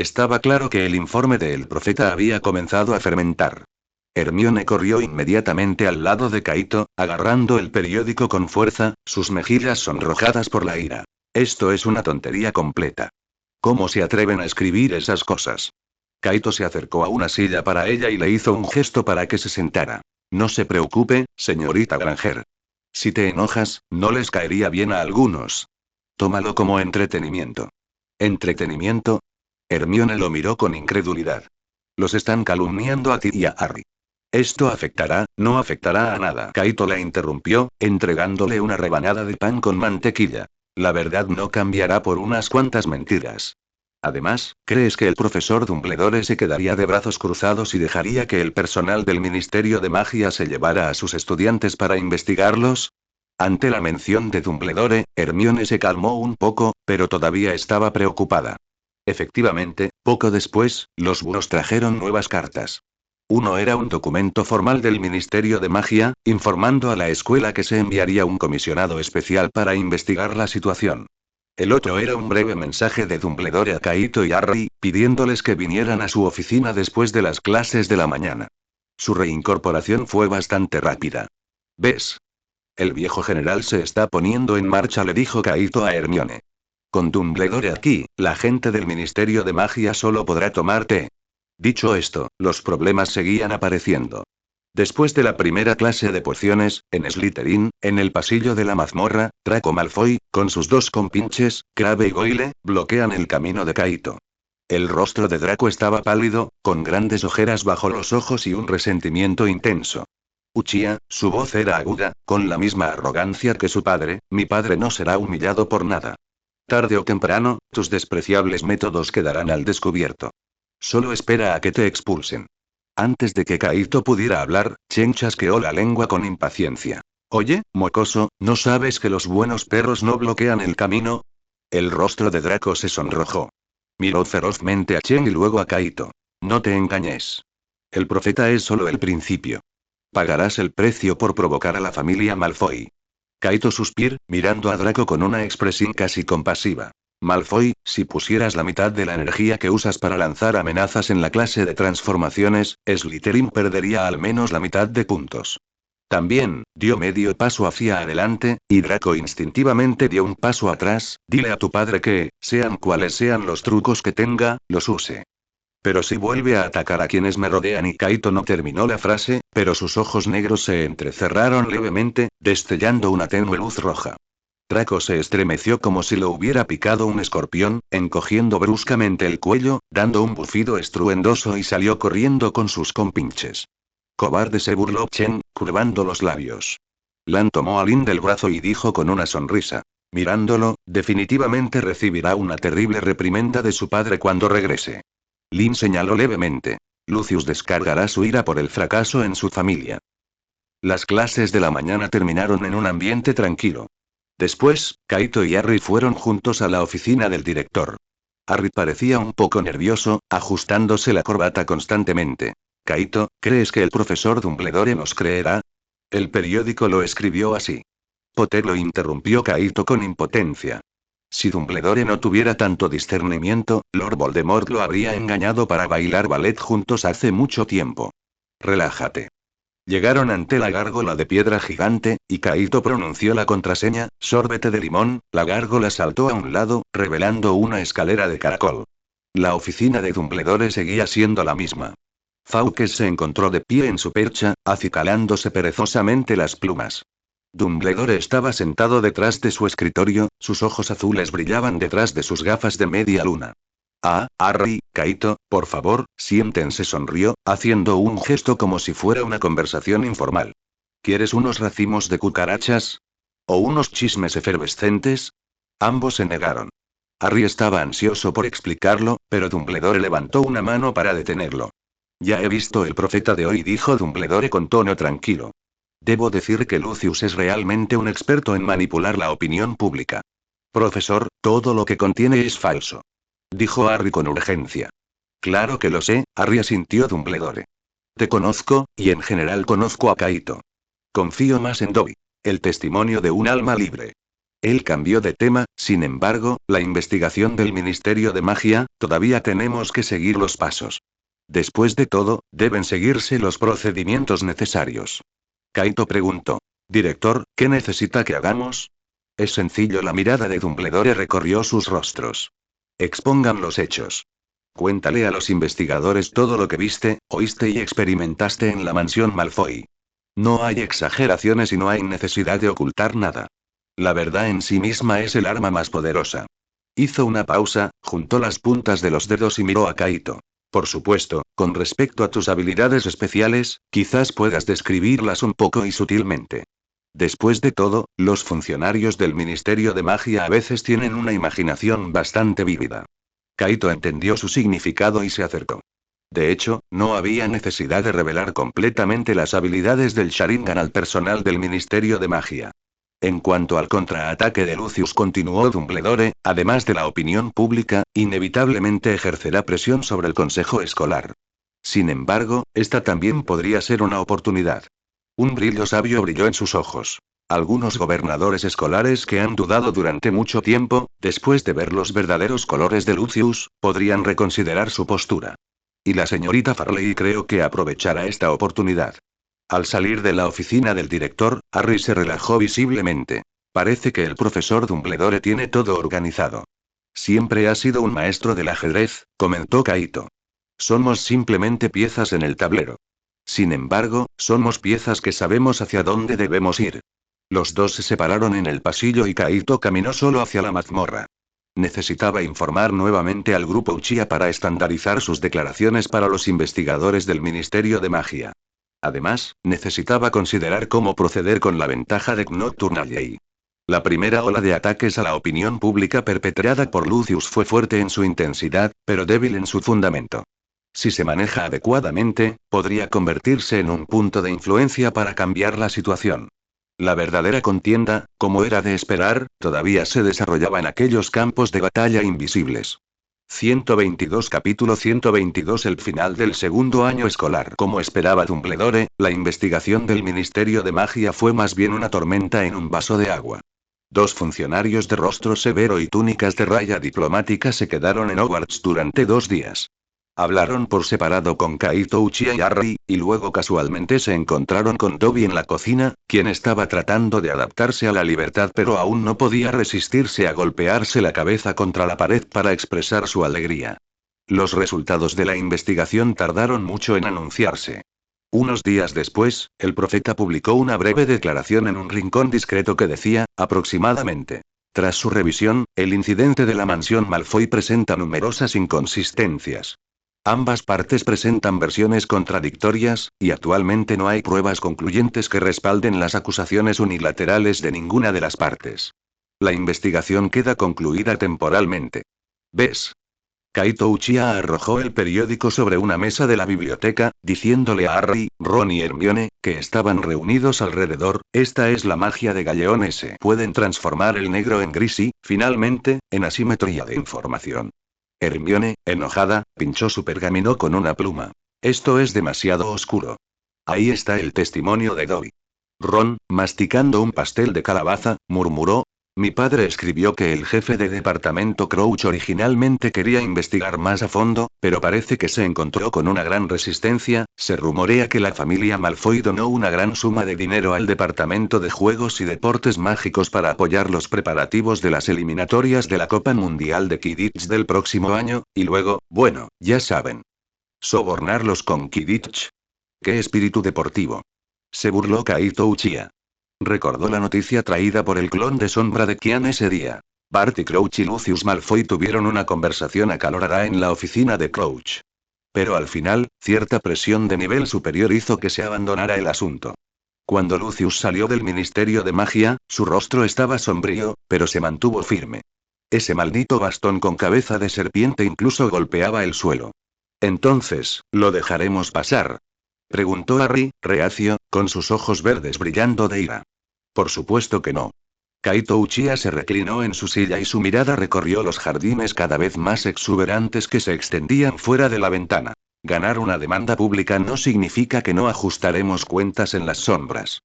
Estaba claro que el informe del profeta había comenzado a fermentar. Hermione corrió inmediatamente al lado de Kaito, agarrando el periódico con fuerza, sus mejillas sonrojadas por la ira. Esto es una tontería completa. ¿Cómo se atreven a escribir esas cosas? Kaito se acercó a una silla para ella y le hizo un gesto para que se sentara. No se preocupe, señorita Granger. Si te enojas, no les caería bien a algunos. Tómalo como entretenimiento. ¿Entretenimiento? Hermione lo miró con incredulidad. Los están calumniando a ti y a Harry. Esto afectará, no afectará a nada. Kaito la interrumpió, entregándole una rebanada de pan con mantequilla. La verdad no cambiará por unas cuantas mentiras. Además, ¿crees que el profesor Dumbledore se quedaría de brazos cruzados y dejaría que el personal del Ministerio de Magia se llevara a sus estudiantes para investigarlos? Ante la mención de Dumbledore, Hermione se calmó un poco, pero todavía estaba preocupada. Efectivamente, poco después, los búhos trajeron nuevas cartas. Uno era un documento formal del Ministerio de Magia, informando a la escuela que se enviaría un comisionado especial para investigar la situación. El otro era un breve mensaje de Dumbledore a Kaito y Harry, pidiéndoles que vinieran a su oficina después de las clases de la mañana. Su reincorporación fue bastante rápida. ¿Ves? El viejo general se está poniendo en marcha, le dijo Kaito a Hermione. Con Dumbledore aquí, la gente del Ministerio de Magia solo podrá tomar té. Dicho esto, los problemas seguían apareciendo. Después de la primera clase de pociones, en Slytherin, en el pasillo de la mazmorra, Draco Malfoy, con sus dos compinches, Crabbe y Goyle, bloquean el camino de Kaito. El rostro de Draco estaba pálido, con grandes ojeras bajo los ojos y un resentimiento intenso. Uchiha, su voz era aguda, con la misma arrogancia que su padre, mi padre no será humillado por nada. Tarde o temprano, tus despreciables métodos quedarán al descubierto. Solo espera a que te expulsen. Antes de que Kaito pudiera hablar, Chen chasqueó la lengua con impaciencia. Oye, mocoso, ¿no sabes que los buenos perros no bloquean el camino? El rostro de Draco se sonrojó. Miró ferozmente a Chen y luego a Kaito. No te engañes. El profeta es solo el principio. Pagarás el precio por provocar a la familia Malfoy. Kaito suspiró, mirando a Draco con una expresión casi compasiva. Malfoy, si pusieras la mitad de la energía que usas para lanzar amenazas en la clase de transformaciones, Slytherin perdería al menos la mitad de puntos. También, dio medio paso hacia adelante, y Draco instintivamente dio un paso atrás. Dile a tu padre que, sean cuales sean los trucos que tenga, los use. Pero si vuelve a atacar a quienes me rodean, y Kaito no terminó la frase, pero sus ojos negros se entrecerraron levemente, destellando una tenue luz roja. Draco se estremeció como si lo hubiera picado un escorpión, encogiendo bruscamente el cuello, dando un bufido estruendoso y salió corriendo con sus compinches. Cobarde, se burló Chen, curvando los labios. Lan tomó a Lin del brazo y dijo con una sonrisa. Mirándolo, definitivamente recibirá una terrible reprimenda de su padre cuando regrese. Lin señaló levemente. Lucius descargará su ira por el fracaso en su familia. Las clases de la mañana terminaron en un ambiente tranquilo. Después, Kaito y Harry fueron juntos a la oficina del director. Harry parecía un poco nervioso, ajustándose la corbata constantemente. Kaito, ¿crees que el profesor Dumbledore nos creerá? El periódico lo escribió así. Potter, lo interrumpió Kaito con impotencia. Si Dumbledore no tuviera tanto discernimiento, Lord Voldemort lo habría engañado para bailar ballet juntos hace mucho tiempo. Relájate. Llegaron ante la gárgola de piedra gigante, y Kaito pronunció la contraseña, sorbete de limón. La gárgola saltó a un lado, revelando una escalera de caracol. La oficina de Dumbledore seguía siendo la misma. Fawkes se encontró de pie en su percha, acicalándose perezosamente las plumas. Dumbledore estaba sentado detrás de su escritorio, sus ojos azules brillaban detrás de sus gafas de media luna. Ah, Harry, Kaito, por favor, siéntense, sonrió, haciendo un gesto como si fuera una conversación informal. ¿Quieres unos racimos de cucarachas? ¿O unos chismes efervescentes? Ambos se negaron. Harry estaba ansioso por explicarlo, pero Dumbledore levantó una mano para detenerlo. Ya he visto el profeta de hoy, dijo Dumbledore con tono tranquilo. Debo decir que Lucius es realmente un experto en manipular la opinión pública. Profesor, todo lo que contiene es falso. Dijo Harry con urgencia. Claro que lo sé, Harry, asintió Dumbledore. Te conozco, y en general conozco a Kaito. Confío más en Dobby. El testimonio de un alma libre. Él cambió de tema, sin embargo, la investigación del Ministerio de Magia, todavía tenemos que seguir los pasos. Después de todo, deben seguirse los procedimientos necesarios. Kaito preguntó. Director, ¿qué necesita que hagamos? Es sencillo, la mirada de Dumbledore recorrió sus rostros. Expongan los hechos. Cuéntale a los investigadores todo lo que viste, oíste y experimentaste en la mansión Malfoy. No hay exageraciones y no hay necesidad de ocultar nada. La verdad en sí misma es el arma más poderosa. Hizo una pausa, juntó las puntas de los dedos y miró a Kaito. Por supuesto, con respecto a tus habilidades especiales, quizás puedas describirlas un poco y sutilmente. Después de todo, los funcionarios del Ministerio de Magia a veces tienen una imaginación bastante vívida. Kaito entendió su significado y se acercó. De hecho, no había necesidad de revelar completamente las habilidades del Sharingan al personal del Ministerio de Magia. En cuanto al contraataque de Lucius, continuó Dumbledore, además de la opinión pública, inevitablemente ejercerá presión sobre el consejo escolar. Sin embargo, esta también podría ser una oportunidad. Un brillo sabio brilló en sus ojos. Algunos gobernadores escolares que han dudado durante mucho tiempo, después de ver los verdaderos colores de Lucius, podrían reconsiderar su postura. Y la señorita Farley creo que aprovechará esta oportunidad. Al salir de la oficina del director, Harry se relajó visiblemente. Parece que el profesor Dumbledore tiene todo organizado. Siempre ha sido un maestro del ajedrez, comentó Kaito. Somos simplemente piezas en el tablero. Sin embargo, somos piezas que sabemos hacia dónde debemos ir. Los dos se separaron en el pasillo y Kaito caminó solo hacia la mazmorra. Necesitaba informar nuevamente al grupo Uchiha para estandarizar sus declaraciones para los investigadores del Ministerio de Magia. Además, necesitaba considerar cómo proceder con la ventaja de Nocturnal Alley. La primera ola de ataques a la opinión pública perpetrada por Lucius fue fuerte en su intensidad, pero débil en su fundamento. Si se maneja adecuadamente, podría convertirse en un punto de influencia para cambiar la situación. La verdadera contienda, como era de esperar, todavía se desarrollaba en aquellos campos de batalla invisibles. 122 Capítulo 122 El final del segundo año escolar. Como esperaba Dumbledore, la investigación del Ministerio de Magia fue más bien una tormenta en un vaso de agua. Dos funcionarios de rostro severo y túnicas de raya diplomática se quedaron en Hogwarts durante 2 días. Hablaron por separado con Kaito Uchiha y Harry, y luego casualmente se encontraron con Dobby en la cocina, quien estaba tratando de adaptarse a la libertad pero aún no podía resistirse a golpearse la cabeza contra la pared para expresar su alegría. Los resultados de la investigación tardaron mucho en anunciarse. Unos días después, el profeta publicó una breve declaración en un rincón discreto que decía, aproximadamente. Tras su revisión, el incidente de la mansión Malfoy presenta numerosas inconsistencias. Ambas partes presentan versiones contradictorias, y actualmente no hay pruebas concluyentes que respalden las acusaciones unilaterales de ninguna de las partes. La investigación queda concluida temporalmente. ¿Ves? Kaito Uchiha arrojó el periódico sobre una mesa de la biblioteca, diciéndole a Harry, Ron y Hermione, que estaban reunidos alrededor, esta es la magia de Galeón S. Pueden transformar el negro en gris y, finalmente, en asimetría de información. Hermione, enojada, pinchó su pergamino con una pluma. Esto es demasiado oscuro. Ahí está el testimonio de Dobby. Ron, masticando un pastel de calabaza, murmuró. Mi padre escribió que el jefe de departamento Crouch originalmente quería investigar más a fondo, pero parece que se encontró con una gran resistencia. Se rumorea que la familia Malfoy donó una gran suma de dinero al departamento de juegos y deportes mágicos para apoyar los preparativos de las eliminatorias de la Copa Mundial de Quidditch del próximo año, y luego, bueno, ya saben. ¿Sobornarlos con Quidditch? ¡Qué espíritu deportivo! Se burló Kaito Uchiha. Recordó la noticia traída por el clon de sombra de Kian ese día. Barty Crouch y Lucius Malfoy tuvieron una conversación acalorada en la oficina de Crouch. Pero al final, cierta presión de nivel superior hizo que se abandonara el asunto. Cuando Lucius salió del Ministerio de Magia, su rostro estaba sombrío, pero se mantuvo firme. Ese maldito bastón con cabeza de serpiente incluso golpeaba el suelo. Entonces, ¿lo dejaremos pasar? Preguntó Harry, reacio, con sus ojos verdes brillando de ira. Por supuesto que no. Kaito Uchiha se reclinó en su silla y su mirada recorrió los jardines cada vez más exuberantes que se extendían fuera de la ventana. Ganar una demanda pública no significa que no ajustaremos cuentas en las sombras.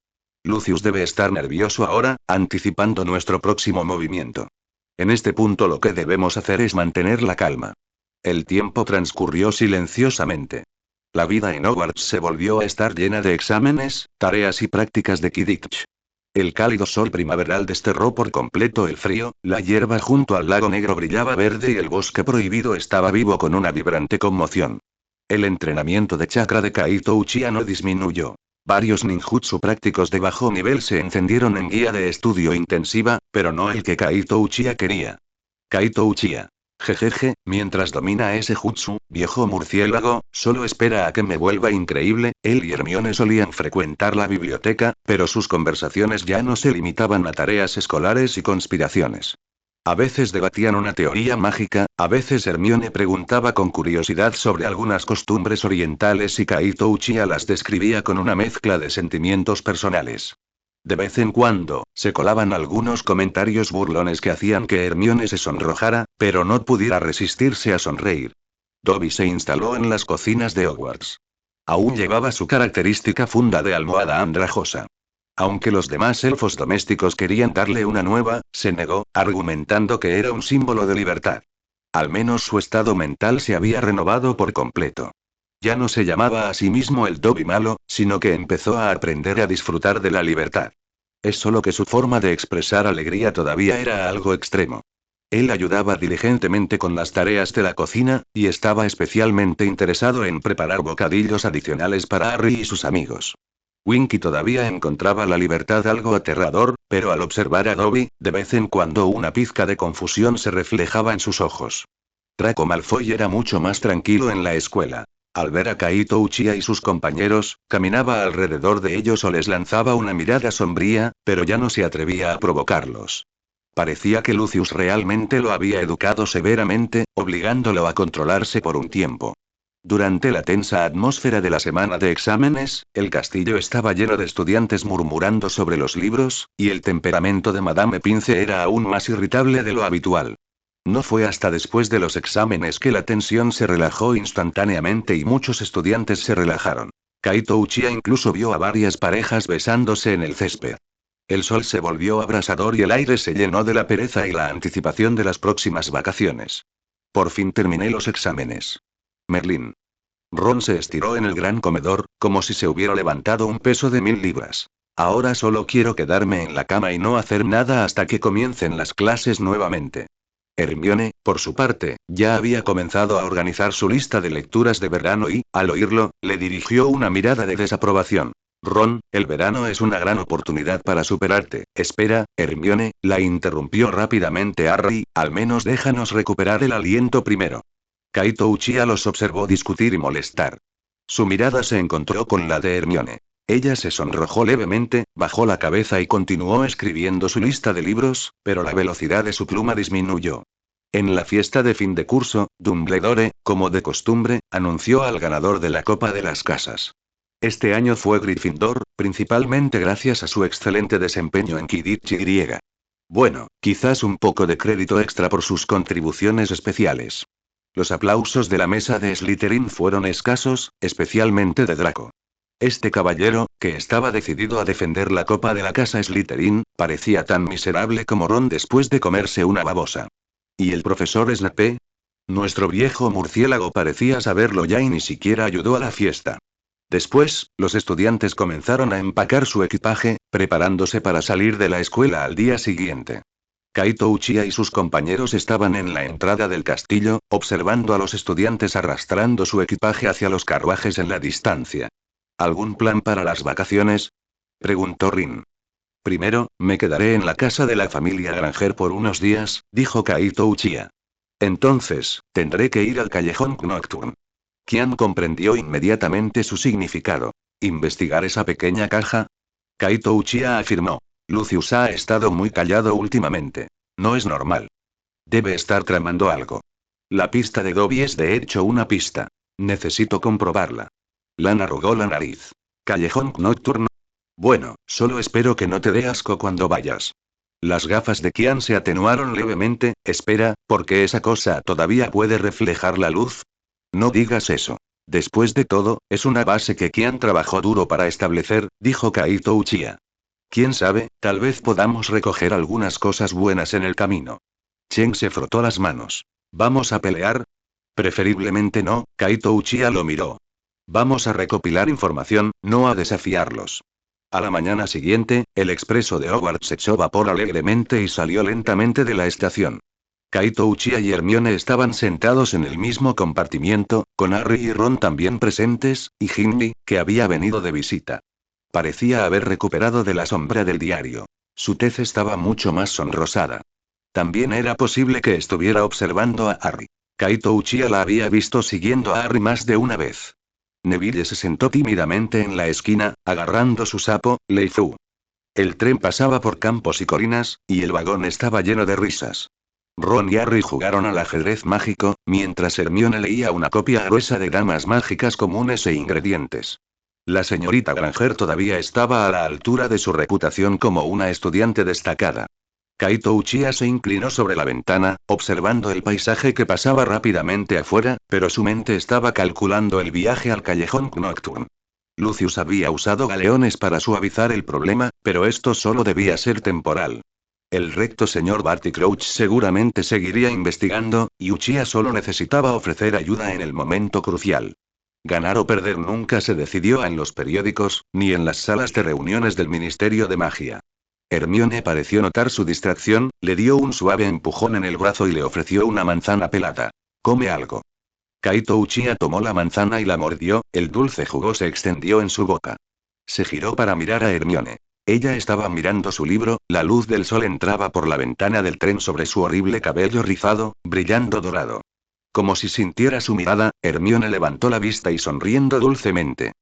Lucius debe estar nervioso ahora, anticipando nuestro próximo movimiento. En este punto lo que debemos hacer es mantener la calma. El tiempo transcurrió silenciosamente. La vida en Hogwarts se volvió a estar llena de exámenes, tareas y prácticas de Quidditch. El cálido sol primaveral desterró por completo el frío, la hierba junto al lago negro brillaba verde y el bosque prohibido estaba vivo con una vibrante conmoción. El entrenamiento de chakra de Kaito Uchiha no disminuyó. Varios ninjutsu prácticos de bajo nivel se encendieron en guía de estudio intensiva, pero no el que Kaito Uchiha quería. Kaito Uchiha. Jejeje, mientras domina ese jutsu, viejo murciélago, solo espera a que me vuelva increíble. Él y Hermione solían frecuentar la biblioteca, pero sus conversaciones ya no se limitaban a tareas escolares y conspiraciones. A veces debatían una teoría mágica, a veces Hermione preguntaba con curiosidad sobre algunas costumbres orientales y Kaito Uchiha las describía con una mezcla de sentimientos personales. De vez en cuando, se colaban algunos comentarios burlones que hacían que Hermione se sonrojara, pero no pudiera resistirse a sonreír. Dobby se instaló en las cocinas de Hogwarts. Aún llevaba su característica funda de almohada andrajosa. Aunque los demás elfos domésticos querían darle una nueva, se negó, argumentando que era un símbolo de libertad. Al menos su estado mental se había renovado por completo. Ya no se llamaba a sí mismo el Dobby malo, sino que empezó a aprender a disfrutar de la libertad. Es solo que su forma de expresar alegría todavía era algo extremo. Él ayudaba diligentemente con las tareas de la cocina, y estaba especialmente interesado en preparar bocadillos adicionales para Harry y sus amigos. Winky todavía encontraba la libertad algo aterrador, pero al observar a Dobby, de vez en cuando una pizca de confusión se reflejaba en sus ojos. Draco Malfoy era mucho más tranquilo en la escuela. Al ver a Kaito Uchiha y sus compañeros, caminaba alrededor de ellos o les lanzaba una mirada sombría, pero ya no se atrevía a provocarlos. Parecía que Lucius realmente lo había educado severamente, obligándolo a controlarse por un tiempo. Durante la tensa atmósfera de la semana de exámenes, el castillo estaba lleno de estudiantes murmurando sobre los libros, y el temperamento de Madame Pince era aún más irritable de lo habitual. No fue hasta después de los exámenes que la tensión se relajó instantáneamente y muchos estudiantes se relajaron. Kaito Uchiha incluso vio a varias parejas besándose en el césped. El sol se volvió abrasador y el aire se llenó de la pereza y la anticipación de las próximas vacaciones. Por fin terminé los exámenes. Merlín. Ron se estiró en el gran comedor, como si se hubiera levantado un peso de 1000 libras. Ahora solo quiero quedarme en la cama y no hacer nada hasta que comiencen las clases nuevamente. Hermione, por su parte, ya había comenzado a organizar su lista de lecturas de verano y, al oírlo, le dirigió una mirada de desaprobación. Ron, el verano es una gran oportunidad para superarte. Espera, Hermione, la interrumpió rápidamente Harry, al menos déjanos recuperar el aliento primero. Kaito Uchiha los observó discutir y molestar. Su mirada se encontró con la de Hermione. Ella se sonrojó levemente, bajó la cabeza y continuó escribiendo su lista de libros, pero la velocidad de su pluma disminuyó. En la fiesta de fin de curso, Dumbledore, como de costumbre, anunció al ganador de la Copa de las Casas. Este año fue Gryffindor, principalmente gracias a su excelente desempeño en Quidditch y. Bueno, quizás un poco de crédito extra por sus contribuciones especiales. Los aplausos de la mesa de Slytherin fueron escasos, especialmente de Draco. Este caballero, que estaba decidido a defender la copa de la casa Slytherin, parecía tan miserable como Ron después de comerse una babosa. ¿Y el profesor Snape? Nuestro viejo murciélago parecía saberlo ya y ni siquiera ayudó a la fiesta. Después, los estudiantes comenzaron a empacar su equipaje, preparándose para salir de la escuela al día siguiente. Kaito Uchiha y sus compañeros estaban en la entrada del castillo, observando a los estudiantes arrastrando su equipaje hacia los carruajes en la distancia. ¿Algún plan para las vacaciones?, preguntó Rin. Primero, me quedaré en la casa de la familia Granger por unos días, dijo Kaito Uchiha. Entonces, tendré que ir al callejón Nocturne. Qian comprendió inmediatamente su significado. ¿Investigar esa pequeña caja? Kaito Uchiha afirmó. Lucius ha estado muy callado últimamente. No es normal. Debe estar tramando algo. La pista de Dobby es de hecho una pista. Necesito comprobarla. Lana arrugó la nariz. ¿Callejón Nocturno? Bueno, solo espero que no te dé asco cuando vayas. Las gafas de Qian se atenuaron levemente. Espera, ¿porque esa cosa todavía puede reflejar la luz? No digas eso. Después de todo, es una base que Qian trabajó duro para establecer, dijo Kaito Uchiha. Quién sabe, tal vez podamos recoger algunas cosas buenas en el camino. Chen se frotó las manos. ¿Vamos a pelear? Preferiblemente no, Kaito Uchiha lo miró. Vamos a recopilar información, no a desafiarlos. A la mañana siguiente, el expreso de Hogwarts echó vapor alegremente y salió lentamente de la estación. Kaito Uchiha y Hermione estaban sentados en el mismo compartimiento, con Harry y Ron también presentes, y Ginny, que había venido de visita. Parecía haber recuperado de la sombra del diario. Su tez estaba mucho más sonrosada. También era posible que estuviera observando a Harry. Kaito Uchiha la había visto siguiendo a Harry más de una vez. Neville se sentó tímidamente en la esquina, agarrando su sapo, Leifu. El tren pasaba por campos y colinas, y el vagón estaba lleno de risas. Ron y Harry jugaron al ajedrez mágico, mientras Hermione leía una copia gruesa de damas mágicas comunes e ingredientes. La señorita Granger todavía estaba a la altura de su reputación como una estudiante destacada. Kaito Uchiha se inclinó sobre la ventana, observando el paisaje que pasaba rápidamente afuera, pero su mente estaba calculando el viaje al callejón Nocturne. Lucius había usado galeones para suavizar el problema, pero esto solo debía ser temporal. El recto señor Barty Crouch seguramente seguiría investigando, y Uchiha solo necesitaba ofrecer ayuda en el momento crucial. Ganar o perder nunca se decidió en los periódicos, ni en las salas de reuniones del Ministerio de Magia. Hermione pareció notar su distracción, le dio un suave empujón en el brazo y le ofreció una manzana pelada. Come algo. Kaito Uchiha tomó la manzana y la mordió, el dulce jugo se extendió en su boca. Se giró para mirar a Hermione. Ella estaba mirando su libro, la luz del sol entraba por la ventana del tren sobre su horrible cabello rizado, brillando dorado. Como si sintiera su mirada, Hermione levantó la vista y sonriendo dulcemente.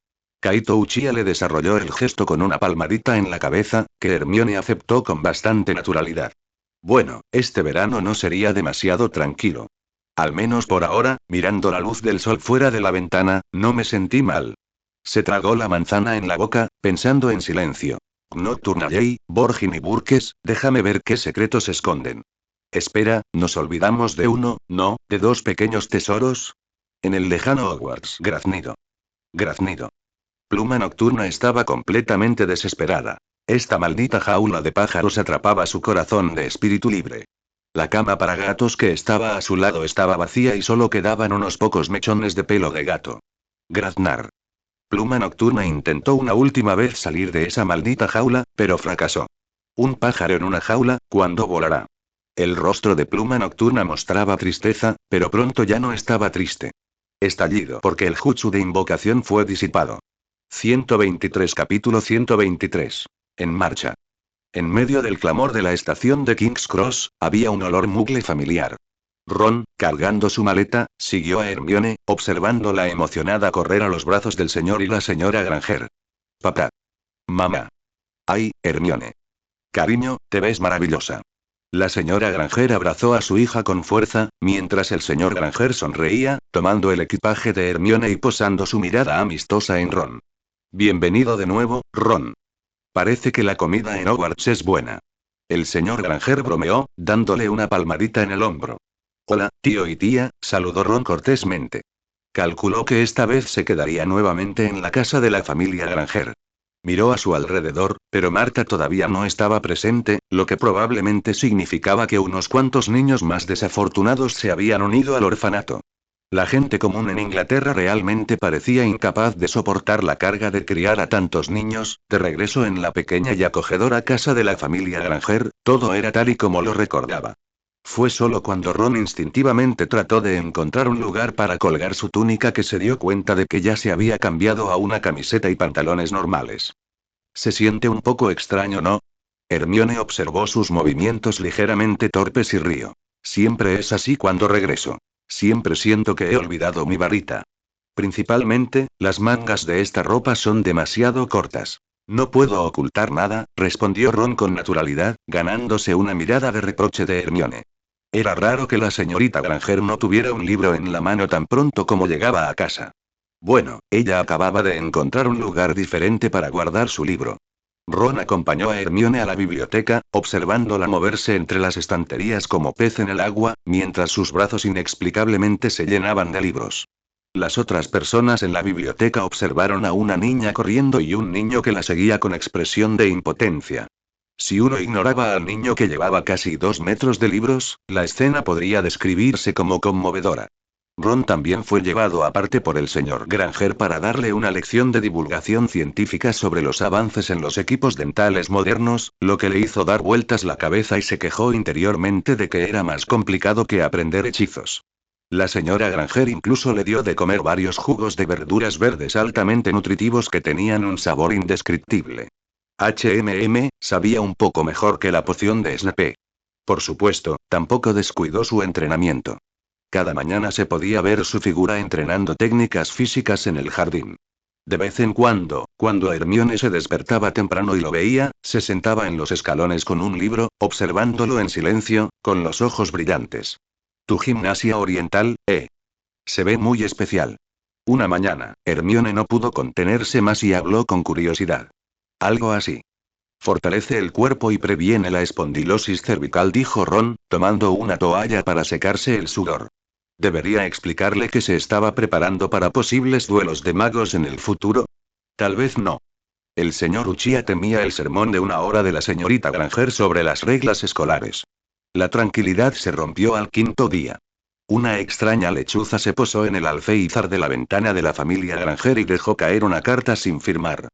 Kaito Uchiha le desarrolló el gesto con una palmadita en la cabeza, que Hermione aceptó con bastante naturalidad. Bueno, este verano no sería demasiado tranquilo. Al menos por ahora, mirando la luz del sol fuera de la ventana, no me sentí mal. Se tragó la manzana en la boca, pensando en silencio. Nocturnalley, Borgin y Burkes, déjame ver qué secretos esconden. Espera, ¿nos olvidamos de uno, no, de dos pequeños tesoros? En el lejano Hogwarts. Graznido. Graznido. Pluma Nocturna estaba completamente desesperada. Esta maldita jaula de pájaros atrapaba su corazón de espíritu libre. La cama para gatos que estaba a su lado estaba vacía y solo quedaban unos pocos mechones de pelo de gato. Graznar. Pluma Nocturna intentó una última vez salir de esa maldita jaula, pero fracasó. Un pájaro en una jaula, ¿cuándo volará? El rostro de Pluma Nocturna mostraba tristeza, pero pronto ya no estaba triste. Estallido porque el jutsu de invocación fue disipado. 123 Capítulo 123. En marcha. En medio del clamor de la estación de King's Cross, había un olor mugle familiar. Ron, cargando su maleta, siguió a Hermione, observándola emocionada correr a los brazos del señor y la señora Granger. Papá. Mamá. Ay, Hermione. Cariño, te ves maravillosa. La señora Granger abrazó a su hija con fuerza, mientras el señor Granger sonreía, tomando el equipaje de Hermione y posando su mirada amistosa en Ron. Bienvenido de nuevo, Ron. Parece que la comida en Hogwarts es buena. El señor Granger bromeó, dándole una palmadita en el hombro. Hola, tío y tía, saludó Ron cortésmente. Calculó que esta vez se quedaría nuevamente en la casa de la familia Granger. Miró a su alrededor, pero Marta todavía no estaba presente, lo que probablemente significaba que unos cuantos niños más desafortunados se habían unido al orfanato. La gente común en Inglaterra realmente parecía incapaz de soportar la carga de criar a tantos niños. De regreso en la pequeña y acogedora casa de la familia Granger, todo era tal y como lo recordaba. Fue solo cuando Ron instintivamente trató de encontrar un lugar para colgar su túnica que se dio cuenta de que ya se había cambiado a una camiseta y pantalones normales. Se siente un poco extraño, ¿no? Hermione observó sus movimientos ligeramente torpes y rió. Siempre es así cuando regreso. Siempre siento que he olvidado mi varita. Principalmente, las mangas de esta ropa son demasiado cortas. No puedo ocultar nada, respondió Ron con naturalidad, ganándose una mirada de reproche de Hermione. Era raro que la señorita Granger no tuviera un libro en la mano tan pronto como llegaba a casa. Bueno, ella acababa de encontrar un lugar diferente para guardar su libro. Ron acompañó a Hermione a la biblioteca, observándola moverse entre las estanterías como pez en el agua, mientras sus brazos inexplicablemente se llenaban de libros. Las otras personas en la biblioteca observaron a una niña corriendo y un niño que la seguía con expresión de impotencia. Si uno ignoraba al niño que llevaba casi 2 metros de libros, la escena podría describirse como conmovedora. Ron también fue llevado aparte por el señor Granger para darle una lección de divulgación científica sobre los avances en los equipos dentales modernos, lo que le hizo dar vueltas la cabeza y se quejó interiormente de que era más complicado que aprender hechizos. La señora Granger incluso le dio de comer varios jugos de verduras verdes altamente nutritivos que tenían un sabor indescriptible. Sabía un poco mejor que la poción de Snape. Por supuesto, tampoco descuidó su entrenamiento. Cada mañana se podía ver su figura entrenando técnicas físicas en el jardín. De vez en cuando Hermione se despertaba temprano y lo veía, se sentaba en los escalones con un libro, observándolo en silencio, con los ojos brillantes. Tu gimnasia oriental, se ve muy especial. Una mañana, Hermione no pudo contenerse más y habló con curiosidad. Algo así. Fortalece el cuerpo y previene la espondilosis cervical, dijo Ron, tomando una toalla para secarse el sudor. ¿Debería explicarle que se estaba preparando para posibles duelos de magos en el futuro? Tal vez no. El señor Uchiha temía el sermón de una hora de la señorita Granger sobre las reglas escolares. La tranquilidad se rompió al quinto día. Una extraña lechuza se posó en el alféizar de la ventana de la familia Granger y dejó caer una carta sin firmar.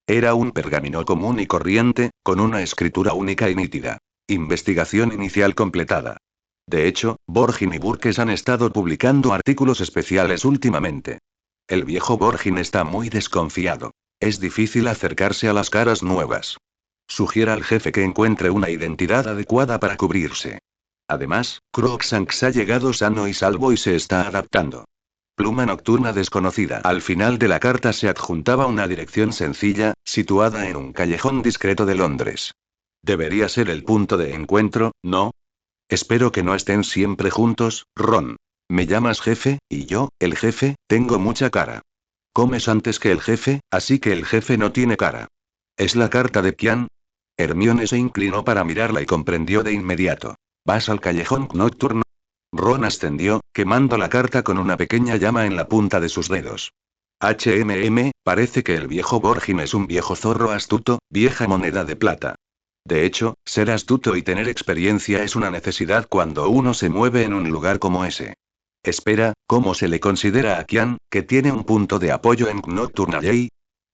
Era un pergamino común y corriente, con una escritura única y nítida. Investigación inicial completada. De hecho, Borgin y Burkes han estado publicando artículos especiales últimamente. El viejo Borgin está muy desconfiado. Es difícil acercarse a las caras nuevas. Sugiere al jefe que encuentre una identidad adecuada para cubrirse. Además, Crookshanks ha llegado sano y salvo y se está adaptando. Pluma nocturna desconocida. Al final de la carta se adjuntaba una dirección sencilla, situada en un callejón discreto de Londres. Debería ser el punto de encuentro, ¿no? Espero que no estén siempre juntos, Ron. Me llamas jefe, y yo, el jefe, tengo mucha cara. Comes antes que el jefe, así que el jefe no tiene cara. ¿Es la carta de Qian? Hermione se inclinó para mirarla y comprendió de inmediato. ¿Vas al callejón nocturno? Ron ascendió, quemando la carta con una pequeña llama en la punta de sus dedos. Parece que el viejo Borgin es un viejo zorro astuto, vieja moneda de plata. De hecho, ser astuto y tener experiencia es una necesidad cuando uno se mueve en un lugar como ese. Espera, ¿cómo se le considera a Qian, que tiene un punto de apoyo en Nocturne Alley?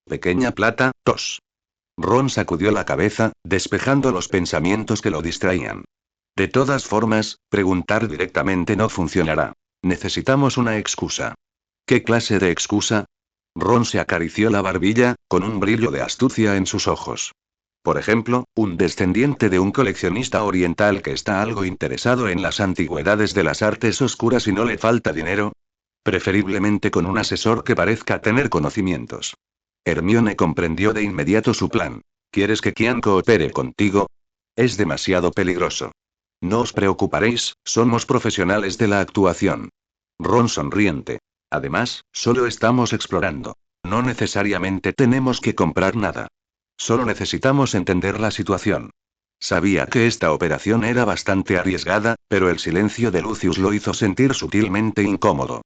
Pequeña plata, tos. Ron sacudió la cabeza, despejando los pensamientos que lo distraían. De todas formas, preguntar directamente no funcionará. Necesitamos una excusa. ¿Qué clase de excusa? Ron se acarició la barbilla, con un brillo de astucia en sus ojos. Por ejemplo, un descendiente de un coleccionista oriental que está algo interesado en las antigüedades de las artes oscuras y no le falta dinero. Preferiblemente con un asesor que parezca tener conocimientos. Hermione comprendió de inmediato su plan. ¿Quieres que Qian coopere contigo? Es demasiado peligroso. No os preocuparéis, somos profesionales de la actuación. Ron sonriente. Además, solo estamos explorando. No necesariamente tenemos que comprar nada. Solo necesitamos entender la situación. Sabía que esta operación era bastante arriesgada, pero el silencio de Lucius lo hizo sentir sutilmente incómodo.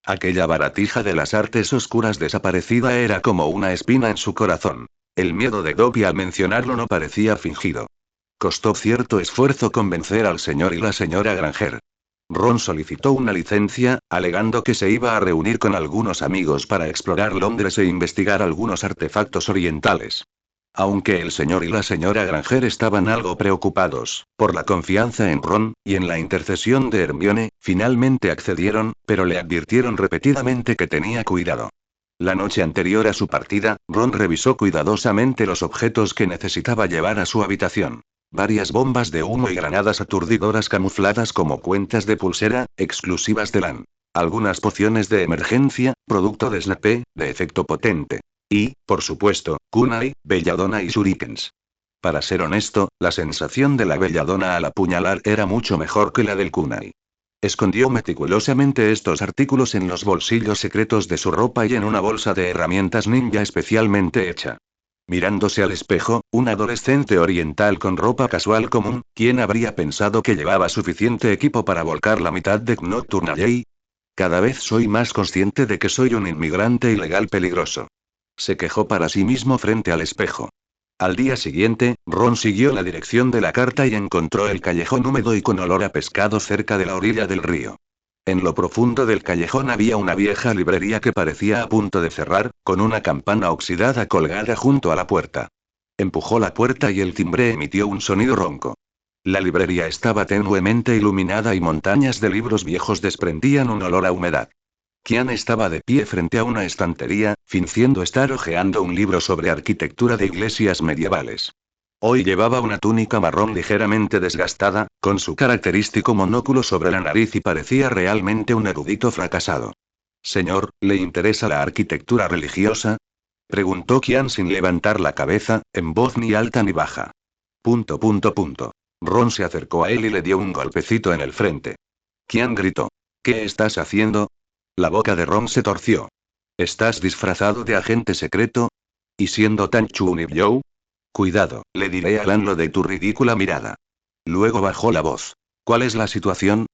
Aquella baratija de las artes oscuras desaparecida era como una espina en su corazón. El miedo de Dobby al mencionarlo no parecía fingido. Costó cierto esfuerzo convencer al señor y la señora Granger. Ron solicitó una licencia, alegando que se iba a reunir con algunos amigos para explorar Londres e investigar algunos artefactos orientales. Aunque el señor y la señora Granger estaban algo preocupados, por la confianza en Ron, y en la intercesión de Hermione, finalmente accedieron, pero le advirtieron repetidamente que tenía cuidado. La noche anterior a su partida, Ron revisó cuidadosamente los objetos que necesitaba llevar a su habitación. Varias bombas de humo y granadas aturdidoras camufladas como cuentas de pulsera, exclusivas de LAN. Algunas pociones de emergencia, producto de Snape, de efecto potente. Y, por supuesto, kunai, belladona y shurikens. Para ser honesto, la sensación de la belladona al apuñalar era mucho mejor que la del kunai. Escondió meticulosamente estos artículos en los bolsillos secretos de su ropa y en una bolsa de herramientas ninja especialmente hecha. Mirándose al espejo, un adolescente oriental con ropa casual común, ¿quién habría pensado que llevaba suficiente equipo para volcar la mitad de Nocturne Alley? Cada vez soy más consciente de que soy un inmigrante ilegal peligroso. Se quejó para sí mismo frente al espejo. Al día siguiente, Ron siguió la dirección de la carta y encontró el callejón húmedo y con olor a pescado cerca de la orilla del río. En lo profundo del callejón había una vieja librería que parecía a punto de cerrar, con una campana oxidada colgada junto a la puerta. Empujó la puerta y el timbre emitió un sonido ronco. La librería estaba tenuemente iluminada y montañas de libros viejos desprendían un olor a humedad. Kian estaba de pie frente a una estantería, fingiendo estar hojeando un libro sobre arquitectura de iglesias medievales. Hoy llevaba una túnica marrón ligeramente desgastada, con su característico monóculo sobre la nariz y parecía realmente un erudito fracasado. Señor, ¿le interesa la arquitectura religiosa? Preguntó Kian sin levantar la cabeza, en voz ni alta ni baja. Punto punto punto. Ron se acercó a él y le dio un golpecito en el frente. Kian gritó. ¿Qué estás haciendo? La boca de Ron se torció. ¿Estás disfrazado de agente secreto? ¿Y siendo tan Chunibyo? Cuidado, le diré a Alan lo de tu ridícula mirada. Luego bajó la voz. ¿Cuál es la situación?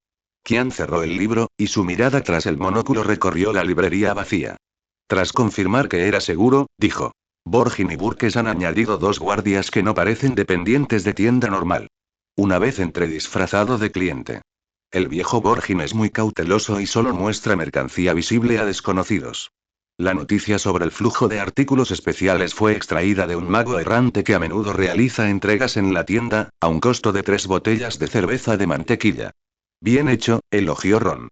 Kian cerró el libro, y su mirada tras el monóculo recorrió la librería vacía. Tras confirmar que era seguro, dijo. Borgin y Burkes han añadido 2 guardias que no parecen dependientes de tienda normal. Una vez entré disfrazado de cliente. El viejo Borgin es muy cauteloso y solo muestra mercancía visible a desconocidos. La noticia sobre el flujo de artículos especiales fue extraída de un mago errante que a menudo realiza entregas en la tienda, a un costo de 3 botellas de cerveza de mantequilla. Bien hecho, elogió Ron.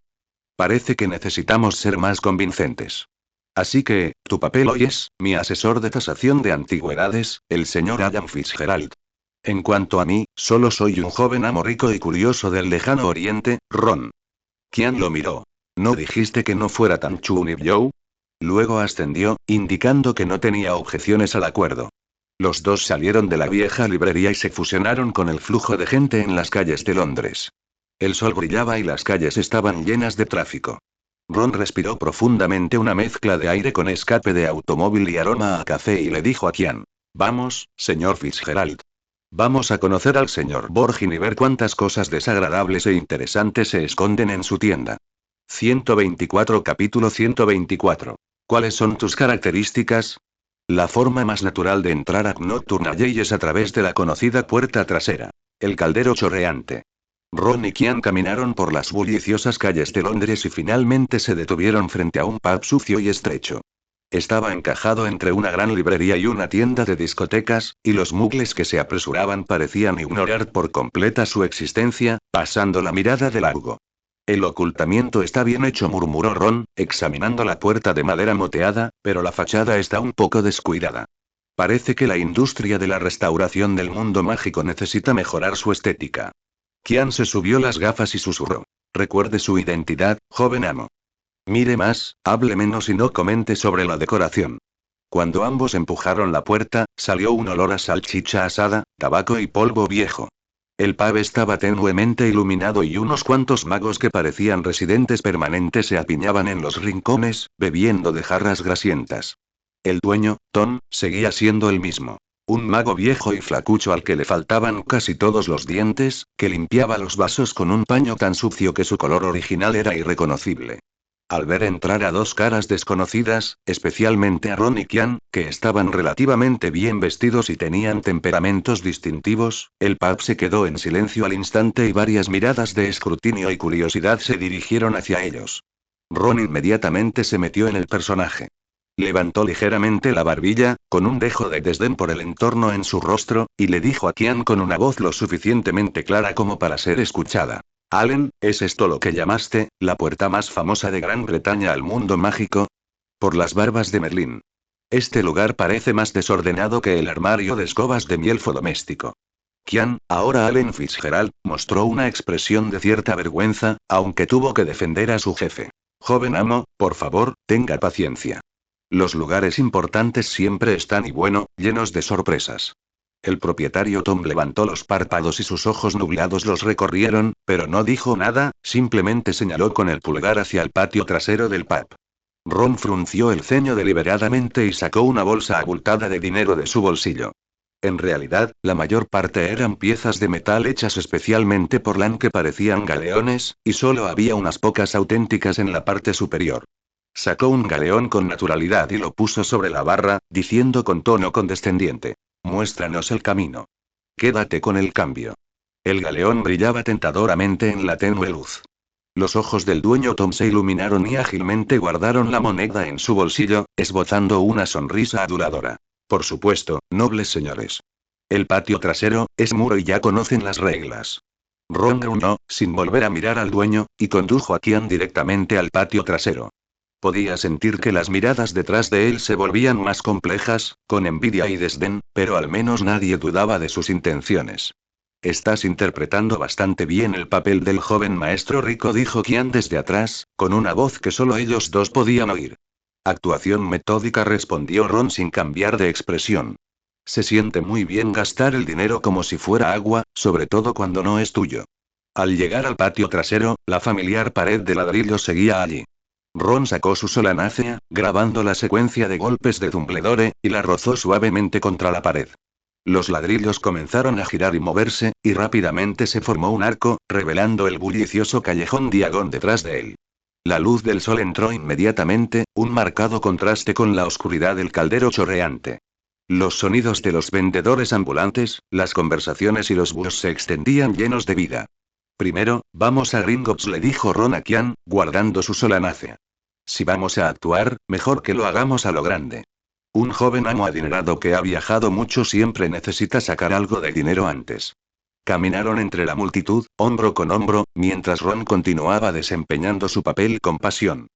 Parece que necesitamos ser más convincentes. Así que, tu papel hoy es, mi asesor de tasación de antigüedades, el señor Adam Fitzgerald. En cuanto a mí, solo soy un joven amo rico y curioso del lejano oriente, Ron. Kian lo miró. ¿No dijiste que no fuera tan Chunibyo? Luego ascendió, indicando que no tenía objeciones al acuerdo. Los dos salieron de la vieja librería y se fusionaron con el flujo de gente en las calles de Londres. El sol brillaba y las calles estaban llenas de tráfico. Ron respiró profundamente una mezcla de aire con escape de automóvil y aroma a café y le dijo a Kian. Vamos, señor Fitzgerald. Vamos a conocer al señor Borgin y ver cuántas cosas desagradables e interesantes se esconden en su tienda. 124 Capítulo 124. ¿Cuáles son tus características? La forma más natural de entrar a Nocturne Alley es a través de la conocida puerta trasera. El caldero chorreante. Ron y Kian caminaron por las bulliciosas calles de Londres y finalmente se detuvieron frente a un pub sucio y estrecho. Estaba encajado entre una gran librería y una tienda de discotecas, y los muggles que se apresuraban parecían ignorar por completa su existencia, pasando la mirada de largo. El ocultamiento está bien hecho, murmuró Ron, examinando la puerta de madera moteada, pero la fachada está un poco descuidada. Parece que la industria de la restauración del mundo mágico necesita mejorar su estética. Kian se subió las gafas y susurró. Recuerde su identidad, joven amo. Mire más, hable menos y no comente sobre la decoración. Cuando ambos empujaron la puerta, salió un olor a salchicha asada, tabaco y polvo viejo. El pub estaba tenuemente iluminado y unos cuantos magos que parecían residentes permanentes se apiñaban en los rincones, bebiendo de jarras grasientas. El dueño, Tom, seguía siendo el mismo. Un mago viejo y flacucho al que le faltaban casi todos los dientes, que limpiaba los vasos con un paño tan sucio que su color original era irreconocible. Al ver entrar a 2 caras desconocidas, especialmente a Ron y Kian, que estaban relativamente bien vestidos y tenían temperamentos distintivos, el pub se quedó en silencio al instante y varias miradas de escrutinio y curiosidad se dirigieron hacia ellos. Ron inmediatamente se metió en el personaje. Levantó ligeramente la barbilla, con un dejo de desdén por el entorno en su rostro, y le dijo a Kian con una voz lo suficientemente clara como para ser escuchada. Allen, ¿es esto lo que llamaste, la puerta más famosa de Gran Bretaña al mundo mágico? Por las barbas de Merlín. Este lugar parece más desordenado que el armario de escobas de mi elfo doméstico. Kian, ahora Allen Fitzgerald, mostró una expresión de cierta vergüenza, aunque tuvo que defender a su jefe. Joven amo, por favor, tenga paciencia. Los lugares importantes siempre están y bueno, llenos de sorpresas. El propietario Tom levantó los párpados y sus ojos nublados los recorrieron, pero no dijo nada, simplemente señaló con el pulgar hacia el patio trasero del pub. Ron frunció el ceño deliberadamente y sacó una bolsa abultada de dinero de su bolsillo. En realidad, la mayor parte eran piezas de metal hechas especialmente por Lan que parecían galeones, y solo había unas pocas auténticas en la parte superior. Sacó un galeón con naturalidad y lo puso sobre la barra, diciendo con tono condescendiente: «Muéstranos el camino. Quédate con el cambio». El galeón brillaba tentadoramente en la tenue luz. Los ojos del dueño Tom se iluminaron y ágilmente guardaron la moneda en su bolsillo, esbozando una sonrisa aduladora. «Por supuesto, nobles señores. El patio trasero es muro y ya conocen las reglas». Ron gruñó, sin volver a mirar al dueño, y condujo a Kian directamente al patio trasero. Podía sentir que las miradas detrás de él se volvían más complejas, con envidia y desdén, pero al menos nadie dudaba de sus intenciones. «Estás interpretando bastante bien el papel del joven maestro rico», dijo Kian desde atrás, con una voz que solo ellos dos podían oír. «Actuación metódica», respondió Ron sin cambiar de expresión. «Se siente muy bien gastar el dinero como si fuera agua, sobre todo cuando no es tuyo». Al llegar al patio trasero, la familiar pared de ladrillo seguía allí. Ron sacó su solanácea, grabando la secuencia de golpes de Dumbledore, y la rozó suavemente contra la pared. Los ladrillos comenzaron a girar y moverse, y rápidamente se formó un arco, revelando el bullicioso callejón Diagon detrás de él. La luz del sol entró inmediatamente, un marcado contraste con la oscuridad del caldero chorreante. Los sonidos de los vendedores ambulantes, las conversaciones y los búhos se extendían llenos de vida. «Primero, vamos a Gringotts», le dijo Ron a Kian, guardando su solanácea. «Si vamos a actuar, mejor que lo hagamos a lo grande. Un joven amo adinerado que ha viajado mucho siempre necesita sacar algo de dinero antes». Caminaron entre la multitud, hombro con hombro, mientras Ron continuaba desempeñando su papel con pasión.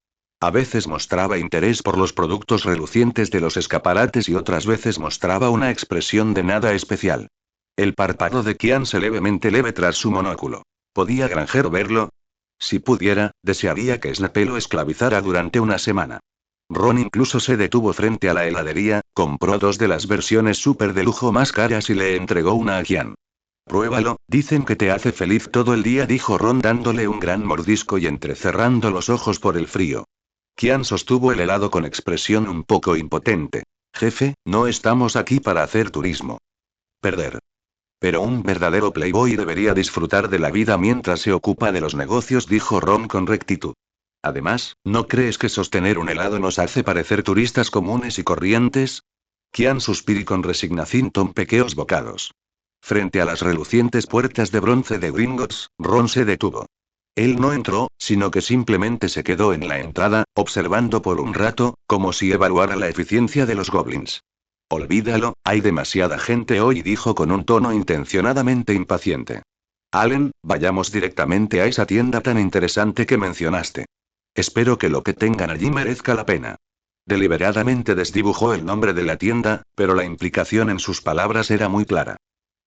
A veces mostraba interés por los productos relucientes de los escaparates y otras veces mostraba una expresión de nada especial. El párpado de Kian se levemente leve tras su monóculo. ¿Podía Granjero verlo? Si pudiera, desearía que Snape lo esclavizara durante una semana. Ron incluso se detuvo frente a la heladería, compró 2 de las versiones súper de lujo más caras y le entregó una a Kian. «Pruébalo, dicen que te hace feliz todo el día», dijo Ron dándole un gran mordisco y entrecerrando los ojos por el frío. Kian sostuvo el helado con expresión un poco impotente. «Jefe, no estamos aquí para hacer turismo. Perder. Pero un verdadero playboy debería disfrutar de la vida mientras se ocupa de los negocios», dijo Ron con rectitud. «Además, ¿no crees que sostener un helado nos hace parecer turistas comunes y corrientes?» Kian suspiró con resignación con pequeños bocados. Frente a las relucientes puertas de bronce de Gringotts, Ron se detuvo. Él no entró, sino que simplemente se quedó en la entrada, observando por un rato, como si evaluara la eficiencia de los goblins. «Olvídalo, hay demasiada gente hoy», dijo con un tono intencionadamente impaciente. «Allen, vayamos directamente a esa tienda tan interesante que mencionaste. Espero que lo que tengan allí merezca la pena». Deliberadamente desdibujó el nombre de la tienda, pero la implicación en sus palabras era muy clara.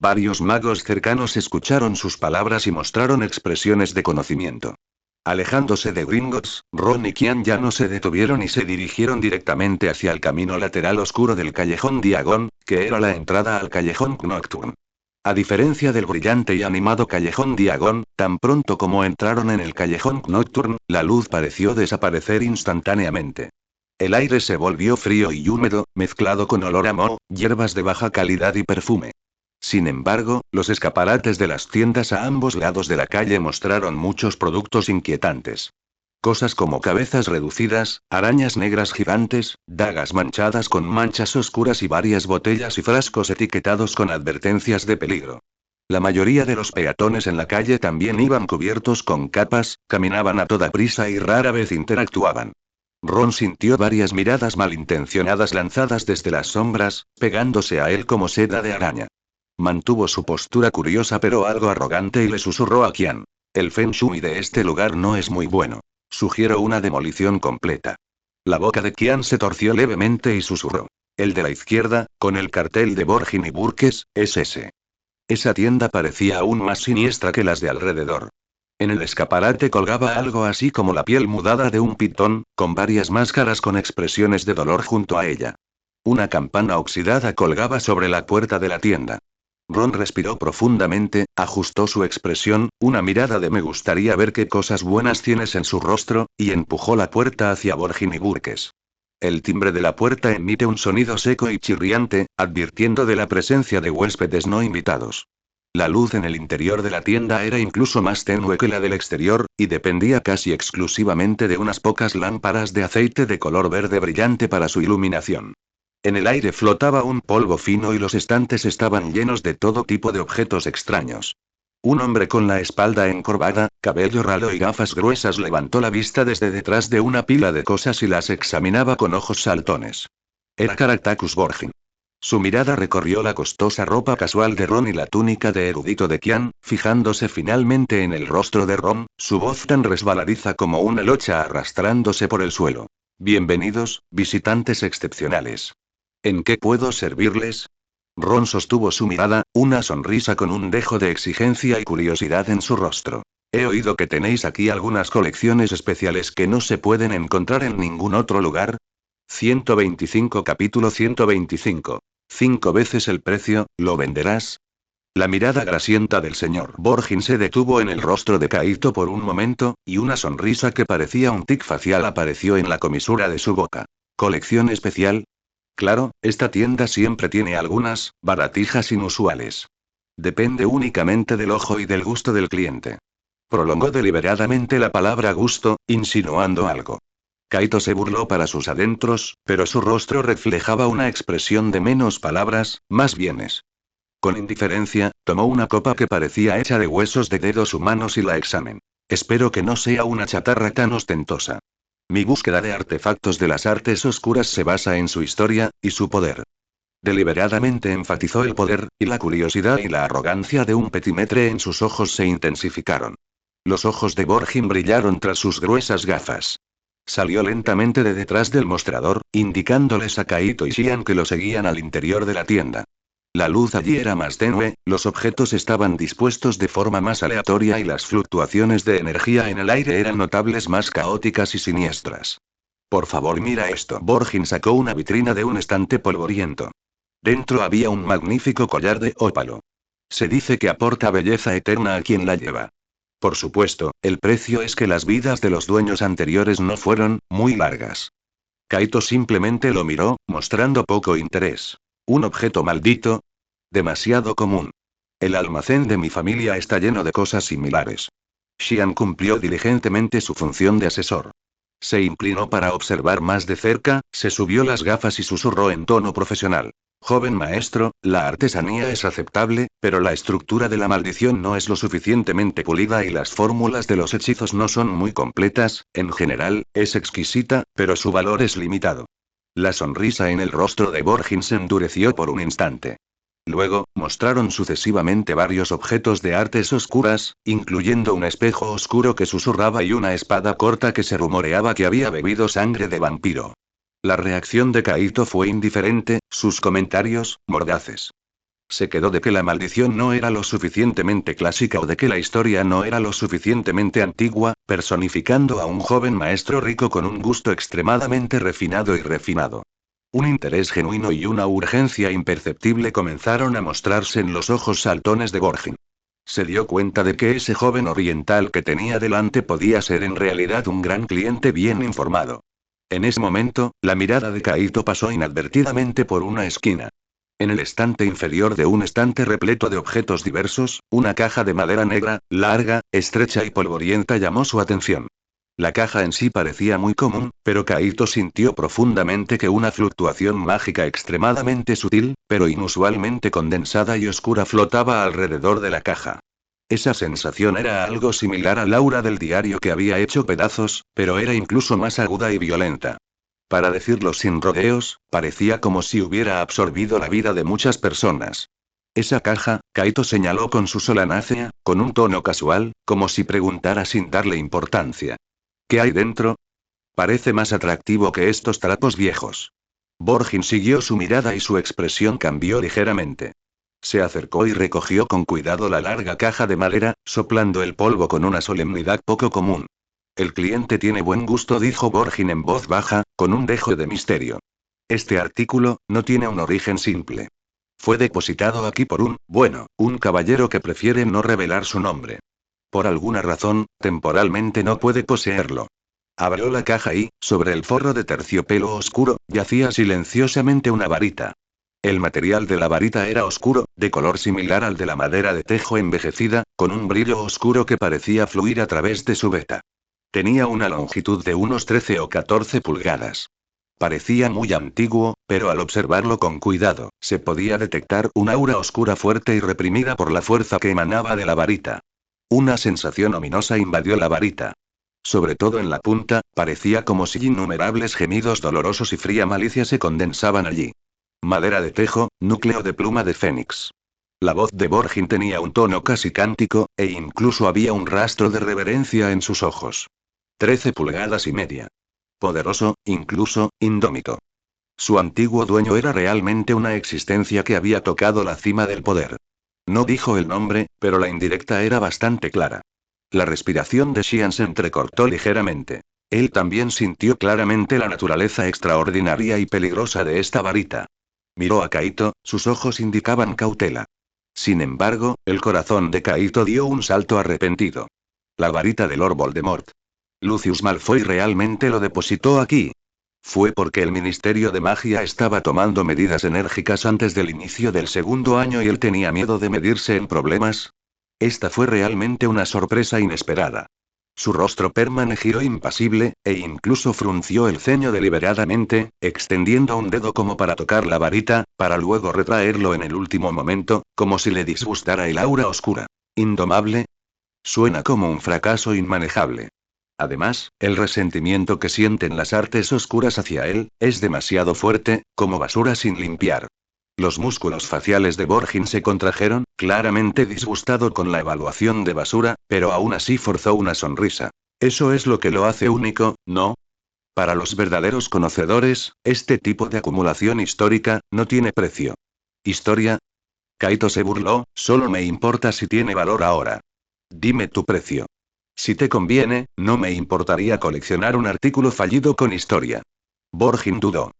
Varios magos cercanos escucharon sus palabras y mostraron expresiones de conocimiento. Alejándose de Gringotts, Ron y Kian ya no se detuvieron y se dirigieron directamente hacia el camino lateral oscuro del callejón Diagon, que era la entrada al callejón Nocturne. A diferencia del brillante y animado callejón Diagon, tan pronto como entraron en el callejón Nocturne, la luz pareció desaparecer instantáneamente. El aire se volvió frío y húmedo, mezclado con olor a moho, hierbas de baja calidad y perfume. Sin embargo, los escaparates de las tiendas a ambos lados de la calle mostraron muchos productos inquietantes. Cosas como cabezas reducidas, arañas negras gigantes, dagas manchadas con manchas oscuras y varias botellas y frascos etiquetados con advertencias de peligro. La mayoría de los peatones en la calle también iban cubiertos con capas, caminaban a toda prisa y rara vez interactuaban. Ron sintió varias miradas malintencionadas lanzadas desde las sombras, pegándose a él como seda de araña. Mantuvo su postura curiosa pero algo arrogante y le susurró a Kian: «El feng shui de este lugar no es muy bueno. Sugiero una demolición completa». La boca de Kian se torció levemente y susurró: «El de la izquierda, con el cartel de Borgin y Burkes, es ese». Esa tienda parecía aún más siniestra que las de alrededor. En el escaparate colgaba algo así como la piel mudada de un pitón, con varias máscaras con expresiones de dolor junto a ella. Una campana oxidada colgaba sobre la puerta de la tienda. Ron respiró profundamente, ajustó su expresión, una mirada de «me gustaría ver qué cosas buenas tienes» en su rostro, y empujó la puerta hacia Borgin y Burkes. El timbre de la puerta emite un sonido seco y chirriante, advirtiendo de la presencia de huéspedes no invitados. La luz en el interior de la tienda era incluso más tenue que la del exterior, y dependía casi exclusivamente de unas pocas lámparas de aceite de color verde brillante para su iluminación. En el aire flotaba un polvo fino y los estantes estaban llenos de todo tipo de objetos extraños. Un hombre con la espalda encorvada, cabello ralo y gafas gruesas levantó la vista desde detrás de una pila de cosas y las examinaba con ojos saltones. Era Caractacus Borgin. Su mirada recorrió la costosa ropa casual de Ron y la túnica de erudito de Kian, fijándose finalmente en el rostro de Ron, su voz tan resbaladiza como una locha arrastrándose por el suelo. Bienvenidos, visitantes excepcionales. ¿En qué puedo servirles? Ron sostuvo su mirada, una sonrisa con un dejo de exigencia y curiosidad en su rostro. He oído que tenéis aquí algunas colecciones especiales que no se pueden encontrar en ningún otro lugar. 125 capítulo 125. 5 veces el precio, ¿lo venderás? La mirada grasienta del señor Borgin se detuvo en el rostro de Kaito por un momento, y una sonrisa que parecía un tic facial apareció en la comisura de su boca. ¿Colección especial? Claro, esta tienda siempre tiene algunas baratijas inusuales. Depende únicamente del ojo y del gusto del cliente. Prolongó deliberadamente la palabra gusto, insinuando algo. Kaito se burló para sus adentros, pero su rostro reflejaba una expresión de menos palabras, más bienes. Con indiferencia, tomó una copa que parecía hecha de huesos de dedos humanos y la examinó. Espero que no sea una chatarra tan ostentosa. Mi búsqueda de artefactos de las artes oscuras se basa en su historia, y su poder. Deliberadamente enfatizó el poder, y la curiosidad y la arrogancia de un petimetre en sus ojos se intensificaron. Los ojos de Borgin brillaron tras sus gruesas gafas. Salió lentamente de detrás del mostrador, indicándoles a Kaito y Xian que lo seguían al interior de la tienda. La luz allí era más tenue, los objetos estaban dispuestos de forma más aleatoria y las fluctuaciones de energía en el aire eran notables, más caóticas y siniestras. Por favor, mira esto. Borgin sacó una vitrina de un estante polvoriento. Dentro había un magnífico collar de ópalo. Se dice que aporta belleza eterna a quien la lleva. Por supuesto, el precio es que las vidas de los dueños anteriores no fueron muy largas. Kaito simplemente lo miró, mostrando poco interés. ¿Un objeto maldito? Demasiado común. El almacén de mi familia está lleno de cosas similares. Xian cumplió diligentemente su función de asesor. Se inclinó para observar más de cerca, se subió las gafas y susurró en tono profesional. Joven maestro, la artesanía es aceptable, pero la estructura de la maldición no es lo suficientemente pulida y las fórmulas de los hechizos no son muy completas. En general, es exquisita, pero su valor es limitado. La sonrisa en el rostro de Borgin se endureció por un instante. Luego, mostraron sucesivamente varios objetos de artes oscuras, incluyendo un espejo oscuro que susurraba y una espada corta que se rumoreaba que había bebido sangre de vampiro. La reacción de Kaito fue indiferente, sus comentarios, mordaces. Se quedó de que la maldición no era lo suficientemente clásica o de que la historia no era lo suficientemente antigua, personificando a un joven maestro rico con un gusto extremadamente refinado y refinado. Un interés genuino y una urgencia imperceptible comenzaron a mostrarse en los ojos saltones de Borgin. Se dio cuenta de que ese joven oriental que tenía delante podía ser en realidad un gran cliente bien informado. En ese momento, la mirada de Kaito pasó inadvertidamente por una esquina. En el estante inferior de un estante repleto de objetos diversos, una caja de madera negra, larga, estrecha y polvorienta llamó su atención. La caja en sí parecía muy común, pero Kaito sintió profundamente que una fluctuación mágica extremadamente sutil, pero inusualmente condensada y oscura flotaba alrededor de la caja. Esa sensación era algo similar al aura del diario que había hecho pedazos, pero era incluso más aguda y violenta. Para decirlo sin rodeos, parecía como si hubiera absorbido la vida de muchas personas. Esa caja, Kaito señaló con su solanacia, con un tono casual, como si preguntara sin darle importancia. ¿Qué hay dentro? Parece más atractivo que estos trapos viejos. Borgin siguió su mirada y su expresión cambió ligeramente. Se acercó y recogió con cuidado la larga caja de madera, soplando el polvo con una solemnidad poco común. El cliente tiene buen gusto, dijo Borgin en voz baja, con un dejo de misterio. Este artículo no tiene un origen simple. Fue depositado aquí por un caballero que prefiere no revelar su nombre. Por alguna razón, temporalmente no puede poseerlo. Abrió la caja y, sobre el forro de terciopelo oscuro, yacía silenciosamente una varita. El material de la varita era oscuro, de color similar al de la madera de tejo envejecida, con un brillo oscuro que parecía fluir a través de su veta. Tenía una longitud de unos 13 o 14 pulgadas. Parecía muy antiguo, pero al observarlo con cuidado, se podía detectar un aura oscura fuerte y reprimida por la fuerza que emanaba de la varita. Una sensación ominosa invadió la varita. Sobre todo en la punta, parecía como si innumerables gemidos dolorosos y fría malicia se condensaban allí. Madera de tejo, núcleo de pluma de fénix. La voz de Borgin tenía un tono casi cántico, e incluso había un rastro de reverencia en sus ojos. 13 pulgadas y media. Poderoso, incluso, indómito. Su antiguo dueño era realmente una existencia que había tocado la cima del poder. No dijo el nombre, pero la indirecta era bastante clara. La respiración de Xian se entrecortó ligeramente. Él también sintió claramente la naturaleza extraordinaria y peligrosa de esta varita. Miró a Kaito, sus ojos indicaban cautela. Sin embargo, el corazón de Kaito dio un salto arrepentido. La varita de Lord Voldemort. Lucius Malfoy realmente lo depositó aquí. ¿Fue porque el Ministerio de Magia estaba tomando medidas enérgicas antes del inicio del segundo año y él tenía miedo de medirse en problemas? Esta fue realmente una sorpresa inesperada. Su rostro permaneció impasible, e incluso frunció el ceño deliberadamente, extendiendo un dedo como para tocar la varita, para luego retraerlo en el último momento, como si le disgustara el aura oscura. ¿Indomable? Suena como un fracaso inmanejable. Además, el resentimiento que sienten las artes oscuras hacia él, es demasiado fuerte, como basura sin limpiar. Los músculos faciales de Borgin se contrajeron, claramente disgustado con la evaluación de basura, pero aún así forzó una sonrisa. Eso es lo que lo hace único, ¿no? Para los verdaderos conocedores, este tipo de acumulación histórica, no tiene precio. ¿Historia? Kaito se burló, solo me importa si tiene valor ahora. Dime tu precio. Si te conviene, no me importaría coleccionar un artículo fallido con historia. Borgin dudó.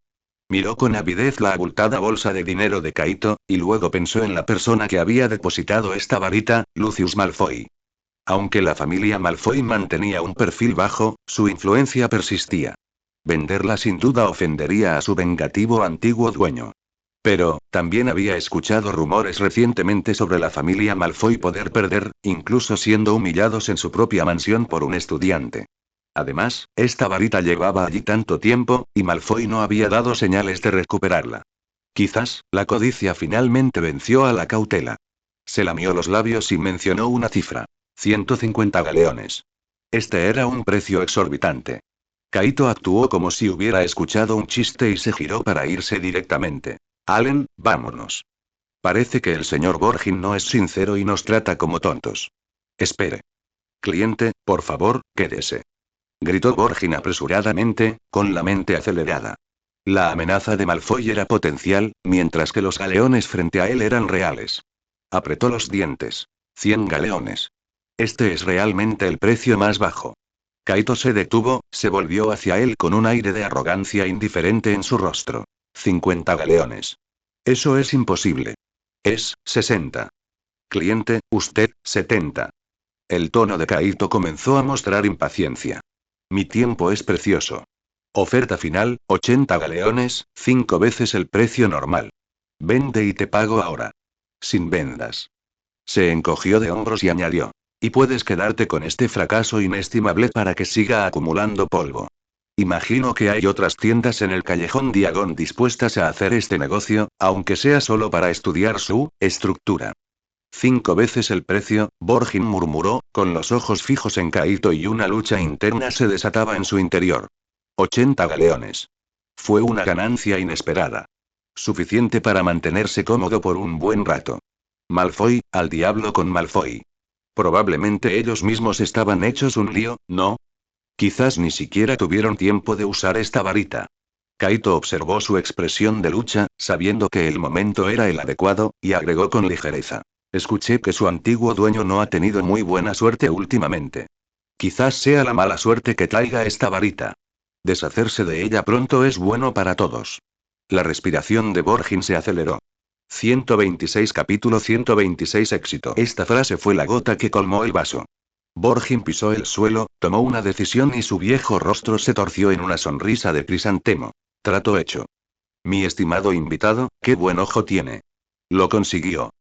Miró con avidez la abultada bolsa de dinero de Kaito, y luego pensó en la persona que había depositado esta varita, Lucius Malfoy. Aunque la familia Malfoy mantenía un perfil bajo, su influencia persistía. Venderla sin duda ofendería a su vengativo antiguo dueño. Pero, también había escuchado rumores recientemente sobre la familia Malfoy poder perder, incluso siendo humillados en su propia mansión por un estudiante. Además, esta varita llevaba allí tanto tiempo, y Malfoy no había dado señales de recuperarla. Quizás, la codicia finalmente venció a la cautela. Se lamió los labios y mencionó una cifra. 150 galeones. Este era un precio exorbitante. Kaito actuó como si hubiera escuchado un chiste y se giró para irse directamente. Allen, vámonos. Parece que el señor Borgin no es sincero y nos trata como tontos. Espere. Cliente, por favor, quédese. Gritó Borgin apresuradamente, con la mente acelerada. La amenaza de Malfoy era potencial, mientras que los galeones frente a él eran reales. Apretó los dientes. 100 galeones. Este es realmente el precio más bajo. Kaito se detuvo, se volvió hacia él con un aire de arrogancia indiferente en su rostro. 50 galeones. Eso es imposible. Es, 60. Cliente, usted, 70. El tono de Kaito comenzó a mostrar impaciencia. Mi tiempo es precioso. Oferta final, 80 galeones, 5 veces el precio normal. Vende y te pago ahora. Sin vendas. Se encogió de hombros y añadió. Y puedes quedarte con este fracaso inestimable para que siga acumulando polvo. Imagino que hay otras tiendas en el callejón Diagon dispuestas a hacer este negocio, aunque sea solo para estudiar su estructura. 5 veces el precio, Borgin murmuró, con los ojos fijos en Kaito y una lucha interna se desataba en su interior. 80 galeones. Fue una ganancia inesperada. Suficiente para mantenerse cómodo por un buen rato. Malfoy, al diablo con Malfoy. Probablemente ellos mismos estaban hechos un lío, ¿no? Quizás ni siquiera tuvieron tiempo de usar esta varita. Kaito observó su expresión de lucha, sabiendo que el momento era el adecuado, y agregó con ligereza. Escuché que su antiguo dueño no ha tenido muy buena suerte últimamente. Quizás sea la mala suerte que traiga esta varita. Deshacerse de ella pronto es bueno para todos. La respiración de Borgin se aceleró. 126 capítulo 126 éxito. Esta frase fue la gota que colmó el vaso. Borgin pisó el suelo, tomó una decisión y su viejo rostro se torció en una sonrisa de crisantemo. Trato hecho. Mi estimado invitado, qué buen ojo tiene. Lo consiguió.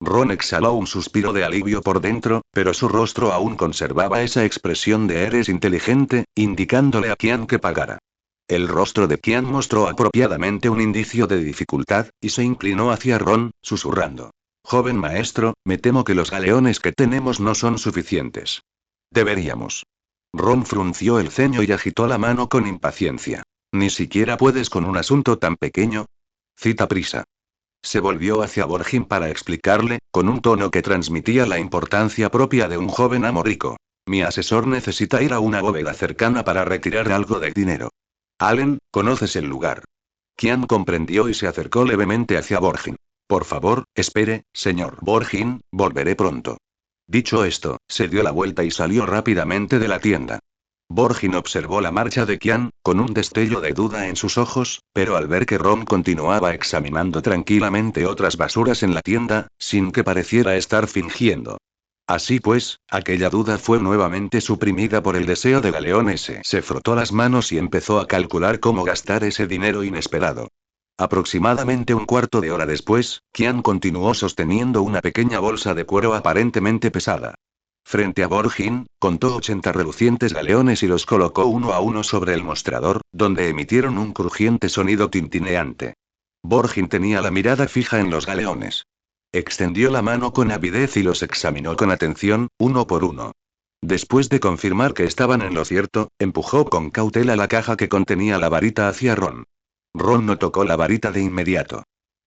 Ron exhaló un suspiro de alivio por dentro, pero su rostro aún conservaba esa expresión de eres inteligente, indicándole a Qian que pagara. El rostro de Qian mostró apropiadamente un indicio de dificultad, y se inclinó hacia Ron, susurrando. Joven maestro, me temo que los galeones que tenemos no son suficientes. Deberíamos. Ron frunció el ceño y agitó la mano con impaciencia. ¿Ni siquiera puedes con un asunto tan pequeño? Cita prisa. Se volvió hacia Borgin para explicarle, con un tono que transmitía la importancia propia de un joven amo rico. Mi asesor necesita ir a una bóveda cercana para retirar algo de dinero. Allen, ¿conoces el lugar? Qian comprendió y se acercó levemente hacia Borgin. Por favor, espere, señor Borgin, volveré pronto. Dicho esto, se dio la vuelta y salió rápidamente de la tienda. Borgin observó la marcha de Qian, con un destello de duda en sus ojos, pero al ver que Ron continuaba examinando tranquilamente otras basuras en la tienda, sin que pareciera estar fingiendo. Así pues, aquella duda fue nuevamente suprimida por el deseo de Galeón S. Se frotó las manos y empezó a calcular cómo gastar ese dinero inesperado. Aproximadamente un cuarto de hora después, Qian continuó sosteniendo una pequeña bolsa de cuero aparentemente pesada. Frente a Borgin, contó 80 relucientes galeones y los colocó uno a uno sobre el mostrador, donde emitieron un crujiente sonido tintineante. Borgin tenía la mirada fija en los galeones. Extendió la mano con avidez y los examinó con atención, uno por uno. Después de confirmar que estaban en lo cierto, empujó con cautela la caja que contenía la varita hacia Ron. Ron no tocó la varita de inmediato.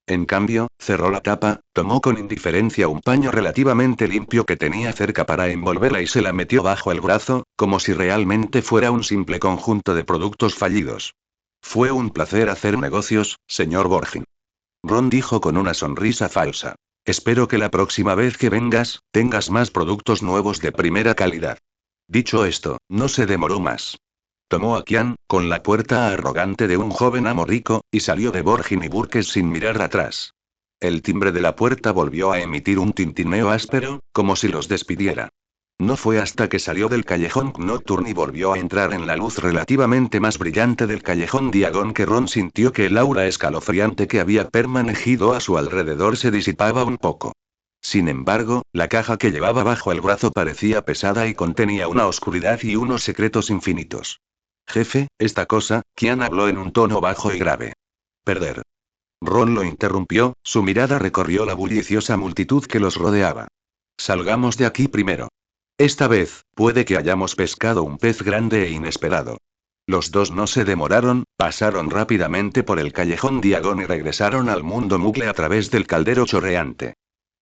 En cambio, cerró la tapa, tomó con indiferencia un paño relativamente limpio que tenía cerca para envolverla y se la metió bajo el brazo, como si realmente fuera un simple conjunto de productos fallidos. Fue un placer hacer negocios, señor Borgin. Ron dijo con una sonrisa falsa. Espero que la próxima vez que vengas, tengas más productos nuevos de primera calidad. Dicho esto, no se demoró más. Tomó a Qian, con la puerta arrogante de un joven amo rico, y salió de Borgin y Burkes sin mirar atrás. El timbre de la puerta volvió a emitir un tintineo áspero, como si los despidiera. No fue hasta que salió del callejón Nocturne y volvió a entrar en la luz relativamente más brillante del callejón Diagon que Ron sintió que el aura escalofriante que había permanecido a su alrededor se disipaba un poco. Sin embargo, la caja que llevaba bajo el brazo parecía pesada y contenía una oscuridad y unos secretos infinitos. Jefe, esta cosa, Qian habló en un tono bajo y grave. Perder. Ron lo interrumpió, su mirada recorrió la bulliciosa multitud que los rodeaba. Salgamos de aquí primero. Esta vez, puede que hayamos pescado un pez grande e inesperado. Los dos no se demoraron, pasaron rápidamente por el callejón Diagon y regresaron al mundo Mugle a través del caldero chorreante.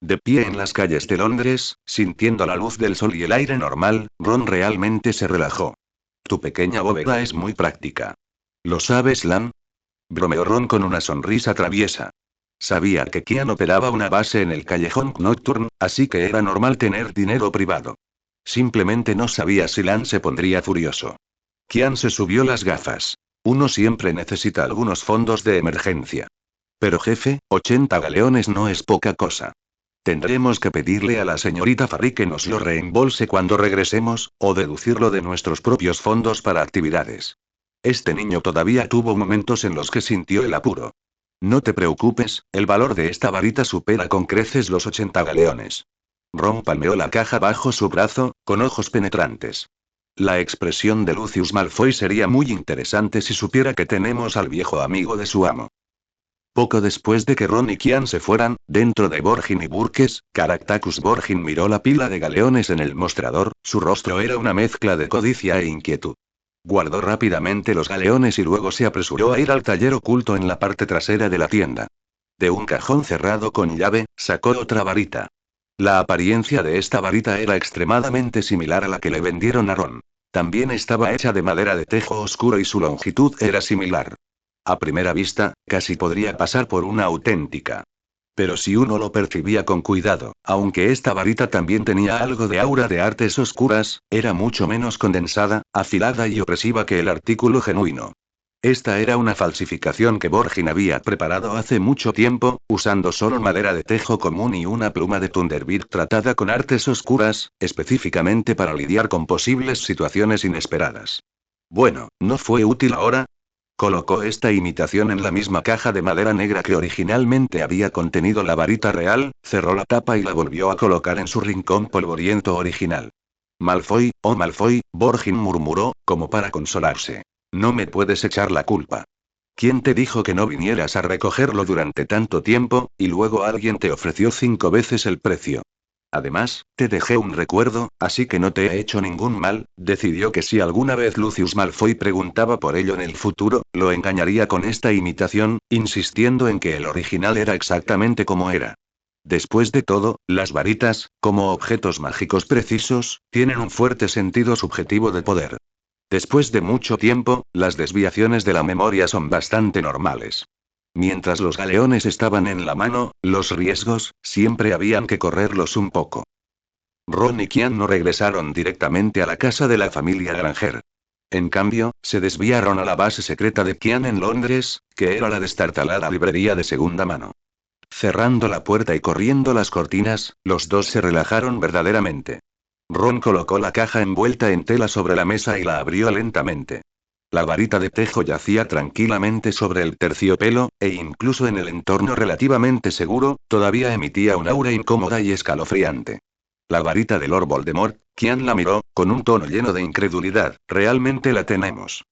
De pie en las calles de Londres, sintiendo la luz del sol y el aire normal, Ron realmente se relajó. Tu pequeña bóveda es muy práctica. ¿Lo sabes, Lan? Bromeó Ron con una sonrisa traviesa. Sabía que Qian operaba una base en el callejón Nocturne, así que era normal tener dinero privado. Simplemente no sabía si Lan se pondría furioso. Qian se subió las gafas. Uno siempre necesita algunos fondos de emergencia. Pero jefe, 80 galeones no es poca cosa. Tendremos que pedirle a la señorita Farry que nos lo reembolse cuando regresemos, o deducirlo de nuestros propios fondos para actividades. Este niño todavía tuvo momentos en los que sintió el apuro. No te preocupes, el valor de esta varita supera con creces los 80 galeones. Ron palmeó la caja bajo su brazo, con ojos penetrantes. La expresión de Lucius Malfoy sería muy interesante si supiera que tenemos al viejo amigo de su amo. Poco después de que Ron y Qian se fueran, dentro de Borgin y Burkes, Caractacus Borgin miró la pila de galeones en el mostrador, su rostro era una mezcla de codicia e inquietud. Guardó rápidamente los galeones y luego se apresuró a ir al taller oculto en la parte trasera de la tienda. De un cajón cerrado con llave, sacó otra varita. La apariencia de esta varita era extremadamente similar a la que le vendieron a Ron. También estaba hecha de madera de tejo oscuro y su longitud era similar. A primera vista, casi podría pasar por una auténtica. Pero si uno lo percibía con cuidado, aunque esta varita también tenía algo de aura de artes oscuras, era mucho menos condensada, afilada y opresiva que el artículo genuino. Esta era una falsificación que Borgin había preparado hace mucho tiempo, usando solo madera de tejo común y una pluma de Thunderbird tratada con artes oscuras, específicamente para lidiar con posibles situaciones inesperadas. Bueno, ¿no fue útil ahora? Colocó esta imitación en la misma caja de madera negra que originalmente había contenido la varita real, cerró la tapa y la volvió a colocar en su rincón polvoriento original. Malfoy, oh Malfoy, Borgin murmuró, como para consolarse. No me puedes echar la culpa. ¿Quién te dijo que no vinieras a recogerlo durante tanto tiempo, y luego alguien te ofreció 5 veces el precio? Además, te dejé un recuerdo, así que no te he hecho ningún mal. Decidió que si alguna vez Lucius Malfoy preguntaba por ello en el futuro, lo engañaría con esta imitación, insistiendo en que el original era exactamente como era. Después de todo, las varitas, como objetos mágicos precisos, tienen un fuerte sentido subjetivo de poder. Después de mucho tiempo, las desviaciones de la memoria son bastante normales. Mientras los galeones estaban en la mano, los riesgos, siempre habían que correrlos un poco. Ron y Kian no regresaron directamente a la casa de la familia Granger. En cambio, se desviaron a la base secreta de Kian en Londres, que era la destartalada librería de segunda mano. Cerrando la puerta y corriendo las cortinas, los dos se relajaron verdaderamente. Ron colocó la caja envuelta en tela sobre la mesa y la abrió lentamente. La varita de tejo yacía tranquilamente sobre el terciopelo, e incluso en el entorno relativamente seguro, todavía emitía un aura incómoda y escalofriante. La varita de Lord Voldemort, Kian la miró, con un tono lleno de incredulidad. Realmente la tenemos.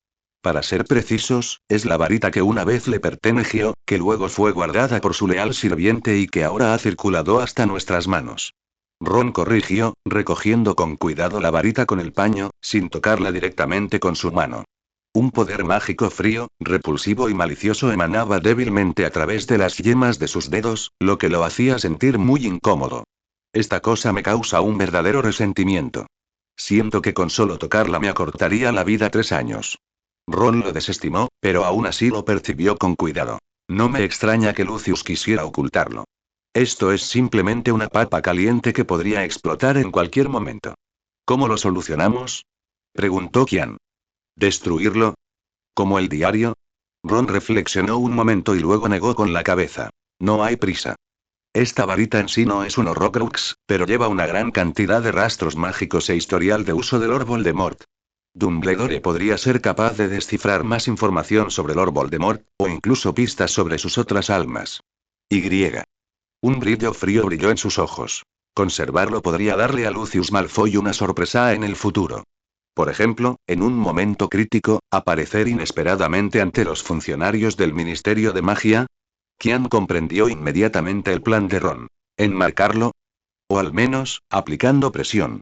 Para ser precisos, es la varita que una vez le perteneció, que luego fue guardada por su leal sirviente y que ahora ha circulado hasta nuestras manos. Ron corrigió, recogiendo con cuidado la varita con el paño, sin tocarla directamente con su mano. Un poder mágico frío, repulsivo y malicioso emanaba débilmente a través de las yemas de sus dedos, lo que lo hacía sentir muy incómodo. Esta cosa me causa un verdadero resentimiento. Siento que con solo tocarla me acortaría la vida 3 años. Ron lo desestimó, pero aún así lo percibió con cuidado. No me extraña que Lucius quisiera ocultarlo. Esto es simplemente una papa caliente que podría explotar en cualquier momento. ¿Cómo lo solucionamos? Preguntó Kian. ¿Destruirlo? ¿Como el diario? Ron reflexionó un momento y luego negó con la cabeza. No hay prisa. Esta varita en sí no es un Horcrux, pero lleva una gran cantidad de rastros mágicos e historial de uso de Lord Voldemort. Dumbledore podría ser capaz de descifrar más información sobre Lord Voldemort, o incluso pistas sobre sus otras almas. Y. Un brillo frío brilló en sus ojos. Conservarlo podría darle a Lucius Malfoy una sorpresa en el futuro. Por ejemplo, en un momento crítico, aparecer inesperadamente ante los funcionarios del Ministerio de Magia. Kian comprendió inmediatamente el plan de Ron. ¿Enmarcarlo? O al menos, aplicando presión.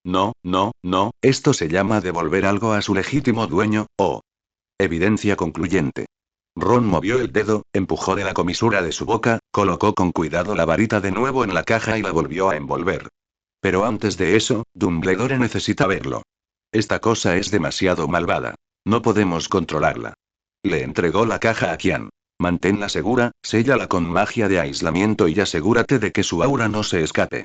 No, no, no, esto se llama devolver algo a su legítimo dueño, o evidencia concluyente. Ron movió el dedo, empujó de la comisura de su boca, colocó con cuidado la varita de nuevo en la caja y la volvió a envolver. Pero antes de eso, Dumbledore necesita verlo. Esta cosa es demasiado malvada. No podemos controlarla. Le entregó la caja a Kian. Manténla segura, séllala con magia de aislamiento y asegúrate de que su aura no se escape.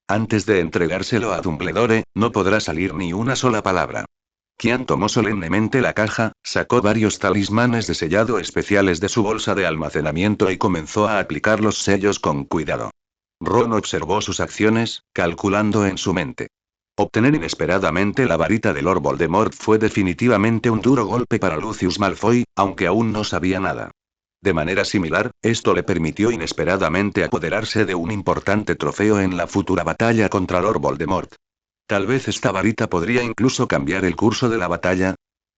Antes de entregárselo a Dumbledore, no podrá salir ni una sola palabra. Kian tomó solemnemente la caja, sacó varios talismanes de sellado especiales de su bolsa de almacenamiento y comenzó a aplicar los sellos con cuidado. Ron observó sus acciones, calculando en su mente. Obtener inesperadamente la varita de Lord Voldemort fue definitivamente un duro golpe para Lucius Malfoy, aunque aún no sabía nada. De manera similar, esto le permitió inesperadamente apoderarse de un importante trofeo en la futura batalla contra Lord Voldemort. Tal vez esta varita podría incluso cambiar el curso de la batalla.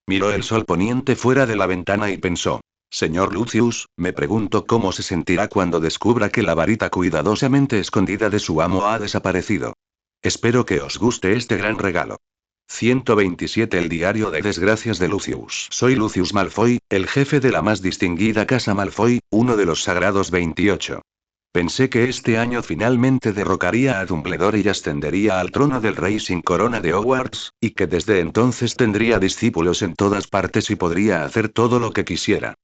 Miró el sol poniente fuera de la ventana y pensó. Señor Lucius, me pregunto cómo se sentirá cuando descubra que la varita cuidadosamente escondida de su amo ha desaparecido. Espero que os guste este gran regalo. 127 El diario de desgracias de Lucius. Soy Lucius Malfoy, el jefe de la más distinguida casa Malfoy, uno de los sagrados 28. Pensé que este año finalmente derrocaría a Dumbledore y ascendería al trono del rey sin corona de Hogwarts, y que desde entonces tendría discípulos en todas partes y podría hacer todo lo que quisiera.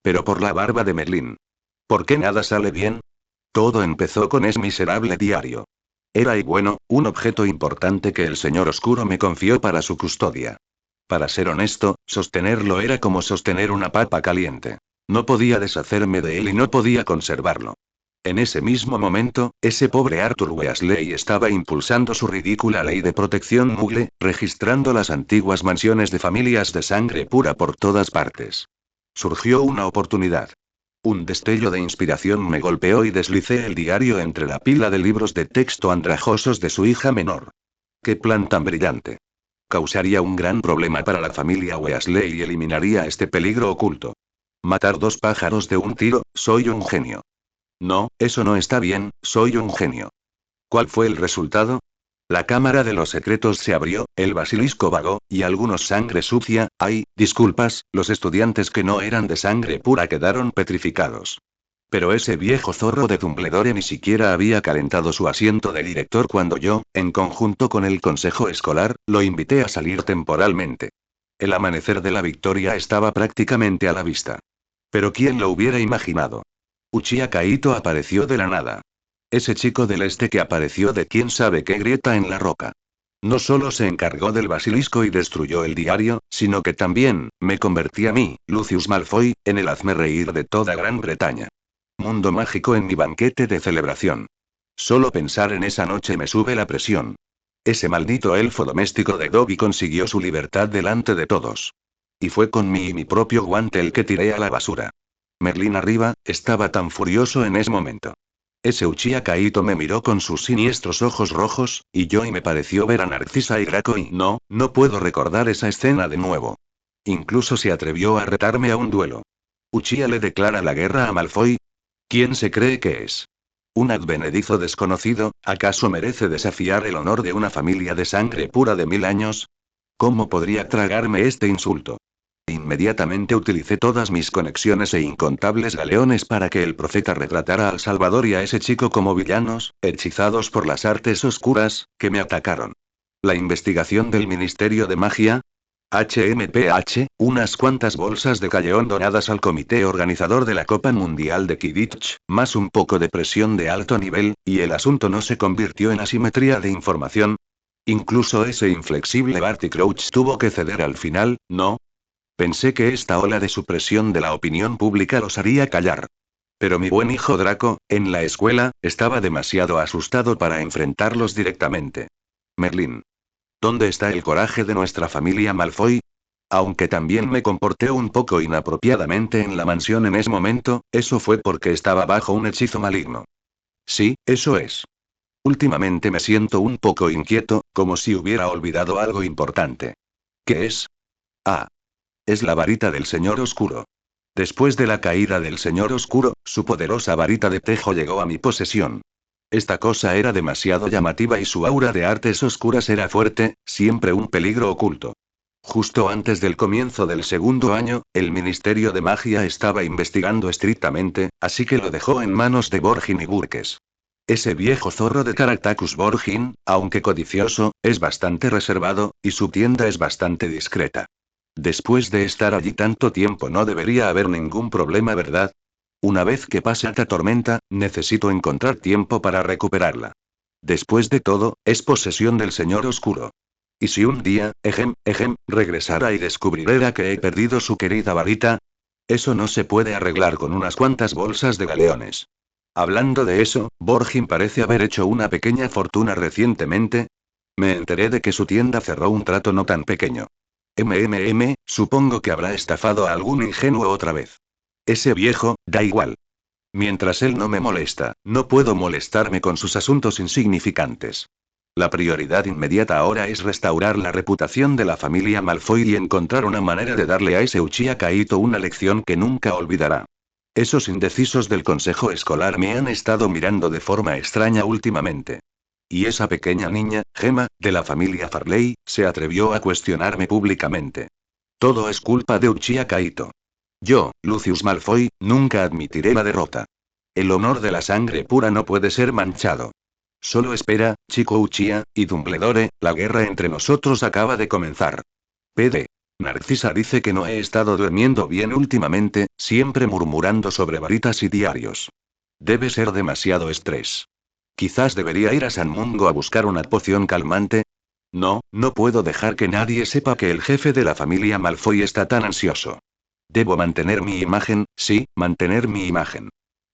Pero por la barba de Merlín. ¿Por qué nada sale bien? Todo empezó con ese miserable diario. Era y bueno, un objeto importante que el señor oscuro me confió para su custodia. Para ser honesto, sostenerlo era como sostener una papa caliente. No podía deshacerme de él y no podía conservarlo. En ese mismo momento, ese pobre Arthur Weasley estaba impulsando su ridícula ley de protección Muggle, registrando las antiguas mansiones de familias de sangre pura por todas partes. Surgió una oportunidad. Un destello de inspiración me golpeó y deslicé el diario entre la pila de libros de texto andrajosos de su hija menor. ¡Qué plan tan brillante! Causaría un gran problema para la familia Weasley y eliminaría este peligro oculto. Matar dos pájaros de un tiro, soy un genio. No, eso no está bien, soy un genio. ¿Cuál fue el resultado? La cámara de los secretos se abrió, el basilisco vagó, y algunos sangre sucia, ay, disculpas, los estudiantes que no eran de sangre pura quedaron petrificados. Pero ese viejo zorro de Dumbledore ni siquiera había calentado su asiento de director cuando yo, en conjunto con el consejo escolar, lo invité a salir temporalmente. El amanecer de la victoria estaba prácticamente a la vista. Pero ¿quién lo hubiera imaginado? Uchiha Kaito apareció de la nada. Ese chico del este que apareció de quién sabe qué grieta en la roca. No solo se encargó del basilisco y destruyó el diario, sino que también, me convertí a mí, Lucius Malfoy, en el hazmerreír de toda Gran Bretaña. Mundo mágico en mi banquete de celebración. Solo pensar en esa noche me sube la presión. Ese maldito elfo doméstico de Dobby consiguió su libertad delante de todos. Y fue con mí y mi propio guante el que tiré a la basura. Merlín arriba, estaba tan furioso en ese momento. Ese Uchiha Kaito me miró con sus siniestros ojos rojos, y me pareció ver a Narcisa y Draco y no puedo recordar esa escena de nuevo. Incluso se atrevió a retarme a un duelo. Uchiha le declara la guerra a Malfoy. ¿Quién se cree que es? ¿Un advenedizo desconocido, acaso merece desafiar el honor de una familia de sangre pura de 1000 años? ¿Cómo podría tragarme este insulto? Inmediatamente utilicé todas mis conexiones e incontables galeones para que el profeta retratara al Salvador y a ese chico como villanos, hechizados por las artes oscuras, que me atacaron. La investigación del Ministerio de Magia. HMPH, unas cuantas bolsas de calleón donadas al comité organizador de la Copa Mundial de Quidditch, más un poco de presión de alto nivel, y el asunto no se convirtió en asimetría de información. Incluso ese inflexible Barty Crouch tuvo que ceder al final, ¿no? Pensé que esta ola de supresión de la opinión pública los haría callar. Pero mi buen hijo Draco, en la escuela, estaba demasiado asustado para enfrentarlos directamente. Merlín. ¿Dónde está el coraje de nuestra familia Malfoy? Aunque también me comporté un poco inapropiadamente en la mansión en ese momento, eso fue porque estaba bajo un hechizo maligno. Sí, eso es. Últimamente me siento un poco inquieto, como si hubiera olvidado algo importante. ¿Qué es? Ah. Es la varita del Señor Oscuro. Después de la caída del Señor Oscuro, su poderosa varita de tejo llegó a mi posesión. Esta cosa era demasiado llamativa y su aura de artes oscuras era fuerte, siempre un peligro oculto. Justo antes del comienzo del segundo año, el Ministerio de Magia estaba investigando estrictamente, así que lo dejó en manos de Borgin y Burkes. Ese viejo zorro de Caractacus Borgin, aunque codicioso, es bastante reservado, y su tienda es bastante discreta. Después de estar allí tanto tiempo no debería haber ningún problema, ¿verdad? Una vez que pase esta tormenta, necesito encontrar tiempo para recuperarla. Después de todo, es posesión del Señor Oscuro. ¿Y si un día, regresara y descubriera que he perdido su querida varita? Eso no se puede arreglar con unas cuantas bolsas de galeones. Hablando de eso, Borgin parece haber hecho una pequeña fortuna recientemente. Me enteré de que su tienda cerró un trato no tan pequeño. Supongo que habrá estafado a algún ingenuo otra vez. Ese viejo, da igual. Mientras él no me molesta, no puedo molestarme con sus asuntos insignificantes. La prioridad inmediata ahora es restaurar la reputación de la familia Malfoy y encontrar una manera de darle a ese Uchiha Kaito una lección que nunca olvidará. Esos indecisos del consejo escolar me han estado mirando de forma extraña últimamente. Y esa pequeña niña, Gemma, de la familia Farley, se atrevió a cuestionarme públicamente. Todo es culpa de Uchiha Kaito. Yo, Lucius Malfoy, nunca admitiré la derrota. El honor de la sangre pura no puede ser manchado. Solo espera, chico Uchiha, y Dumbledore, la guerra entre nosotros acaba de comenzar. PD. Narcisa dice que no he estado durmiendo bien últimamente, siempre murmurando sobre varitas y diarios. Debe ser demasiado estrés. Quizás debería ir a San Mungo a buscar una poción calmante. No, no puedo dejar que nadie sepa que el jefe de la familia Malfoy está tan ansioso. Debo mantener mi imagen, sí, mantener mi imagen.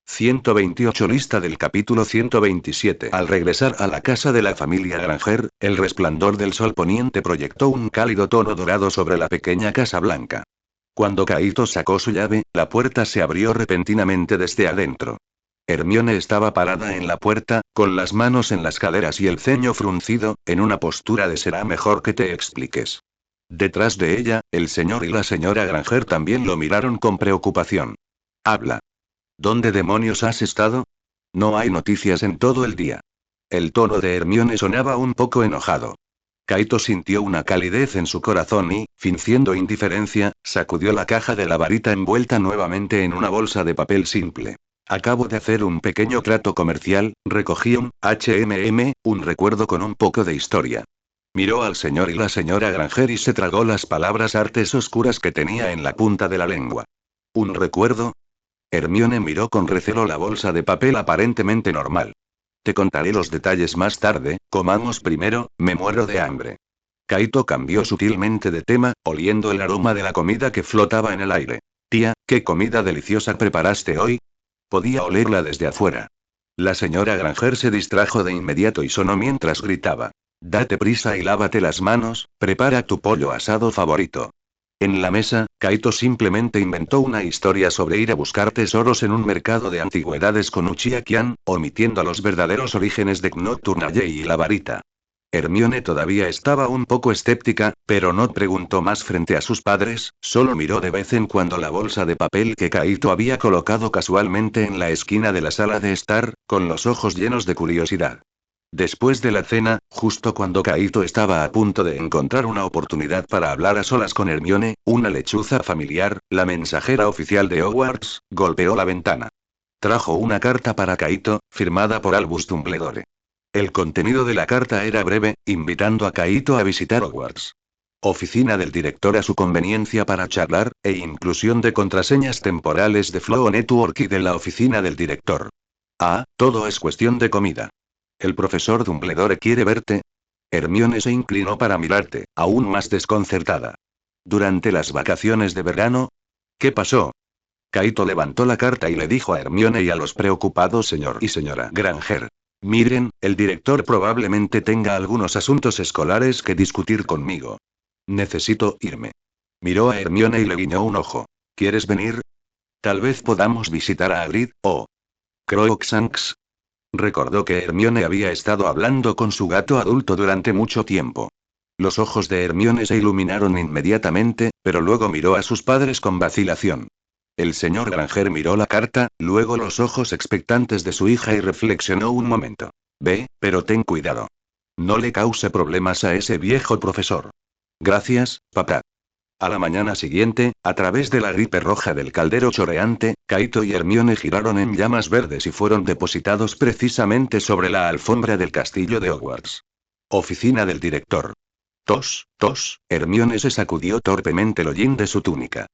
128 Lista del capítulo 127. Al regresar a la casa de la familia Granger, el resplandor del sol poniente proyectó un cálido tono dorado sobre la pequeña casa blanca. Cuando Kaito sacó su llave, la puerta se abrió repentinamente desde adentro. Hermione estaba parada en la puerta, con las manos en las caderas y el ceño fruncido, en una postura de será mejor que te expliques. Detrás de ella, el señor y la señora Granger también lo miraron con preocupación. Habla. ¿Dónde demonios has estado? No hay noticias en todo el día. El tono de Hermione sonaba un poco enojado. Kaito sintió una calidez en su corazón y, fingiendo indiferencia, sacudió la caja de la varita envuelta nuevamente en una bolsa de papel simple. Acabo de hacer un pequeño trato comercial, recogí un un recuerdo con un poco de historia. Miró al señor y la señora Granger y se tragó las palabras artes oscuras que tenía en la punta de la lengua. ¿Un recuerdo? Hermione miró con recelo la bolsa de papel aparentemente normal. Te contaré los detalles más tarde, comamos primero, me muero de hambre. Kaito cambió sutilmente de tema, oliendo el aroma de la comida que flotaba en el aire. Tía, ¿qué comida deliciosa preparaste hoy? Podía olerla desde afuera. La señora Granger se distrajo de inmediato y sonó mientras gritaba. Date prisa y lávate las manos, prepara tu pollo asado favorito. En la mesa, Kaito simplemente inventó una historia sobre ir a buscar tesoros en un mercado de antigüedades con Uchiha-Kian, omitiendo los verdaderos orígenes de Nocturnalle y la varita. Hermione todavía estaba un poco escéptica, pero no preguntó más frente a sus padres, solo miró de vez en cuando la bolsa de papel que Kaito había colocado casualmente en la esquina de la sala de estar, con los ojos llenos de curiosidad. Después de la cena, justo cuando Kaito estaba a punto de encontrar una oportunidad para hablar a solas con Hermione, una lechuza familiar, la mensajera oficial de Hogwarts, golpeó la ventana. Trajo una carta para Kaito, firmada por Albus Dumbledore. El contenido de la carta era breve, invitando a Kaito a visitar Hogwarts. Oficina del director a su conveniencia para charlar, e inclusión de contraseñas temporales de Flow Network y de la oficina del director. Ah, todo es cuestión de comida. El profesor Dumbledore quiere verte. Hermione se inclinó para mirarte, aún más desconcertada. Durante las vacaciones de verano. ¿Qué pasó? Kaito levantó la carta y le dijo a Hermione y a los preocupados señor y señora Granger. Miren, el director probablemente tenga algunos asuntos escolares que discutir conmigo. Necesito irme. Miró a Hermione y le guiñó un ojo. ¿Quieres venir? Tal vez podamos visitar a Hagrid, o Crookshanks. Recordó que Hermione había estado hablando con su gato adulto durante mucho tiempo. Los ojos de Hermione se iluminaron inmediatamente, pero luego miró a sus padres con vacilación. El señor Granger miró la carta, luego los ojos expectantes de su hija y reflexionó un momento. Ve, pero ten cuidado. No le cause problemas a ese viejo profesor. Gracias, papá. A la mañana siguiente, a través de la gripe roja del caldero choreante, Kaito y Hermione giraron en llamas verdes y fueron depositados precisamente sobre la alfombra del castillo de Hogwarts. Oficina del director. Tos, tos, Hermione se sacudió torpemente el hollín de su túnica.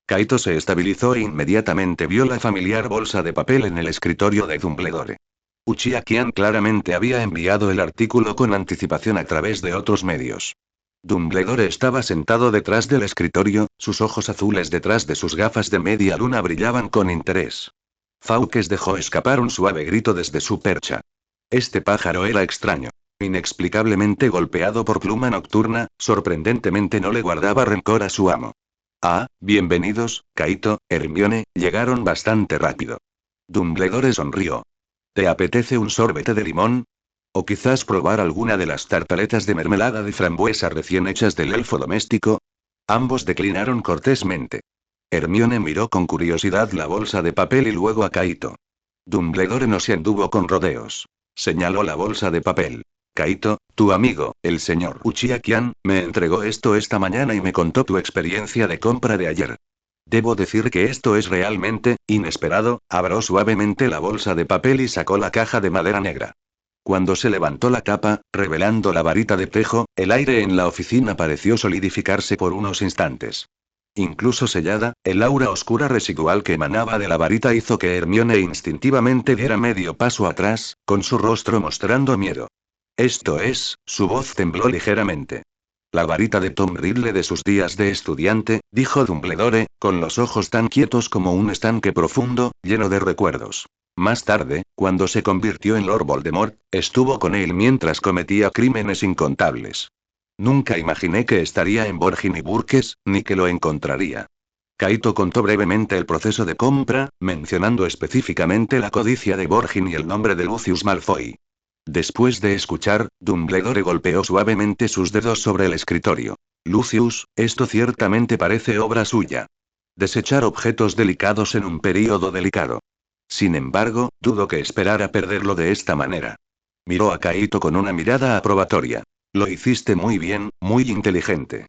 Kaito se estabilizó e inmediatamente vio la familiar bolsa de papel en el escritorio de Dumbledore. Uchiha-Kian claramente había enviado el artículo con anticipación a través de otros medios. Dumbledore estaba sentado detrás del escritorio, sus ojos azules detrás de sus gafas de media luna brillaban con interés. Fawkes dejó escapar un suave grito desde su percha. Este pájaro era extraño. Inexplicablemente golpeado por Pluma Nocturna, sorprendentemente no le guardaba rencor a su amo. Ah, bienvenidos, Kaito, Hermione, llegaron bastante rápido. Dumbledore sonrió. ¿Te apetece un sorbete de limón? ¿O quizás probar alguna de las tartaletas de mermelada de frambuesa recién hechas del elfo doméstico? Ambos declinaron cortésmente. Hermione miró con curiosidad la bolsa de papel y luego a Kaito. Dumbledore no se anduvo con rodeos. Señaló la bolsa de papel. Kaito, tu amigo, el señor Uchiha-Kian, me entregó esto esta mañana y me contó tu experiencia de compra de ayer. Debo decir que esto es realmente inesperado. Abrió suavemente la bolsa de papel y sacó la caja de madera negra. Cuando se levantó la tapa, revelando la varita de tejo, el aire en la oficina pareció solidificarse por unos instantes. Incluso sellada, el aura oscura residual que emanaba de la varita hizo que Hermione instintivamente diera medio paso atrás, con su rostro mostrando miedo. Esto es, su voz tembló ligeramente. La varita de Tom Riddle de sus días de estudiante, dijo Dumbledore, con los ojos tan quietos como un estanque profundo, lleno de recuerdos. Más tarde, cuando se convirtió en Lord Voldemort, estuvo con él mientras cometía crímenes incontables. Nunca imaginé que estaría en Borgin y Burkes, ni que lo encontraría. Kaito contó brevemente el proceso de compra, mencionando específicamente la codicia de Borgin y el nombre de Lucius Malfoy. Después de escuchar, Dumbledore golpeó suavemente sus dedos sobre el escritorio. Lucius, esto ciertamente parece obra suya. Desechar objetos delicados en un período delicado. Sin embargo, dudo que esperara perderlo de esta manera. Miró a Kaito con una mirada aprobatoria. Lo hiciste muy bien, muy inteligente.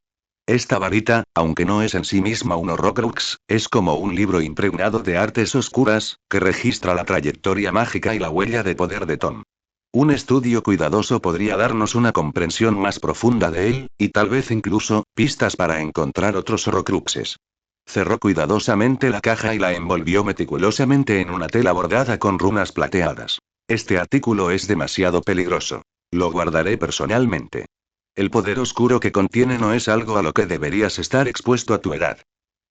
Esta varita, aunque no es en sí misma un Horrocrux, es como un libro impregnado de artes oscuras, que registra la trayectoria mágica y la huella de poder de Tom. Un estudio cuidadoso podría darnos una comprensión más profunda de él, y tal vez incluso, pistas para encontrar otros Horrocruxes. Cerró cuidadosamente la caja y la envolvió meticulosamente en una tela bordada con runas plateadas. Este artículo es demasiado peligroso. Lo guardaré personalmente. El poder oscuro que contiene no es algo a lo que deberías estar expuesto a tu edad.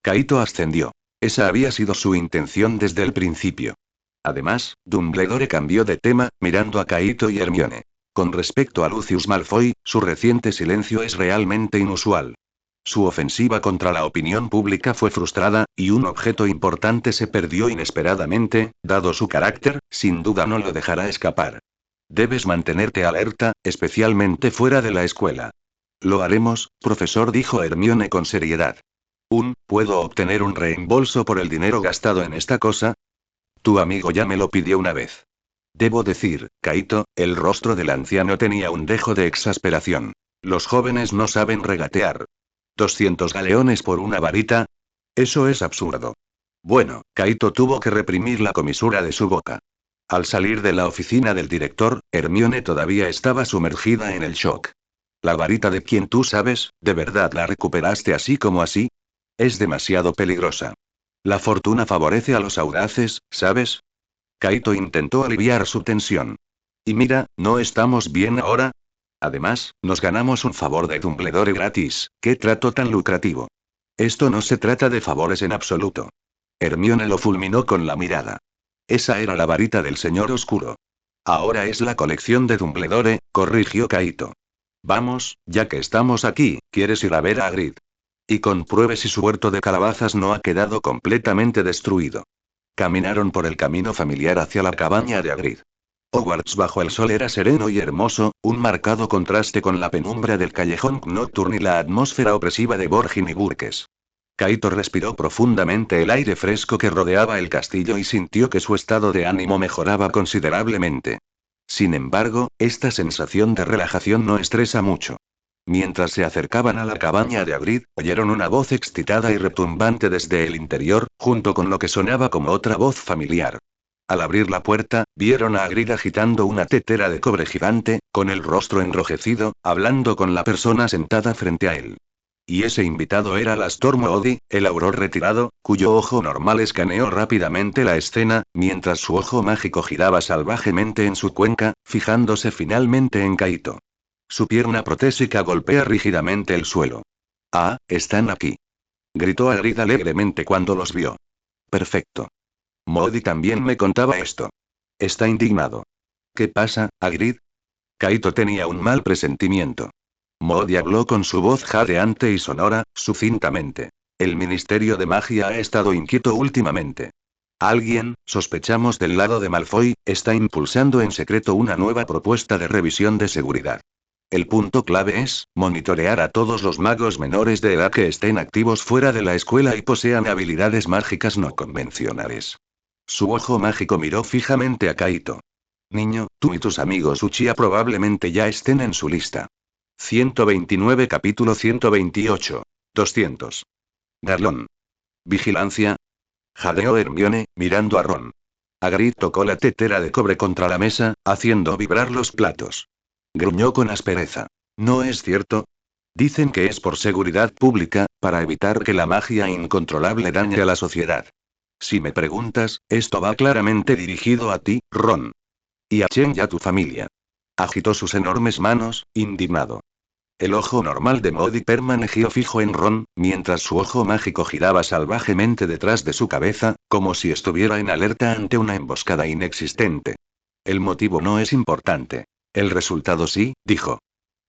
Kaito ascendió. Esa había sido su intención desde el principio. Además, Dumbledore cambió de tema, mirando a Kaito y Hermione. Con respecto a Lucius Malfoy, su reciente silencio es realmente inusual. Su ofensiva contra la opinión pública fue frustrada, y un objeto importante se perdió inesperadamente, dado su carácter, sin duda no lo dejará escapar. Debes mantenerte alerta, especialmente fuera de la escuela. Lo haremos, profesor, dijo Hermione con seriedad. ¿Puedo obtener un reembolso por el dinero gastado en esta cosa? Tu amigo ya me lo pidió una vez. Debo decir, Kaito, el rostro del anciano tenía un dejo de exasperación. Los jóvenes no saben regatear. 200 galeones por una varita. Eso es absurdo. Bueno, Kaito tuvo que reprimir la comisura de su boca. Al salir de la oficina del director, Hermione todavía estaba sumergida en el shock. La varita de quien tú sabes, ¿de verdad la recuperaste así como así? Es demasiado peligrosa. La fortuna favorece a los audaces, ¿sabes? Kaito intentó aliviar su tensión. Y mira, ¿no estamos bien ahora? Además, nos ganamos un favor de Dumbledore gratis. ¡Qué trato tan lucrativo! Esto no se trata de favores en absoluto. Hermione lo fulminó con la mirada. Esa era la varita del señor oscuro. Ahora es la colección de Dumbledore, corrigió Kaito. Vamos, ya que estamos aquí, ¿quieres ir a ver a Hagrid? Y compruebe si su huerto de calabazas no ha quedado completamente destruido. Caminaron por el camino familiar hacia la cabaña de Hagrid. Hogwarts bajo el sol era sereno y hermoso, un marcado contraste con la penumbra del callejón nocturno y la atmósfera opresiva de Borgin y Burkes. Kaito respiró profundamente el aire fresco que rodeaba el castillo y sintió que su estado de ánimo mejoraba considerablemente. Sin embargo, esta sensación de relajación no estresa mucho. Mientras se acercaban a la cabaña de Hagrid, oyeron una voz excitada y retumbante desde el interior, junto con lo que sonaba como otra voz familiar. Al abrir la puerta, vieron a Hagrid agitando una tetera de cobre gigante, con el rostro enrojecido, hablando con la persona sentada frente a él. Y ese invitado era Alastor Moody, el auror retirado, cuyo ojo normal escaneó rápidamente la escena, mientras su ojo mágico giraba salvajemente en su cuenca, fijándose finalmente en Kaito. Su pierna protésica golpea rígidamente el suelo. Ah, están aquí. Gritó Hagrid alegremente cuando los vio. Perfecto. Moody también me contaba esto. Está indignado. ¿Qué pasa, Hagrid? Kaito tenía un mal presentimiento. Moody habló con su voz jadeante y sonora, sucintamente. El Ministerio de Magia ha estado inquieto últimamente. Alguien, sospechamos del lado de Malfoy, está impulsando en secreto una nueva propuesta de revisión de seguridad. El punto clave es, monitorear a todos los magos menores de edad que estén activos fuera de la escuela y posean habilidades mágicas no convencionales. Su ojo mágico miró fijamente a Kaito. Niño, tú y tus amigos Uchiha probablemente ya estén en su lista. 129 capítulo 128. 200. Garlón. Vigilancia. Jadeó Hermione, mirando a Ron. Hagrid tocó la tetera de cobre contra la mesa, haciendo vibrar los platos. Gruñó con aspereza. ¿No es cierto? Dicen que es por seguridad pública, para evitar que la magia incontrolable dañe a la sociedad. Si me preguntas, esto va claramente dirigido a ti, Ron. Y a Chen y a tu familia. Agitó sus enormes manos, indignado. El ojo normal de Modi permaneció fijo en Ron, mientras su ojo mágico giraba salvajemente detrás de su cabeza, como si estuviera en alerta ante una emboscada inexistente. El motivo no es importante. El resultado sí, dijo.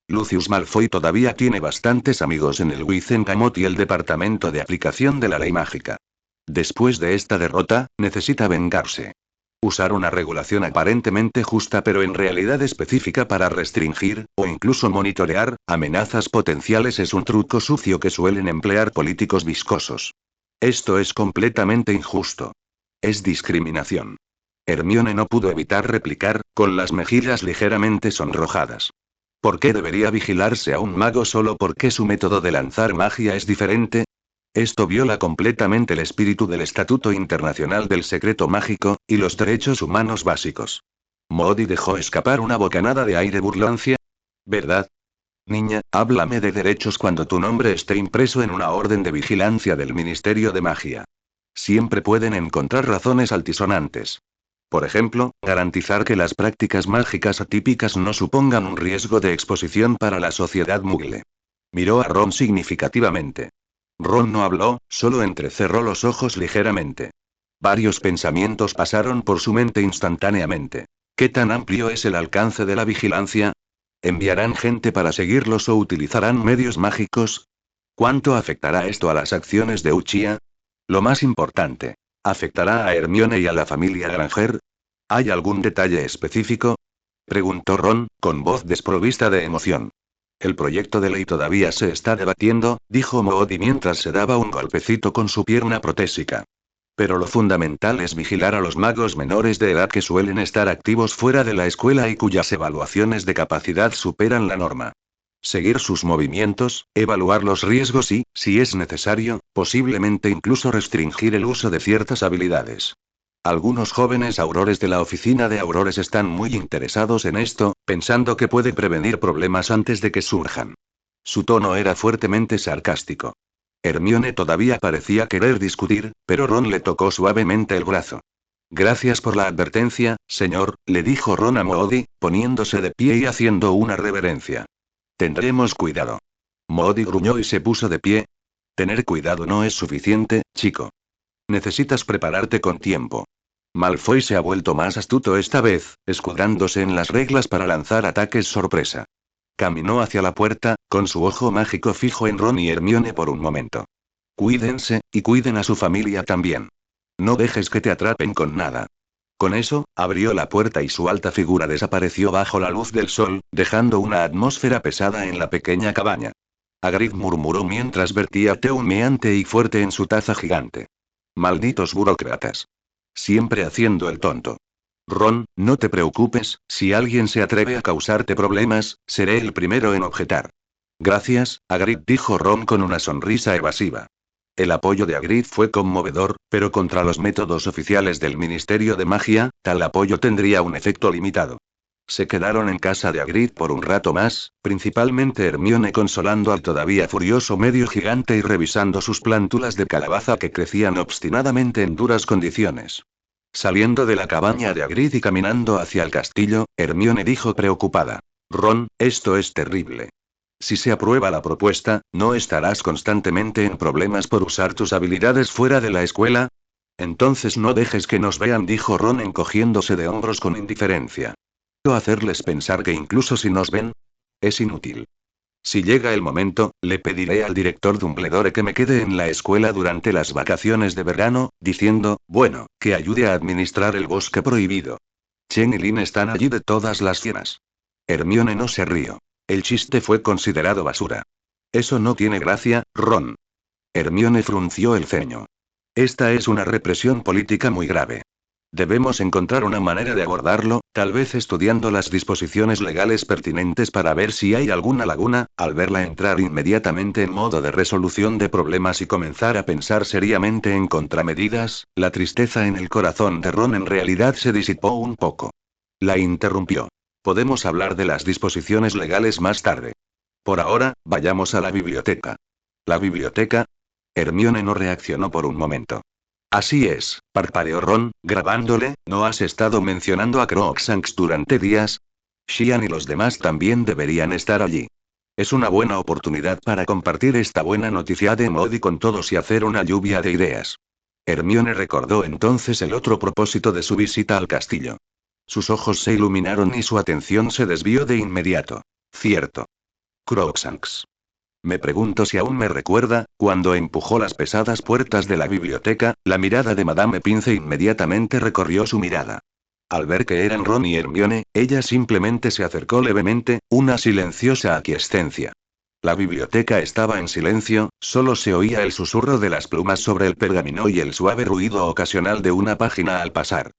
Lucius Malfoy todavía tiene bastantes amigos en el Wizengamot y el Departamento de Aplicación de la Ley Mágica. Después de esta derrota, necesita vengarse. Usar una regulación aparentemente justa pero en realidad específica para restringir, o incluso monitorear, amenazas potenciales es un truco sucio que suelen emplear políticos viscosos. Esto es completamente injusto. Es discriminación. Hermione no pudo evitar replicar, con las mejillas ligeramente sonrojadas. ¿Por qué debería vigilarse a un mago solo porque su método de lanzar magia es diferente? Esto viola completamente el espíritu del Estatuto Internacional del Secreto Mágico, y los derechos humanos básicos. Modi dejó escapar una bocanada de aire burlancia. ¿Verdad? Niña, háblame de derechos cuando tu nombre esté impreso en una orden de vigilancia del Ministerio de Magia. Siempre pueden encontrar razones altisonantes. Por ejemplo, garantizar que las prácticas mágicas atípicas no supongan un riesgo de exposición para la sociedad mugle. Miró a Ron significativamente. Ron no habló, solo entrecerró los ojos ligeramente. Varios pensamientos pasaron por su mente instantáneamente. ¿Qué tan amplio es el alcance de la vigilancia? ¿Enviarán gente para seguirlos o utilizarán medios mágicos? ¿Cuánto afectará esto a las acciones de Uchiha? Lo más importante, ¿afectará a Hermione y a la familia Granger? ¿Hay algún detalle específico? Preguntó Ron, con voz desprovista de emoción. El proyecto de ley todavía se está debatiendo, dijo Modi mientras se daba un golpecito con su pierna protésica. Pero lo fundamental es vigilar a los magos menores de edad que suelen estar activos fuera de la escuela y cuyas evaluaciones de capacidad superan la norma. Seguir sus movimientos, evaluar los riesgos y, si es necesario, posiblemente incluso restringir el uso de ciertas habilidades. Algunos jóvenes aurores de la oficina de aurores están muy interesados en esto, pensando que puede prevenir problemas antes de que surjan. Su tono era fuertemente sarcástico. Hermione todavía parecía querer discutir, pero Ron le tocó suavemente el brazo. Gracias por la advertencia, señor, le dijo Ron a Modi, poniéndose de pie y haciendo una reverencia. Tendremos cuidado. Modi gruñó y se puso de pie. Tener cuidado no es suficiente, chico. Necesitas prepararte con tiempo. Malfoy se ha vuelto más astuto esta vez, escudándose en las reglas para lanzar ataques sorpresa. Caminó hacia la puerta, con su ojo mágico fijo en Ron y Hermione por un momento. Cuídense, y cuiden a su familia también. No dejes que te atrapen con nada. Con eso, abrió la puerta y su alta figura desapareció bajo la luz del sol, dejando una atmósfera pesada en la pequeña cabaña. Hagrid murmuró mientras vertía té humeante y fuerte en su taza gigante. Malditos burócratas. Siempre haciendo el tonto. Ron, no te preocupes, si alguien se atreve a causarte problemas, seré el primero en objetar. Gracias, Hagrid, dijo Ron con una sonrisa evasiva. El apoyo de Hagrid fue conmovedor, pero contra los métodos oficiales del Ministerio de Magia, tal apoyo tendría un efecto limitado. Se quedaron en casa de Hagrid por un rato más, principalmente Hermione consolando al todavía furioso medio gigante y revisando sus plántulas de calabaza que crecían obstinadamente en duras condiciones. Saliendo de la cabaña de Hagrid y caminando hacia el castillo, Hermione dijo preocupada. Ron, esto es terrible. Si se aprueba la propuesta, ¿no estarás constantemente en problemas por usar tus habilidades fuera de la escuela? Entonces no dejes que nos vean, dijo Ron encogiéndose de hombros con indiferencia. ¿O hacerles pensar que incluso si nos ven? Es inútil. Si llega el momento, le pediré al director Dumbledore que me quede en la escuela durante las vacaciones de verano, diciendo, bueno, que ayude a administrar el bosque prohibido. Chen y Lin están allí de todas las cienas. Hermione no se rió. El chiste fue considerado basura. Eso no tiene gracia, Ron. Hermione frunció el ceño. Esta es una represión política muy grave. Debemos encontrar una manera de abordarlo, tal vez estudiando las disposiciones legales pertinentes para ver si hay alguna laguna, al verla entrar inmediatamente en modo de resolución de problemas y comenzar a pensar seriamente en contramedidas, la tristeza en el corazón de Ron en realidad se disipó un poco. La interrumpió. Podemos hablar de las disposiciones legales más tarde. Por ahora, vayamos a la biblioteca. ¿La biblioteca? Hermione no reaccionó por un momento. Así es, parpadeó Ron, grabándole, ¿no has estado mencionando a Crookshanks durante días? Xian y los demás también deberían estar allí. Es una buena oportunidad para compartir esta buena noticia de Modi con todos y hacer una lluvia de ideas. Hermione recordó entonces el otro propósito de su visita al castillo. Sus ojos se iluminaron y su atención se desvió de inmediato. Cierto. Crookshanks. Me pregunto si aún me recuerda, cuando empujó las pesadas puertas de la biblioteca, la mirada de Madame Pince inmediatamente recorrió su mirada. Al ver que eran Ron y Hermione, ella simplemente se acercó levemente, una silenciosa aquiescencia. La biblioteca estaba en silencio, solo se oía el susurro de las plumas sobre el pergamino y el suave ruido ocasional de una página al pasar.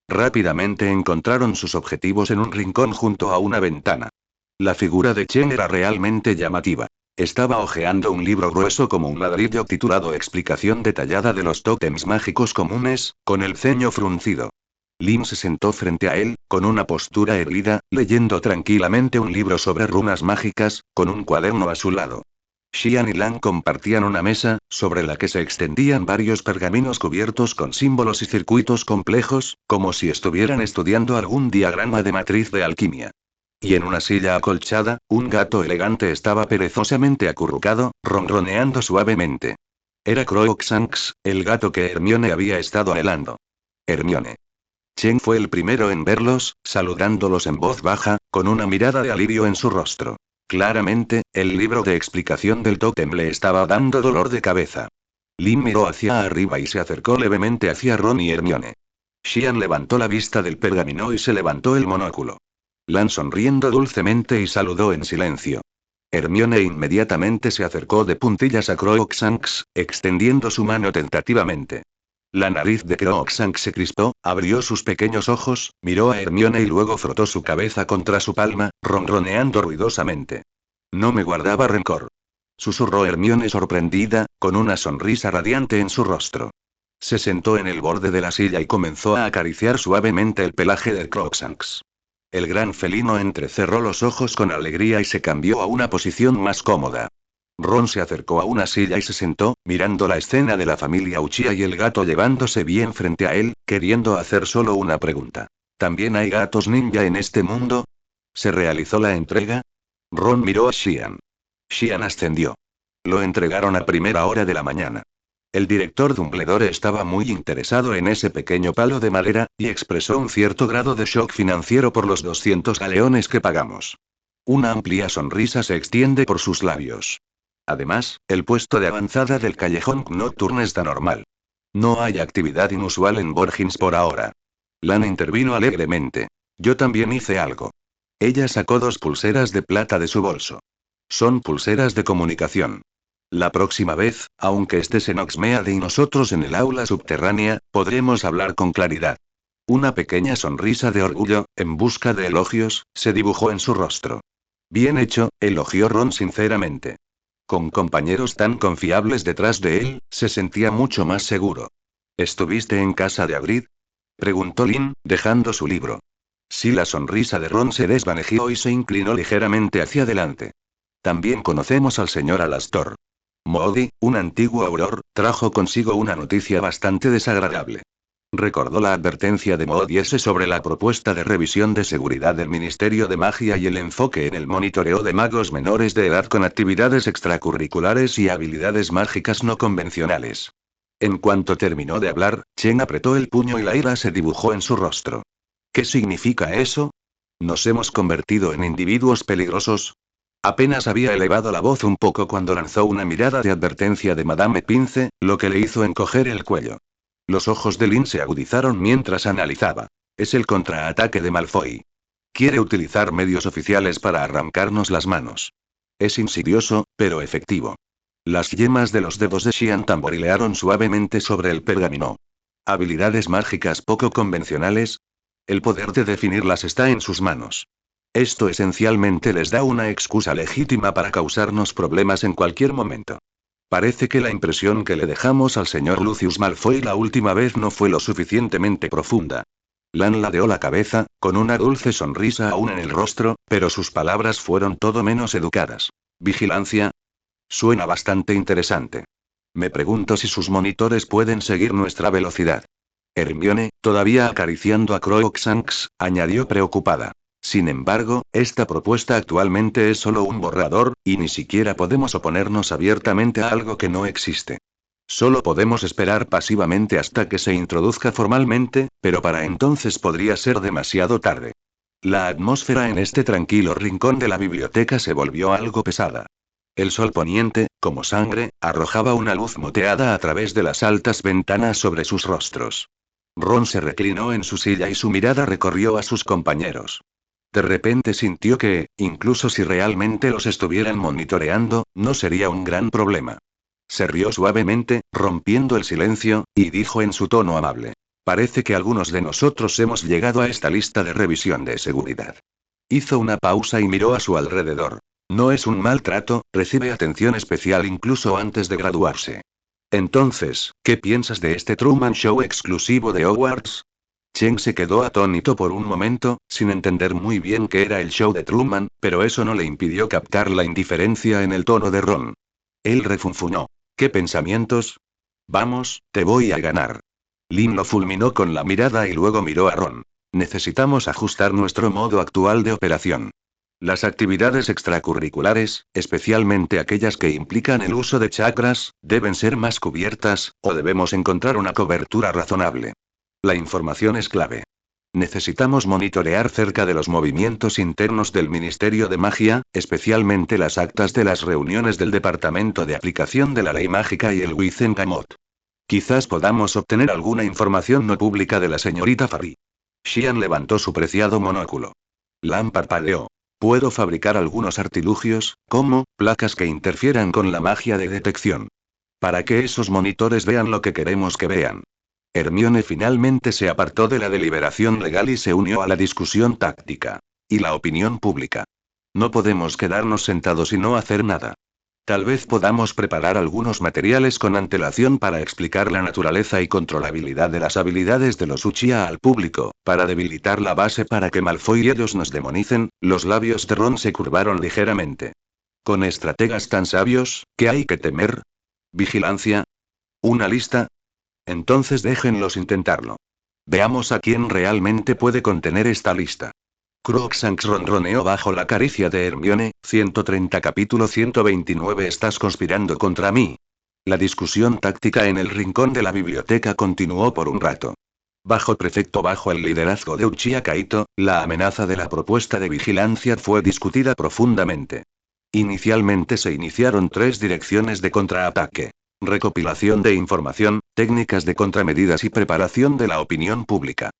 Rápidamente encontraron sus objetivos en un rincón junto a una ventana. La figura de Chen era realmente llamativa. Estaba hojeando un libro grueso como un ladrillo titulado Explicación detallada de los tótems mágicos comunes, con el ceño fruncido. Lin se sentó frente a él, con una postura erguida, leyendo tranquilamente un libro sobre runas mágicas, con un cuaderno a su lado. Xian y Lan compartían una mesa, sobre la que se extendían varios pergaminos cubiertos con símbolos y circuitos complejos, como si estuvieran estudiando algún diagrama de matriz de alquimia. Y en una silla acolchada, un gato elegante estaba perezosamente acurrucado, ronroneando suavemente. Era Crookshanks, el gato que Hermione había estado anhelando. Hermione. Chen fue el primero en verlos, saludándolos en voz baja, con una mirada de alivio en su rostro. Claramente, el libro de explicación del tótem le estaba dando dolor de cabeza. Lin miró hacia arriba y se acercó levemente hacia Ron y Hermione. Xian levantó la vista del pergamino y se levantó el monóculo. Lan sonriendo dulcemente y saludó en silencio. Hermione inmediatamente se acercó de puntillas a Crookshanks, extendiendo su mano tentativamente. La nariz de Crookshanks se crispó, abrió sus pequeños ojos, miró a Hermione y luego frotó su cabeza contra su palma, ronroneando ruidosamente. No me guardaba rencor. Susurró Hermione sorprendida, con una sonrisa radiante en su rostro. Se sentó en el borde de la silla y comenzó a acariciar suavemente el pelaje de Crookshanks. El gran felino entrecerró los ojos con alegría y se cambió a una posición más cómoda. Ron se acercó a una silla y se sentó, mirando la escena de la familia Uchiha y el gato llevándose bien frente a él, queriendo hacer solo una pregunta. ¿También hay gatos ninja en este mundo? ¿Se realizó la entrega? Ron miró a Xian. Xian ascendió. Lo entregaron a primera hora de la mañana. El director Dumbledore estaba muy interesado en ese pequeño palo de madera, y expresó un cierto grado de shock financiero por los 200 galeones que pagamos. Una amplia sonrisa se extiende por sus labios. Además, el puesto de avanzada del callejón Nocturne está normal. No hay actividad inusual en Borgins por ahora. Lana intervino alegremente. Yo también hice algo. Ella sacó 2 pulseras de plata de su bolso. Son pulseras de comunicación. La próxima vez, aunque estés en Oxmeade y nosotros en el aula subterránea, podremos hablar con claridad. Una pequeña sonrisa de orgullo, en busca de elogios, se dibujó en su rostro. Bien hecho, elogió Ron sinceramente. Con compañeros tan confiables detrás de él, se sentía mucho más seguro. ¿Estuviste en casa de Hagrid? Preguntó Lin, dejando su libro. Sí, la sonrisa de Ron se desvaneció y se inclinó ligeramente hacia adelante. También conocemos al señor Alastor. Modi, un antiguo auror, trajo consigo una noticia bastante desagradable. Recordó la advertencia de Modiese sobre la propuesta de revisión de seguridad del Ministerio de Magia y el enfoque en el monitoreo de magos menores de edad con actividades extracurriculares y habilidades mágicas no convencionales. En cuanto terminó de hablar, Chen apretó el puño y la ira se dibujó en su rostro. ¿Qué significa eso? ¿Nos hemos convertido en individuos peligrosos? Apenas había elevado la voz un poco cuando lanzó una mirada de advertencia de Madame Pince, lo que le hizo encoger el cuello. Los ojos de Lin se agudizaron mientras analizaba. Es el contraataque de Malfoy. Quiere utilizar medios oficiales para arrancarnos las manos. Es insidioso, pero efectivo. Las yemas de los dedos de Xian tamborilearon suavemente sobre el pergamino. ¿Habilidades mágicas poco convencionales? El poder de definirlas está en sus manos. Esto esencialmente les da una excusa legítima para causarnos problemas en cualquier momento. Parece que la impresión que le dejamos al señor Lucius Malfoy la última vez no fue lo suficientemente profunda. Lan ladeó la cabeza, con una dulce sonrisa aún en el rostro, pero sus palabras fueron todo menos educadas. ¿Vigilancia? Suena bastante interesante. Me pregunto si sus monitores pueden seguir nuestra velocidad. Hermione, todavía acariciando a Crookshanks, añadió preocupada. Sin embargo, esta propuesta actualmente es solo un borrador, y ni siquiera podemos oponernos abiertamente a algo que no existe. Solo podemos esperar pasivamente hasta que se introduzca formalmente, pero para entonces podría ser demasiado tarde. La atmósfera en este tranquilo rincón de la biblioteca se volvió algo pesada. El sol poniente, como sangre, arrojaba una luz moteada a través de las altas ventanas sobre sus rostros. Ron se reclinó en su silla y su mirada recorrió a sus compañeros. De repente sintió que, incluso si realmente los estuvieran monitoreando, no sería un gran problema. Se rió suavemente, rompiendo el silencio, y dijo en su tono amable. Parece que algunos de nosotros hemos llegado a esta lista de revisión de seguridad. Hizo una pausa y miró a su alrededor. No es un maltrato, recibe atención especial incluso antes de graduarse. Entonces, ¿qué piensas de este Truman Show exclusivo de Hogwarts? Chen se quedó atónito por un momento, sin entender muy bien qué era el show de Truman, pero eso no le impidió captar la indiferencia en el tono de Ron. Él refunfuñó. ¿Qué pensamientos? Vamos, te voy a ganar. Lin lo fulminó con la mirada y luego miró a Ron. Necesitamos ajustar nuestro modo actual de operación. Las actividades extracurriculares, especialmente aquellas que implican el uso de chakras, deben ser más cubiertas, o debemos encontrar una cobertura razonable. La información es clave. Necesitamos monitorear cerca de los movimientos internos del Ministerio de Magia, especialmente las actas de las reuniones del Departamento de Aplicación de la Ley Mágica y el Wizengamot. Quizás podamos obtener alguna información no pública de la señorita Farry. Xian levantó su preciado monóculo. Lam parpadeó. Puedo fabricar algunos artilugios, como placas que interfieran con la magia de detección. Para que esos monitores vean lo que queremos que vean. Hermione finalmente se apartó de la deliberación legal y se unió a la discusión táctica. Y la opinión pública. No podemos quedarnos sentados y no hacer nada. Tal vez podamos preparar algunos materiales con antelación para explicar la naturaleza y controlabilidad de las habilidades de los Uchiha al público, para debilitar la base para que Malfoy y ellos nos demonicen. Los labios de Ron se curvaron ligeramente. Con estrategas tan sabios, ¿qué hay que temer? ¿Vigilancia? ¿Una lista? Entonces déjenlos intentarlo. Veamos a quién realmente puede contener esta lista. Crookshanks ronroneó bajo la caricia de Hermione. 130 capítulo 129. Estás conspirando contra mí. La discusión táctica en el rincón de la biblioteca continuó por un rato. Bajo el liderazgo de Uchiha Kaito, la amenaza de la propuesta de vigilancia fue discutida profundamente. Inicialmente se iniciaron 3 direcciones de contraataque. Recopilación de información, técnicas de contramedidas y preparación de la opinión pública.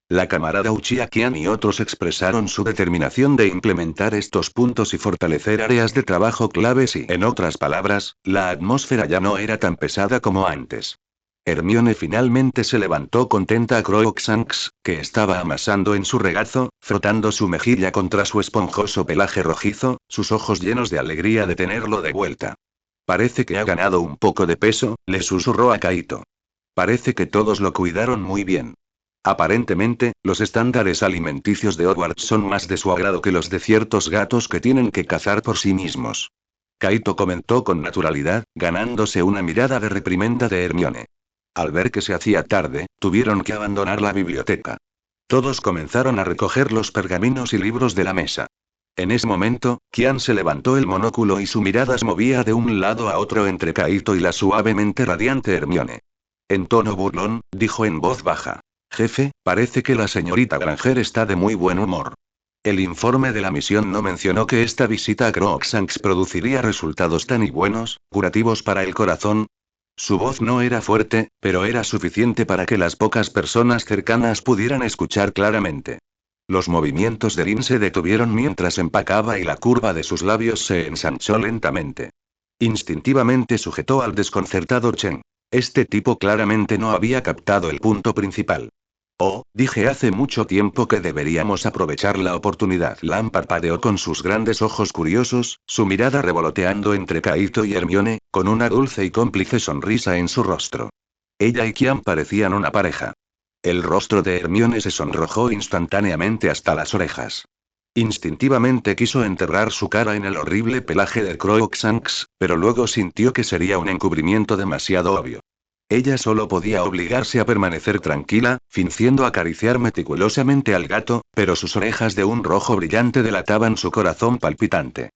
La camarada Uchiha Kian y otros expresaron su determinación de implementar estos puntos y fortalecer áreas de trabajo claves y, en otras palabras, la atmósfera ya no era tan pesada como antes. Hermione finalmente se levantó contenta a Crookshanks, que estaba amasando en su regazo, frotando su mejilla contra su esponjoso pelaje rojizo, sus ojos llenos de alegría de tenerlo de vuelta. Parece que ha ganado un poco de peso, le susurró a Kaito. Parece que todos lo cuidaron muy bien. Aparentemente, los estándares alimenticios de Hogwarts son más de su agrado que los de ciertos gatos que tienen que cazar por sí mismos. Kaito comentó con naturalidad, ganándose una mirada de reprimenda de Hermione. Al ver que se hacía tarde, tuvieron que abandonar la biblioteca. Todos comenzaron a recoger los pergaminos y libros de la mesa. En ese momento, Kian se levantó el monóculo y su mirada se movía de un lado a otro entre Kaito y la suavemente radiante Hermione. En tono burlón, dijo en voz baja. Jefe, parece que la señorita Granger está de muy buen humor. El informe de la misión no mencionó que esta visita a Crookshanks produciría resultados tan y buenos, curativos para el corazón. Su voz no era fuerte, pero era suficiente para que las pocas personas cercanas pudieran escuchar claramente. Los movimientos de Lin se detuvieron mientras empacaba y la curva de sus labios se ensanchó lentamente. Instintivamente sujetó al desconcertado Chen. Este tipo claramente no había captado el punto principal. Oh, dije hace mucho tiempo que deberíamos aprovechar la oportunidad. Lam parpadeó con sus grandes ojos curiosos, su mirada revoloteando entre Kaito y Hermione, con una dulce y cómplice sonrisa en su rostro. Ella y Kian parecían una pareja. El rostro de Hermione se sonrojó instantáneamente hasta las orejas. Instintivamente quiso enterrar su cara en el horrible pelaje de Crookshanks, pero luego sintió que sería un encubrimiento demasiado obvio. Ella solo podía obligarse a permanecer tranquila, fingiendo acariciar meticulosamente al gato, pero sus orejas de un rojo brillante delataban su corazón palpitante.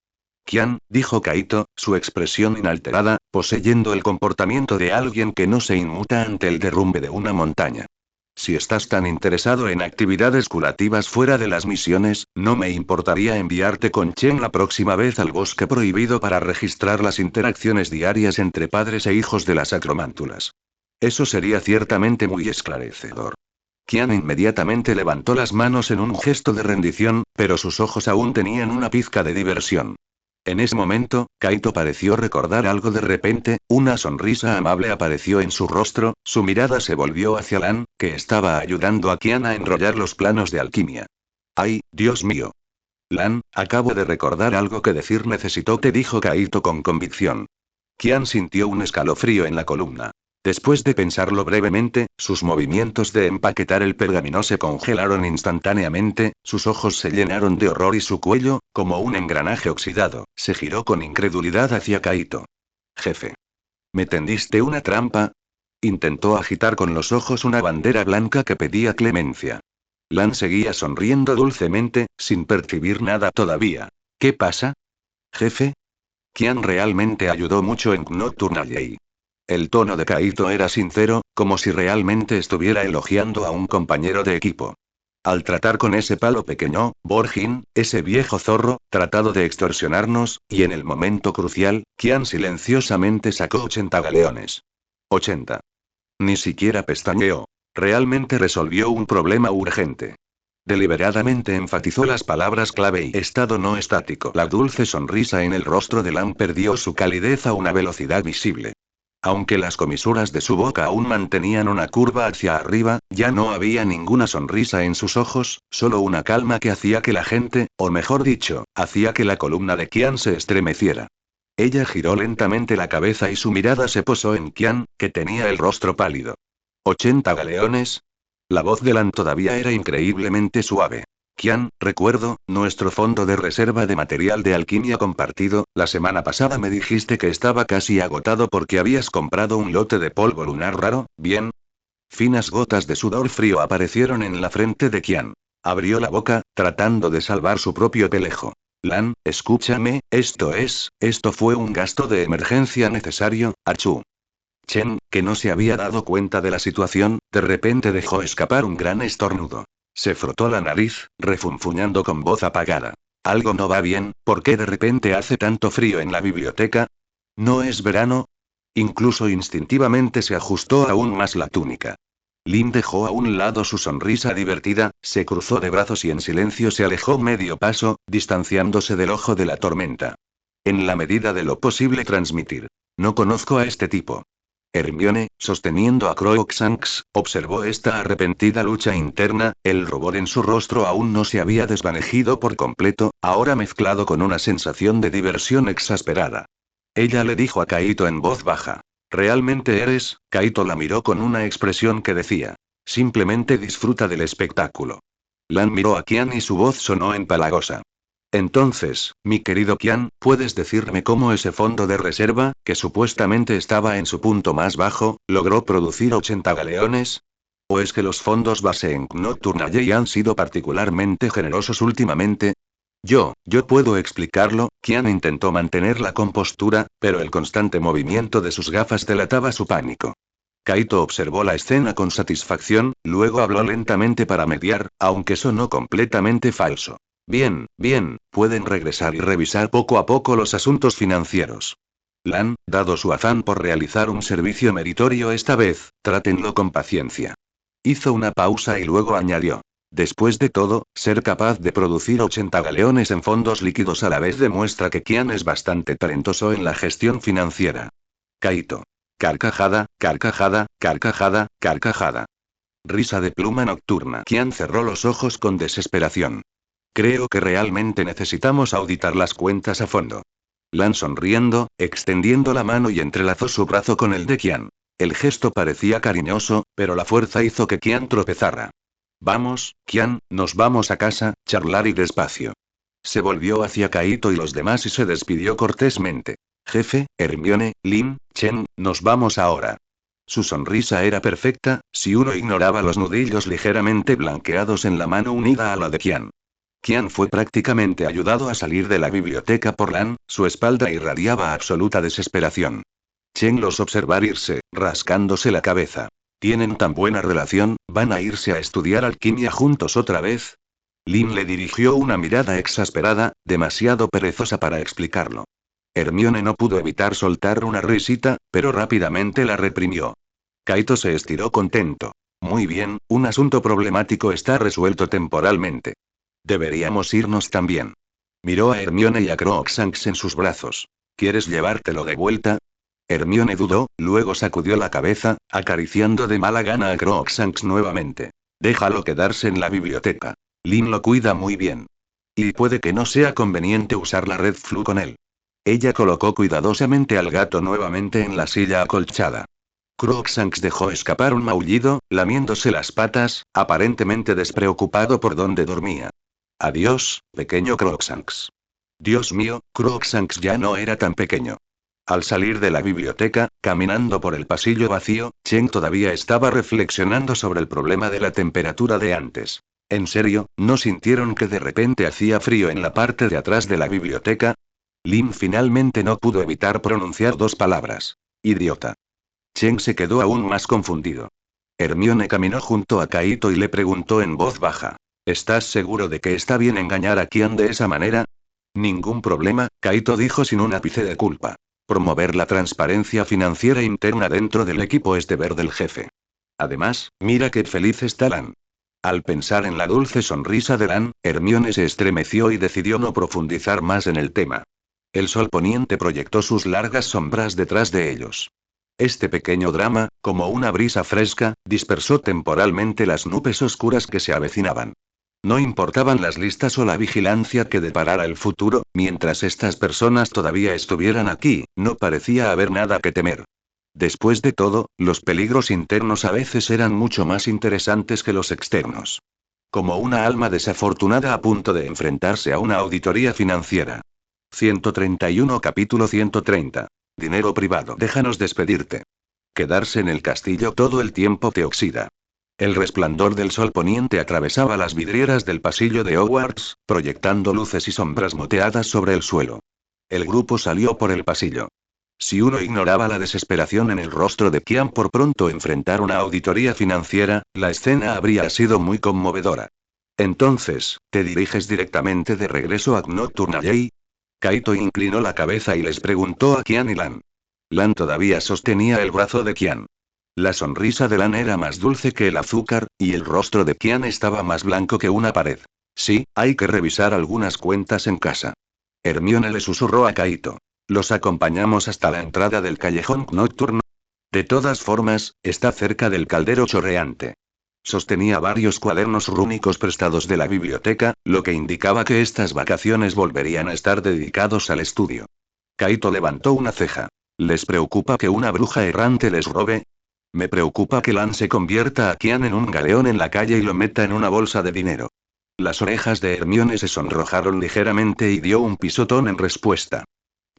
Kian, dijo Kaito, su expresión inalterada, poseyendo el comportamiento de alguien que no se inmuta ante el derrumbe de una montaña. Si estás tan interesado en actividades curativas fuera de las misiones, no me importaría enviarte con Chen la próxima vez al bosque prohibido para registrar las interacciones diarias entre padres e hijos de las acromántulas. Eso sería ciertamente muy esclarecedor. Kian inmediatamente levantó las manos en un gesto de rendición, pero sus ojos aún tenían una pizca de diversión. En ese momento, Kaito pareció recordar algo de repente, una sonrisa amable apareció en su rostro, su mirada se volvió hacia Lan, que estaba ayudando a Kian a enrollar los planos de alquimia. ¡Ay, Dios mío! Lan, acabo de recordar algo que decir necesito, dijo Kaito con convicción. Kian sintió un escalofrío en la columna. Después de pensarlo brevemente, sus movimientos de empaquetar el pergamino se congelaron instantáneamente, sus ojos se llenaron de horror y su cuello, como un engranaje oxidado, se giró con incredulidad hacia Kaito. Jefe. ¿Me tendiste una trampa? Intentó agitar con los ojos una bandera blanca que pedía clemencia. Lan seguía sonriendo dulcemente, sin percibir nada todavía. ¿Qué pasa? Jefe. Kian realmente ayudó mucho en Nocturnal. El tono de Kaito era sincero, como si realmente estuviera elogiando a un compañero de equipo. Al tratar con ese palo pequeño, Borjin, ese viejo zorro, tratado de extorsionarnos, y en el momento crucial, Kian silenciosamente sacó 80 galeones. 80. Ni siquiera pestañeó. Realmente resolvió un problema urgente. Deliberadamente enfatizó las palabras clave y estado no estático. La dulce sonrisa en el rostro de Lan perdió su calidez a una velocidad visible. Aunque las comisuras de su boca aún mantenían una curva hacia arriba, ya no había ninguna sonrisa en sus ojos, solo una calma que hacía que la gente, o mejor dicho, hacía que la columna de Kian se estremeciera. Ella giró lentamente la cabeza y su mirada se posó en Kian, que tenía el rostro pálido. ¿80 galeones? La voz de Lan todavía era increíblemente suave. Kian, recuerdo, nuestro fondo de reserva de material de alquimia compartido, la semana pasada me dijiste que estaba casi agotado porque habías comprado un lote de polvo lunar raro, ¿bien? Finas gotas de sudor frío aparecieron en la frente de Kian. Abrió la boca, tratando de salvar su propio pelejo. Lan, escúchame, esto fue un gasto de emergencia necesario, achú. Chen, que no se había dado cuenta de la situación, de repente dejó escapar un gran estornudo. Se frotó la nariz, refunfuñando con voz apagada. Algo no va bien, ¿por qué de repente hace tanto frío en la biblioteca? ¿No es verano? Incluso instintivamente se ajustó aún más la túnica. Lin dejó a un lado su sonrisa divertida, se cruzó de brazos y en silencio se alejó medio paso, distanciándose del ojo de la tormenta. En la medida de lo posible transmitir. No conozco a este tipo. Hermione, sosteniendo a Crookshanks, observó esta arrepentida lucha interna, el rubor en su rostro aún no se había desvanecido por completo, ahora mezclado con una sensación de diversión exasperada. Ella le dijo a Kaito en voz baja. ¿Realmente eres? Kaito la miró con una expresión que decía. Simplemente disfruta del espectáculo. Lan miró a Kian y su voz sonó empalagosa. Entonces, mi querido Kian, ¿puedes decirme cómo ese fondo de reserva, que supuestamente estaba en su punto más bajo, logró producir 80 galeones? ¿O es que los fondos base en Nocturnal han sido particularmente generosos últimamente? Yo puedo explicarlo. Kian intentó mantener la compostura, pero el constante movimiento de sus gafas delataba su pánico. Kaito observó la escena con satisfacción, luego habló lentamente para mediar, aunque sonó completamente falso. Bien, pueden regresar y revisar poco a poco los asuntos financieros. Lan, dado su afán por realizar un servicio meritorio esta vez, trátenlo con paciencia. Hizo una pausa y luego añadió. Después de todo, ser capaz de producir 80 galeones en fondos líquidos a la vez demuestra que Kian es bastante talentoso en la gestión financiera. Kaito. Carcajada, carcajada, carcajada, carcajada. Risa de pluma nocturna. Kian cerró los ojos con desesperación. Creo que realmente necesitamos auditar las cuentas a fondo. Lan sonriendo, extendiendo la mano y entrelazó su brazo con el de Kian. El gesto parecía cariñoso, pero la fuerza hizo que Kian tropezara. Vamos, Kian, nos vamos a casa, charlar y despacio. Se volvió hacia Kaito y los demás y se despidió cortésmente. Jefe, Hermione, Lin, Chen, nos vamos ahora. Su sonrisa era perfecta, si uno ignoraba los nudillos ligeramente blanqueados en la mano unida a la de Qian. Qian fue prácticamente ayudado a salir de la biblioteca por Lan, su espalda irradiaba absoluta desesperación. Chen los observar irse, rascándose la cabeza. ¿Tienen tan buena relación? ¿Van a irse a estudiar alquimia juntos otra vez? Lin le dirigió una mirada exasperada, demasiado perezosa para explicarlo. Hermione no pudo evitar soltar una risita, pero rápidamente la reprimió. Kaito se estiró contento. Muy bien, un asunto problemático está resuelto temporalmente. Deberíamos irnos también. Miró a Hermione y a Crookshanks en sus brazos. ¿Quieres llevártelo de vuelta? Hermione dudó, luego sacudió la cabeza, acariciando de mala gana a Crookshanks nuevamente. Déjalo quedarse en la biblioteca. Lin lo cuida muy bien. Y puede que no sea conveniente usar la red flu con él. Ella colocó cuidadosamente al gato nuevamente en la silla acolchada. Crookshanks dejó escapar un maullido, lamiéndose las patas, aparentemente despreocupado por dónde dormía. Adiós, pequeño Crookshanks. Dios mío, Crookshanks ya no era tan pequeño. Al salir de la biblioteca, caminando por el pasillo vacío, Chen todavía estaba reflexionando sobre el problema de la temperatura de antes. ¿En serio, no sintieron que de repente hacía frío en la parte de atrás de la biblioteca? Lin finalmente no pudo evitar pronunciar dos palabras. Idiota. Chen se quedó aún más confundido. Hermione caminó junto a Kaito y le preguntó en voz baja. ¿Estás seguro de que está bien engañar a Qian de esa manera? Ningún problema, Kaito dijo sin un ápice de culpa. Promover la transparencia financiera interna dentro del equipo es deber del jefe. Además, mira qué feliz está Lan. Al pensar en la dulce sonrisa de Lan, Hermione se estremeció y decidió no profundizar más en el tema. El sol poniente proyectó sus largas sombras detrás de ellos. Este pequeño drama, como una brisa fresca, dispersó temporalmente las nubes oscuras que se avecinaban. No importaban las listas o la vigilancia que deparara el futuro, mientras estas personas todavía estuvieran aquí, no parecía haber nada que temer. Después de todo, los peligros internos a veces eran mucho más interesantes que los externos. Como una alma desafortunada a punto de enfrentarse a una auditoría financiera. 131 Capítulo 130. Dinero privado. Déjanos despedirte. Quedarse en el castillo todo el tiempo te oxida. El resplandor del sol poniente atravesaba las vidrieras del pasillo de Hogwarts, proyectando luces y sombras moteadas sobre el suelo. El grupo salió por el pasillo. Si uno ignoraba la desesperación en el rostro de Qian por pronto enfrentar una auditoría financiera, la escena habría sido muy conmovedora. Entonces, ¿te diriges directamente de regreso a Nocturne Alley? Kaito inclinó la cabeza y les preguntó a Qian y Lan. Lan todavía sostenía el brazo de Qian. La sonrisa de Lan era más dulce que el azúcar, y el rostro de Qian estaba más blanco que una pared. Sí, hay que revisar algunas cuentas en casa. Hermione le susurró a Kaito. Los acompañamos hasta la entrada del callejón nocturno. De todas formas, está cerca del caldero chorreante. Sostenía varios cuadernos rúnicos prestados de la biblioteca, lo que indicaba que estas vacaciones volverían a estar dedicados al estudio. Kaito levantó una ceja. ¿Les preocupa que una bruja errante les robe? Me preocupa que Lan se convierta a Qian en un galeón en la calle y lo meta en una bolsa de dinero. Las orejas de Hermione se sonrojaron ligeramente y dio un pisotón en respuesta.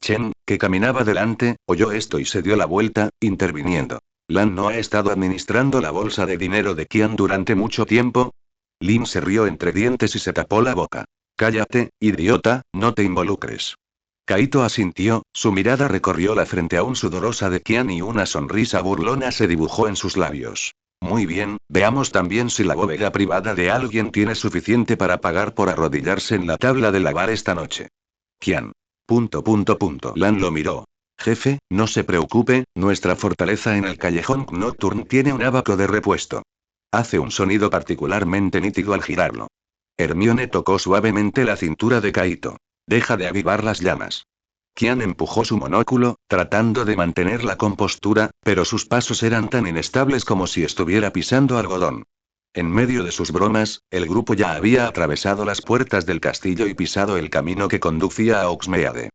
Chen, que caminaba delante, oyó esto y se dio la vuelta, interviniendo. ¿Lan no ha estado administrando la bolsa de dinero de Qian durante mucho tiempo? Lin se rió entre dientes y se tapó la boca. Cállate, idiota, no te involucres. Kaito asintió, su mirada recorrió la frente aún sudorosa de Qian y una sonrisa burlona se dibujó en sus labios. Muy bien, veamos también si la bóveda privada de alguien tiene suficiente para pagar por arrodillarse en la tabla de lavar esta noche. Qian. Lan lo miró. Jefe, no se preocupe, nuestra fortaleza en el callejón nocturno tiene un ábaco de repuesto. Hace un sonido particularmente nítido al girarlo. Hermione tocó suavemente la cintura de Kaito. Deja de avivar las llamas. Qian empujó su monóculo, tratando de mantener la compostura, pero sus pasos eran tan inestables como si estuviera pisando algodón. En medio de sus bromas, el grupo ya había atravesado las puertas del castillo y pisado el camino que conducía a Hogsmeade.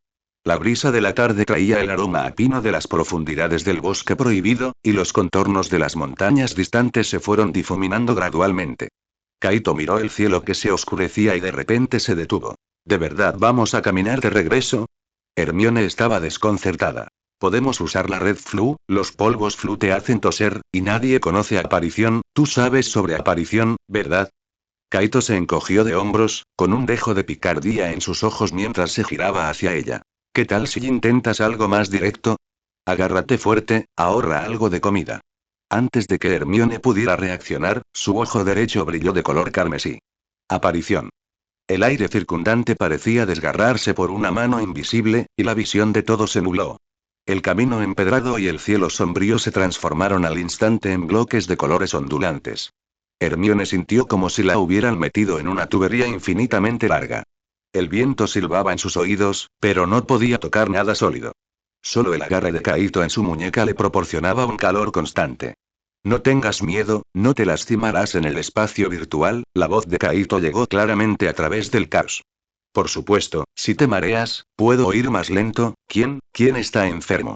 La brisa de la tarde traía el aroma a pino de las profundidades del bosque prohibido, y los contornos de las montañas distantes se fueron difuminando gradualmente. Kaito miró el cielo que se oscurecía y de repente se detuvo. ¿De verdad vamos a caminar de regreso? Hermione estaba desconcertada. Podemos usar la red flu, los polvos flu te hacen toser, y nadie conoce aparición, tú sabes sobre aparición, ¿verdad? Kaito se encogió de hombros, con un dejo de picardía en sus ojos mientras se giraba hacia ella. ¿Qué tal si intentas algo más directo? Agárrate fuerte, ahorra algo de comida. Antes de que Hermione pudiera reaccionar, su ojo derecho brilló de color carmesí. Aparición. El aire circundante parecía desgarrarse por una mano invisible, y la visión de todo se nubló. El camino empedrado y el cielo sombrío se transformaron al instante en bloques de colores ondulantes. Hermione sintió como si la hubieran metido en una tubería infinitamente larga. El viento silbaba en sus oídos, pero no podía tocar nada sólido. Solo el agarre de Kaito en su muñeca le proporcionaba un calor constante. No tengas miedo, no te lastimarás en el espacio virtual, la voz de Kaito llegó claramente a través del caos. Por supuesto, si te mareas, puedo ir más lento. ¿Quién está enfermo?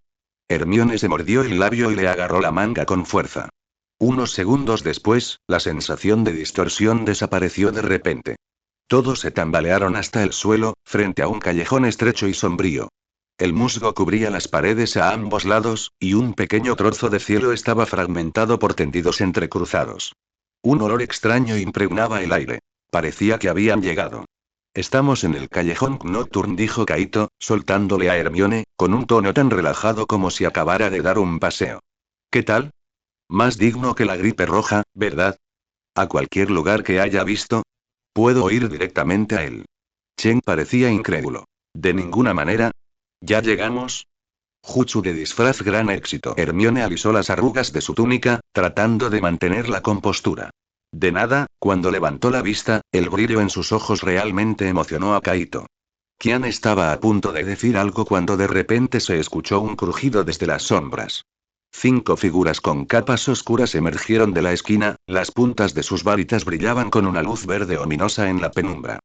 Hermione se mordió el labio y le agarró la manga con fuerza. Unos segundos después, la sensación de distorsión desapareció de repente. Todos se tambalearon hasta el suelo, frente a un callejón estrecho y sombrío. El musgo cubría las paredes a ambos lados, y un pequeño trozo de cielo estaba fragmentado por tendidos entrecruzados. Un olor extraño impregnaba el aire. Parecía que habían llegado. Estamos en el callejón Nocturne, dijo Kaito, soltándole a Hermione, con un tono tan relajado como si acabara de dar un paseo. ¿Qué tal? Más digno que la gripe roja, ¿verdad? ¿A cualquier lugar que haya visto? Puedo ir directamente a él. Chen parecía incrédulo. ¿De ninguna manera? ¿Ya llegamos? Jutsu de disfraz, gran éxito. Hermione alisó las arrugas de su túnica, tratando de mantener la compostura. De nada, cuando levantó la vista, el brillo en sus ojos realmente emocionó a Kaito. Qian estaba a punto de decir algo cuando de repente se escuchó un crujido desde las sombras. 5 figuras con capas oscuras emergieron de la esquina, las puntas de sus varitas brillaban con una luz verde ominosa en la penumbra.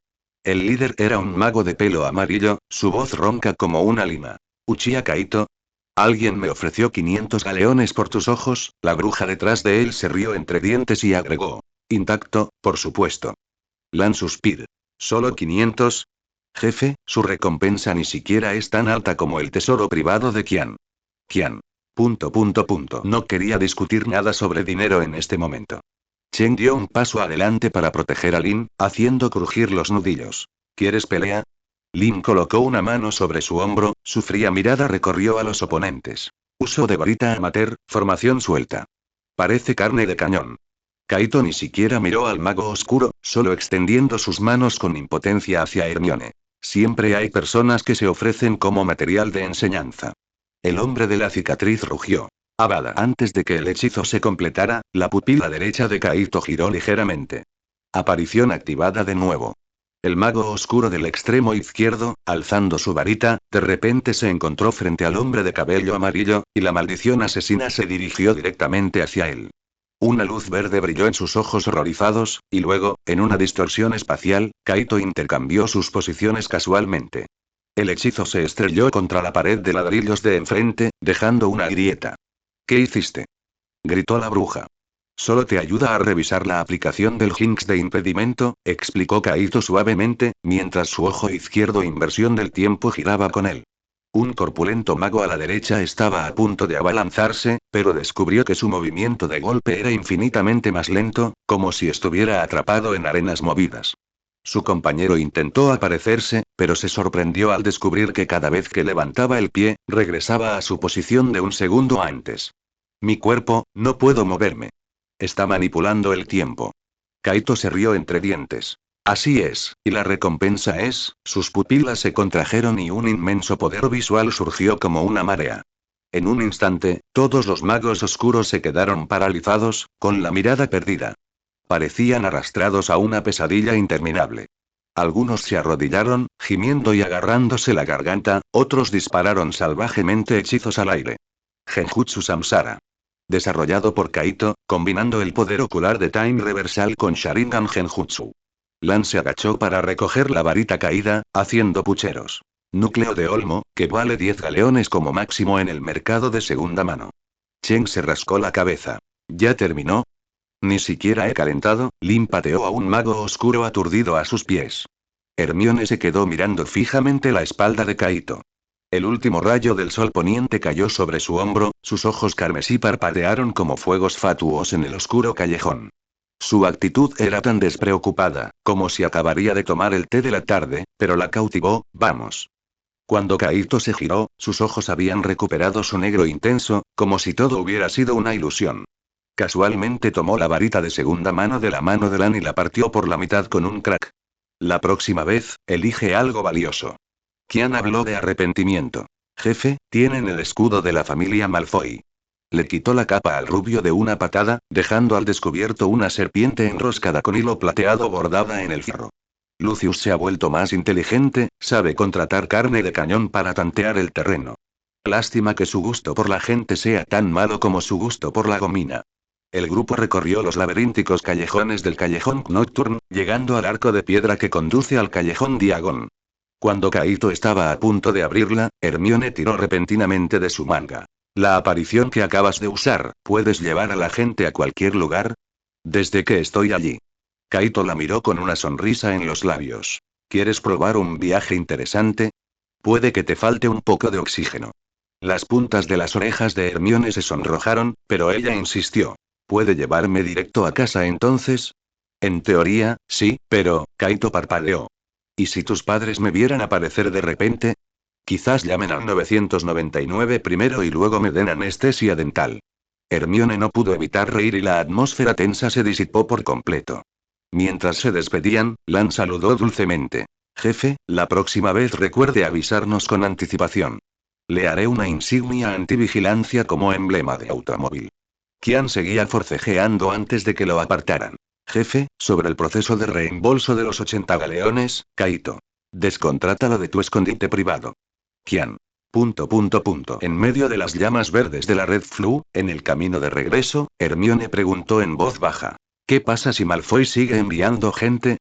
El líder era un mago de pelo amarillo, su voz ronca como una lima. Uchiha Kaito. Alguien me ofreció 500 galeones por tus ojos. La bruja detrás de él se rió entre dientes y agregó. Intacto, por supuesto. Lan suspir. ¿Solo 500? Jefe, su recompensa ni siquiera es tan alta como el tesoro privado de Qian. Qian. No quería discutir nada sobre dinero en este momento. Chen dio un paso adelante para proteger a Lin, haciendo crujir los nudillos. ¿Quieres pelea? Lin colocó una mano sobre su hombro, su fría mirada recorrió a los oponentes. Uso de varita amateur, formación suelta. Parece carne de cañón. Kaito ni siquiera miró al mago oscuro, solo extendiendo sus manos con impotencia hacia Hermione. Siempre hay personas que se ofrecen como material de enseñanza. El hombre de la cicatriz rugió. Avada. Antes de que el hechizo se completara, la pupila derecha de Kaito giró ligeramente. Aparición activada de nuevo. El mago oscuro del extremo izquierdo, alzando su varita, de repente se encontró frente al hombre de cabello amarillo, y la maldición asesina se dirigió directamente hacia él. Una luz verde brilló en sus ojos horrorizados, y luego, en una distorsión espacial, Kaito intercambió sus posiciones casualmente. El hechizo se estrelló contra la pared de ladrillos de enfrente, dejando una grieta. ¿Qué hiciste? Gritó la bruja. Solo te ayuda a revisar la aplicación del Jinx de impedimento, explicó Kaito suavemente, mientras su ojo izquierdo inversión del tiempo giraba con él. Un corpulento mago a la derecha estaba a punto de abalanzarse, pero descubrió que su movimiento de golpe era infinitamente más lento, como si estuviera atrapado en arenas movidas. Su compañero intentó aparecerse, pero se sorprendió al descubrir que cada vez que levantaba el pie, regresaba a su posición de un segundo antes. Mi cuerpo, no puedo moverme. Está manipulando el tiempo. Kaito se rió entre dientes. Así es, y la recompensa es, sus pupilas se contrajeron y un inmenso poder visual surgió como una marea. En un instante, todos los magos oscuros se quedaron paralizados, con la mirada perdida. Parecían arrastrados a una pesadilla interminable. Algunos se arrodillaron, gimiendo y agarrándose la garganta, otros dispararon salvajemente hechizos al aire. Genjutsu Samsara. Desarrollado por Kaito, combinando el poder ocular de Time Reversal con Sharingan Genjutsu. Lan se agachó para recoger la varita caída, haciendo pucheros. Núcleo de Olmo, que vale 10 galeones como máximo en el mercado de segunda mano. Chen se rascó la cabeza. ¿Ya terminó? Ni siquiera he calentado. Lin pateó a un mago oscuro aturdido a sus pies. Hermione se quedó mirando fijamente la espalda de Kaito. El último rayo del sol poniente cayó sobre su hombro, sus ojos carmesí parpadearon como fuegos fatuos en el oscuro callejón. Su actitud era tan despreocupada, como si acabaría de tomar el té de la tarde, pero la cautivó. Vamos. Cuando Kaito se giró, sus ojos habían recuperado su negro intenso, como si todo hubiera sido una ilusión. Casualmente tomó la varita de segunda mano de la mano de Lan y la partió por la mitad con un crack. La próxima vez, elige algo valioso. Qian habló de arrepentimiento. Jefe, tienen el escudo de la familia Malfoy. Le quitó la capa al rubio de una patada, dejando al descubierto una serpiente enroscada con hilo plateado bordada en el fierro. Lucius se ha vuelto más inteligente, sabe contratar carne de cañón para tantear el terreno. Lástima que su gusto por la gente sea tan malo como su gusto por la gomina. El grupo recorrió los laberínticos callejones del callejón Nocturne, llegando al arco de piedra que conduce al callejón Diagon. Cuando Kaito estaba a punto de abrirla, Hermione tiró repentinamente de su manga. La aparición que acabas de usar, ¿puedes llevar a la gente a cualquier lugar? Desde que estoy allí. Kaito la miró con una sonrisa en los labios. ¿Quieres probar un viaje interesante? Puede que te falte un poco de oxígeno. Las puntas de las orejas de Hermione se sonrojaron, pero ella insistió. ¿Puede llevarme directo a casa entonces? En teoría, sí, pero, Kaito parpadeó. ¿Y si tus padres me vieran aparecer de repente? Quizás llamen al 999 primero y luego me den anestesia dental. Hermione no pudo evitar reír y la atmósfera tensa se disipó por completo. Mientras se despedían, Lan saludó dulcemente. Jefe, la próxima vez recuerde avisarnos con anticipación. Le haré una insignia antivigilancia como emblema de automóvil. Qian seguía forcejeando antes de que lo apartaran. Jefe, sobre el proceso de reembolso de los 80 galeones, Kaito. Descontrátalo de tu escondite privado. Qian. En medio de las llamas verdes de la Red Flu, en el camino de regreso, Hermione preguntó en voz baja. ¿Qué pasa si Malfoy sigue enviando gente?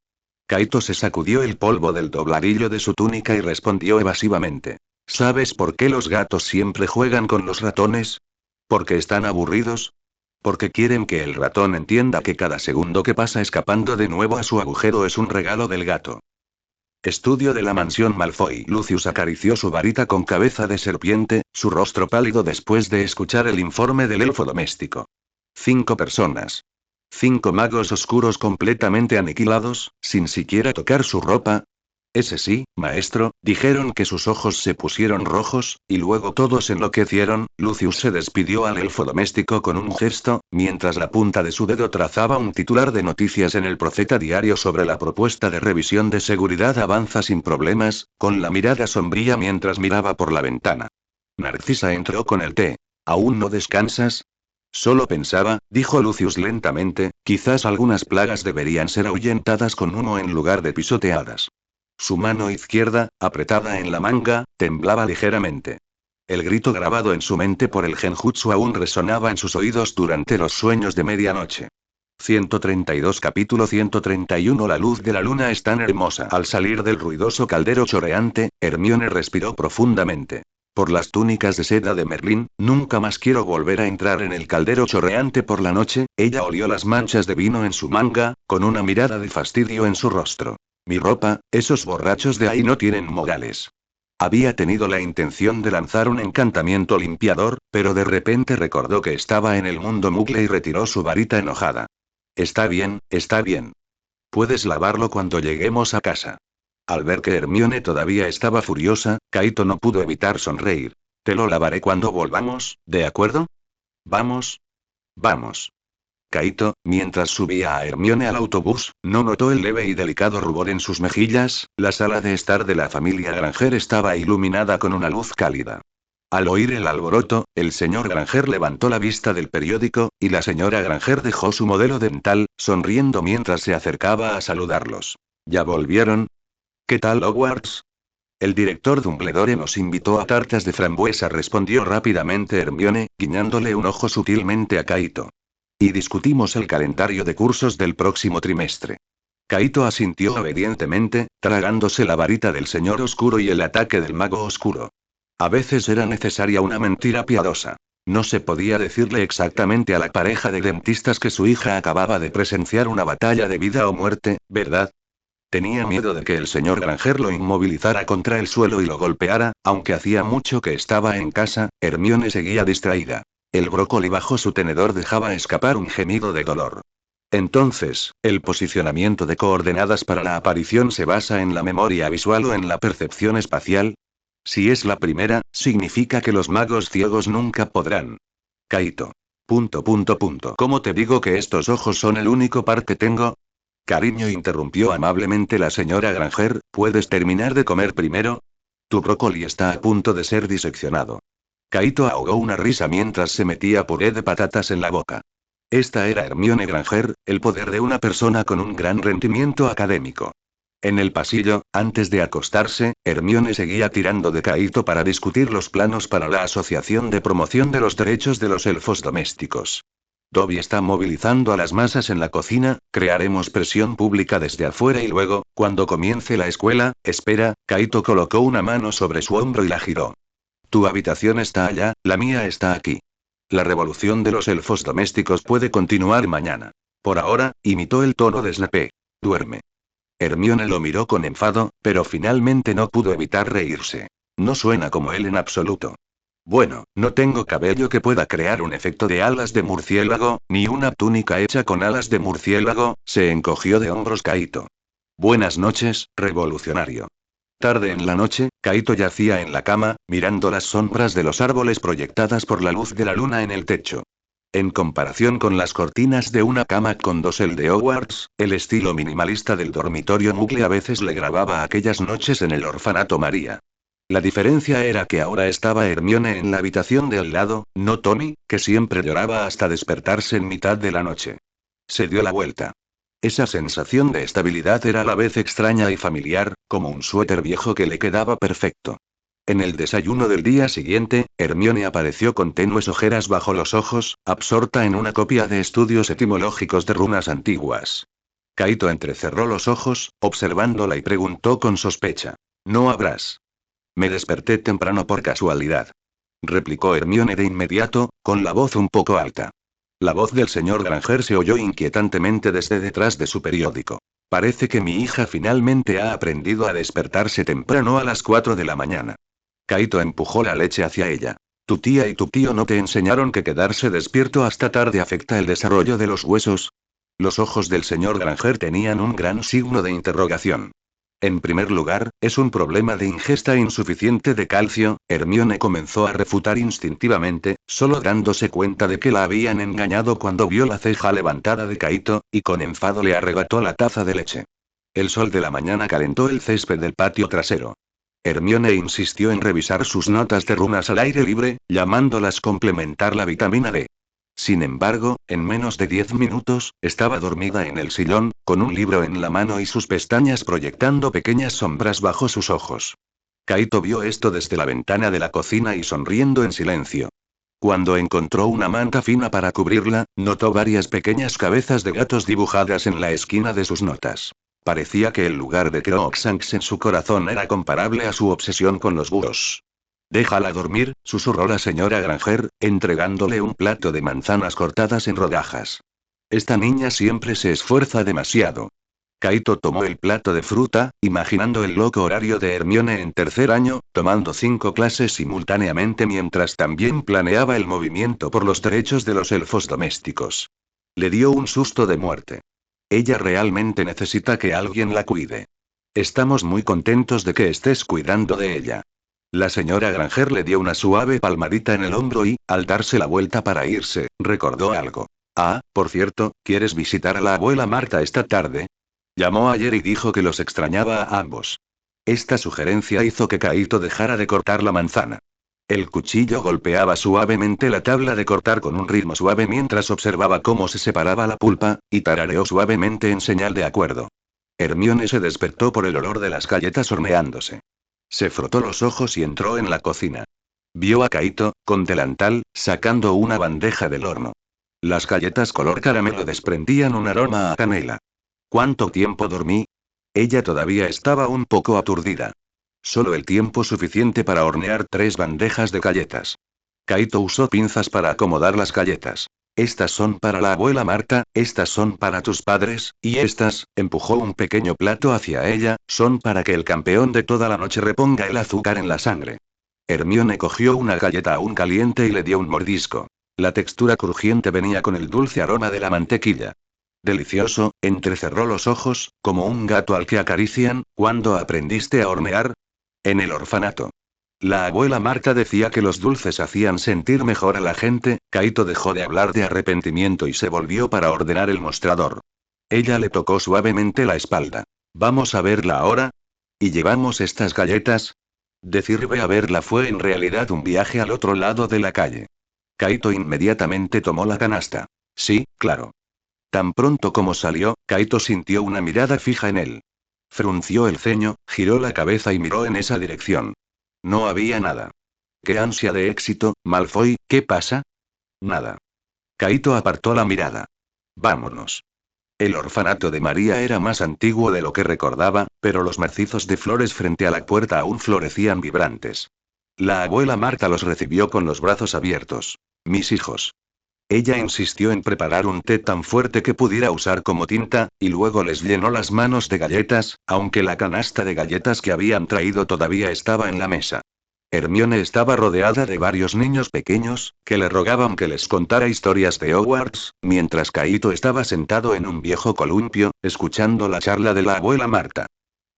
Kaito se sacudió el polvo del dobladillo de su túnica y respondió evasivamente. ¿Sabes por qué los gatos siempre juegan con los ratones? ¿Porque están aburridos? Porque quieren que el ratón entienda que cada segundo que pasa escapando de nuevo a su agujero es un regalo del gato. Estudio de la mansión Malfoy. Lucius acarició su varita con cabeza de serpiente, su rostro pálido después de escuchar el informe del elfo doméstico. 5 personas. 5 magos oscuros completamente aniquilados, sin siquiera tocar su ropa. Ese sí, maestro, dijeron que sus ojos se pusieron rojos, y luego todos enloquecieron. Lucius se despidió al elfo doméstico con un gesto, mientras la punta de su dedo trazaba un titular de noticias en el Profeta Diario sobre la propuesta de revisión de seguridad avanza sin problemas, con la mirada sombría mientras miraba por la ventana. Narcisa entró con el té. ¿Aún no descansas? Solo pensaba, dijo Lucius lentamente, quizás algunas plagas deberían ser ahuyentadas con humo en lugar de pisoteadas. Su mano izquierda, apretada en la manga, temblaba ligeramente. El grito grabado en su mente por el genjutsu aún resonaba en sus oídos durante los sueños de medianoche. 132 Capítulo 131 La luz de la luna es tan hermosa. Al salir del ruidoso caldero choreante, Hermione respiró profundamente. Por las túnicas de seda de Merlín, nunca más quiero volver a entrar en el caldero chorreante por la noche. Ella olió las manchas de vino en su manga, con una mirada de fastidio en su rostro. Mi ropa, esos borrachos de ahí no tienen modales. Había tenido la intención de lanzar un encantamiento limpiador, pero de repente recordó que estaba en el mundo Mugle y retiró su varita enojada. Está bien, está bien. Puedes lavarlo cuando lleguemos a casa. Al ver que Hermione todavía estaba furiosa, Kaito no pudo evitar sonreír. Te lo lavaré cuando volvamos, ¿de acuerdo? Vamos. Vamos. Kaito, mientras subía a Hermione al autobús, no notó el leve y delicado rubor en sus mejillas. La sala de estar de la familia Granger estaba iluminada con una luz cálida. Al oír el alboroto, el señor Granger levantó la vista del periódico, y la señora Granger dejó su modelo dental, sonriendo mientras se acercaba a saludarlos. ¿Ya volvieron? ¿Qué tal Hogwarts? El director Dumbledore nos invitó a tartas de frambuesa, respondió rápidamente Hermione, guiñándole un ojo sutilmente a Kaito. Y discutimos el calendario de cursos del próximo trimestre. Kaito asintió obedientemente, tragándose la varita del señor oscuro y el ataque del mago oscuro. A veces era necesaria una mentira piadosa. No se podía decirle exactamente a la pareja de dentistas que su hija acababa de presenciar una batalla de vida o muerte, ¿verdad? Tenía miedo de que el señor Granger lo inmovilizara contra el suelo y lo golpeara, aunque hacía mucho que estaba en casa, Hermione seguía distraída. El brócoli bajo su tenedor dejaba escapar un gemido de dolor. Entonces, ¿el posicionamiento de coordenadas para la aparición se basa en la memoria visual o en la percepción espacial? Si es la primera, significa que los magos ciegos nunca podrán. Kaito. ¿Cómo te digo que estos ojos son el único par que tengo? Cariño, interrumpió amablemente la señora Granger, ¿puedes terminar de comer primero? Tu brócoli está a punto de ser diseccionado. Kaito ahogó una risa mientras se metía puré de patatas en la boca. Esta era Hermione Granger, el poder de una persona con un gran rendimiento académico. En el pasillo, antes de acostarse, Hermione seguía tirando de Kaito para discutir los planos para la Asociación de Promoción de los Derechos de los Elfos Domésticos. Dobby está movilizando a las masas en la cocina, crearemos presión pública desde afuera y luego, cuando comience la escuela, espera, Kaito colocó una mano sobre su hombro y la giró. Tu habitación está allá, la mía está aquí. La revolución de los elfos domésticos puede continuar mañana. Por ahora, imitó el tono de Snape. Duerme. Hermione lo miró con enfado, pero finalmente no pudo evitar reírse. No suena como él en absoluto. Bueno, no tengo cabello que pueda crear un efecto de alas de murciélago, ni una túnica hecha con alas de murciélago, se encogió de hombros Kaito. Buenas noches, revolucionario. Tarde en la noche, Kaito yacía en la cama, mirando las sombras de los árboles proyectadas por la luz de la luna en el techo. En comparación con las cortinas de una cama con dosel de Hogwarts, el estilo minimalista del dormitorio Muggle a veces le grababa aquellas noches en el orfanato María. La diferencia era que ahora estaba Hermione en la habitación de al lado, no Tommy, que siempre lloraba hasta despertarse en mitad de la noche. Se dio la vuelta. Esa sensación de estabilidad era a la vez extraña y familiar, como un suéter viejo que le quedaba perfecto. En el desayuno del día siguiente, Hermione apareció con tenues ojeras bajo los ojos, absorta en una copia de estudios etimológicos de runas antiguas. Kaito entrecerró los ojos, observándola y preguntó con sospecha. ¿No habrás? Me desperté temprano por casualidad. Replicó Hermione de inmediato, con la voz un poco alta. La voz del señor Granger se oyó inquietantemente desde detrás de su periódico. Parece que mi hija finalmente ha aprendido a despertarse temprano a las 4 de la mañana. Kaito empujó la leche hacia ella. ¿Tu tía y tu tío no te enseñaron que quedarse despierto hasta tarde afecta el desarrollo de los huesos? Los ojos del señor Granger tenían un gran signo de interrogación. En primer lugar, es un problema de ingesta insuficiente de calcio, Hermione comenzó a refutar instintivamente, solo dándose cuenta de que la habían engañado cuando vio la ceja levantada de Kaito, y con enfado le arrebató la taza de leche. El sol de la mañana calentó el césped del patio trasero. Hermione insistió en revisar sus notas de runas al aire libre, llamándolas complementar la vitamina D. Sin embargo, en menos de 10 minutos, estaba dormida en el sillón, con un libro en la mano y sus pestañas proyectando pequeñas sombras bajo sus ojos. Kaito vio esto desde la ventana de la cocina y sonriendo en silencio. Cuando encontró una manta fina para cubrirla, notó varias pequeñas cabezas de gatos dibujadas en la esquina de sus notas. Parecía que el lugar de Crookshanks en su corazón era comparable a su obsesión con los búhos. Déjala dormir, susurró la señora Granger, entregándole un plato de manzanas cortadas en rodajas. Esta niña siempre se esfuerza demasiado. Kaito tomó el plato de fruta, imaginando el loco horario de Hermione en tercer año, tomando 5 clases simultáneamente mientras también planeaba el movimiento por los derechos de los elfos domésticos. Le dio un susto de muerte. Ella realmente necesita que alguien la cuide. Estamos muy contentos de que estés cuidando de ella. La señora Granger le dio una suave palmadita en el hombro y, al darse la vuelta para irse, recordó algo. Ah, por cierto, ¿quieres visitar a la abuela Marta esta tarde? Llamó ayer y dijo que los extrañaba a ambos. Esta sugerencia hizo que Kaito dejara de cortar la manzana. El cuchillo golpeaba suavemente la tabla de cortar con un ritmo suave mientras observaba cómo se separaba la pulpa, y tarareó suavemente en señal de acuerdo. Hermione se despertó por el olor de las galletas horneándose. Se frotó los ojos y entró en la cocina. Vio a Kaito, con delantal, sacando una bandeja del horno. Las galletas color caramelo desprendían un aroma a canela. ¿Cuánto tiempo dormí? Ella todavía estaba un poco aturdida. Solo el tiempo suficiente para hornear 3 bandejas de galletas. Kaito usó pinzas para acomodar las galletas. Estas son para la abuela Marta, estas son para tus padres, y estas, empujó un pequeño plato hacia ella, son para que el campeón de toda la noche reponga el azúcar en la sangre. Hermione cogió una galleta aún caliente y le dio un mordisco. La textura crujiente venía con el dulce aroma de la mantequilla. Delicioso, entrecerró los ojos, como un gato al que acarician. ¿Cuándo aprendiste a hornear? En el orfanato. La abuela Marta decía que los dulces hacían sentir mejor a la gente. Kaito dejó de hablar de arrepentimiento y se volvió para ordenar el mostrador. Ella le tocó suavemente la espalda. ¿Vamos a verla ahora? ¿Y llevamos estas galletas? Decir ve a verla fue en realidad un viaje al otro lado de la calle. Kaito inmediatamente tomó la canasta. Sí, claro. Tan pronto como salió, Kaito sintió una mirada fija en él. Frunció el ceño, giró la cabeza y miró en esa dirección. No había nada. ¡Qué ansia de éxito, Malfoy! ¿Qué pasa? Nada. Kaito apartó la mirada. Vámonos. El orfanato de María era más antiguo de lo que recordaba, pero los macizos de flores frente a la puerta aún florecían vibrantes. La abuela Marta los recibió con los brazos abiertos. Mis hijos. Ella insistió en preparar un té tan fuerte que pudiera usar como tinta, y luego les llenó las manos de galletas, aunque la canasta de galletas que habían traído todavía estaba en la mesa. Hermione estaba rodeada de varios niños pequeños, que le rogaban que les contara historias de Hogwarts, mientras Kaito estaba sentado en un viejo columpio, escuchando la charla de la abuela Marta.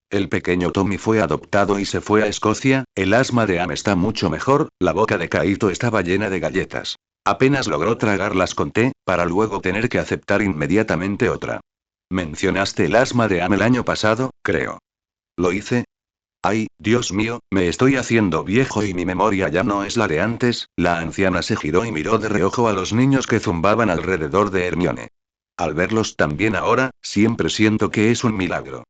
El pequeño Tommy fue adoptado y se fue a Escocia. El asma de Am está mucho mejor. La boca de Kaito estaba llena de galletas. Apenas logró tragarlas con té, para luego tener que aceptar inmediatamente otra. Mencionaste el asma de Am el año pasado, creo. ¿Lo hice? Ay, Dios mío, me estoy haciendo viejo y mi memoria ya no es la de antes. La anciana se giró y miró de reojo a los niños que zumbaban alrededor de Hermione. Al verlos tan bien ahora, siempre siento que es un milagro.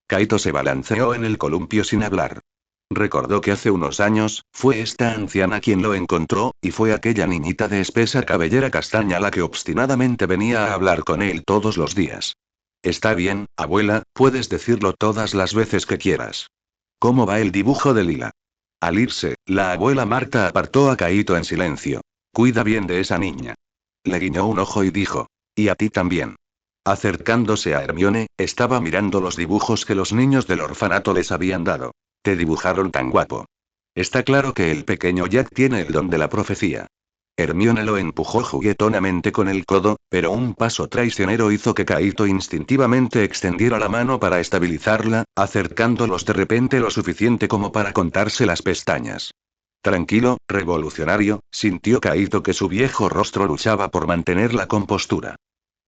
Kaito se balanceó en el columpio sin hablar. Recordó que hace unos años, fue esta anciana quien lo encontró, y fue aquella niñita de espesa cabellera castaña la que obstinadamente venía a hablar con él todos los días. Está bien, abuela, puedes decirlo todas las veces que quieras. ¿Cómo va el dibujo de Lila? Al irse, la abuela Marta apartó a Kaito en silencio. Cuida bien de esa niña. Le guiñó un ojo y dijo. Y a ti también. Acercándose a Hermione, estaba mirando los dibujos que los niños del orfanato les habían dado. Te dibujaron tan guapo. Está claro que el pequeño Jack tiene el don de la profecía. Hermione lo empujó juguetonamente con el codo, pero un paso traicionero hizo que Kaito instintivamente extendiera la mano para estabilizarla, acercándolos de repente lo suficiente como para contarse las pestañas. Tranquilo, revolucionario, sintió Kaito que su viejo rostro luchaba por mantener la compostura.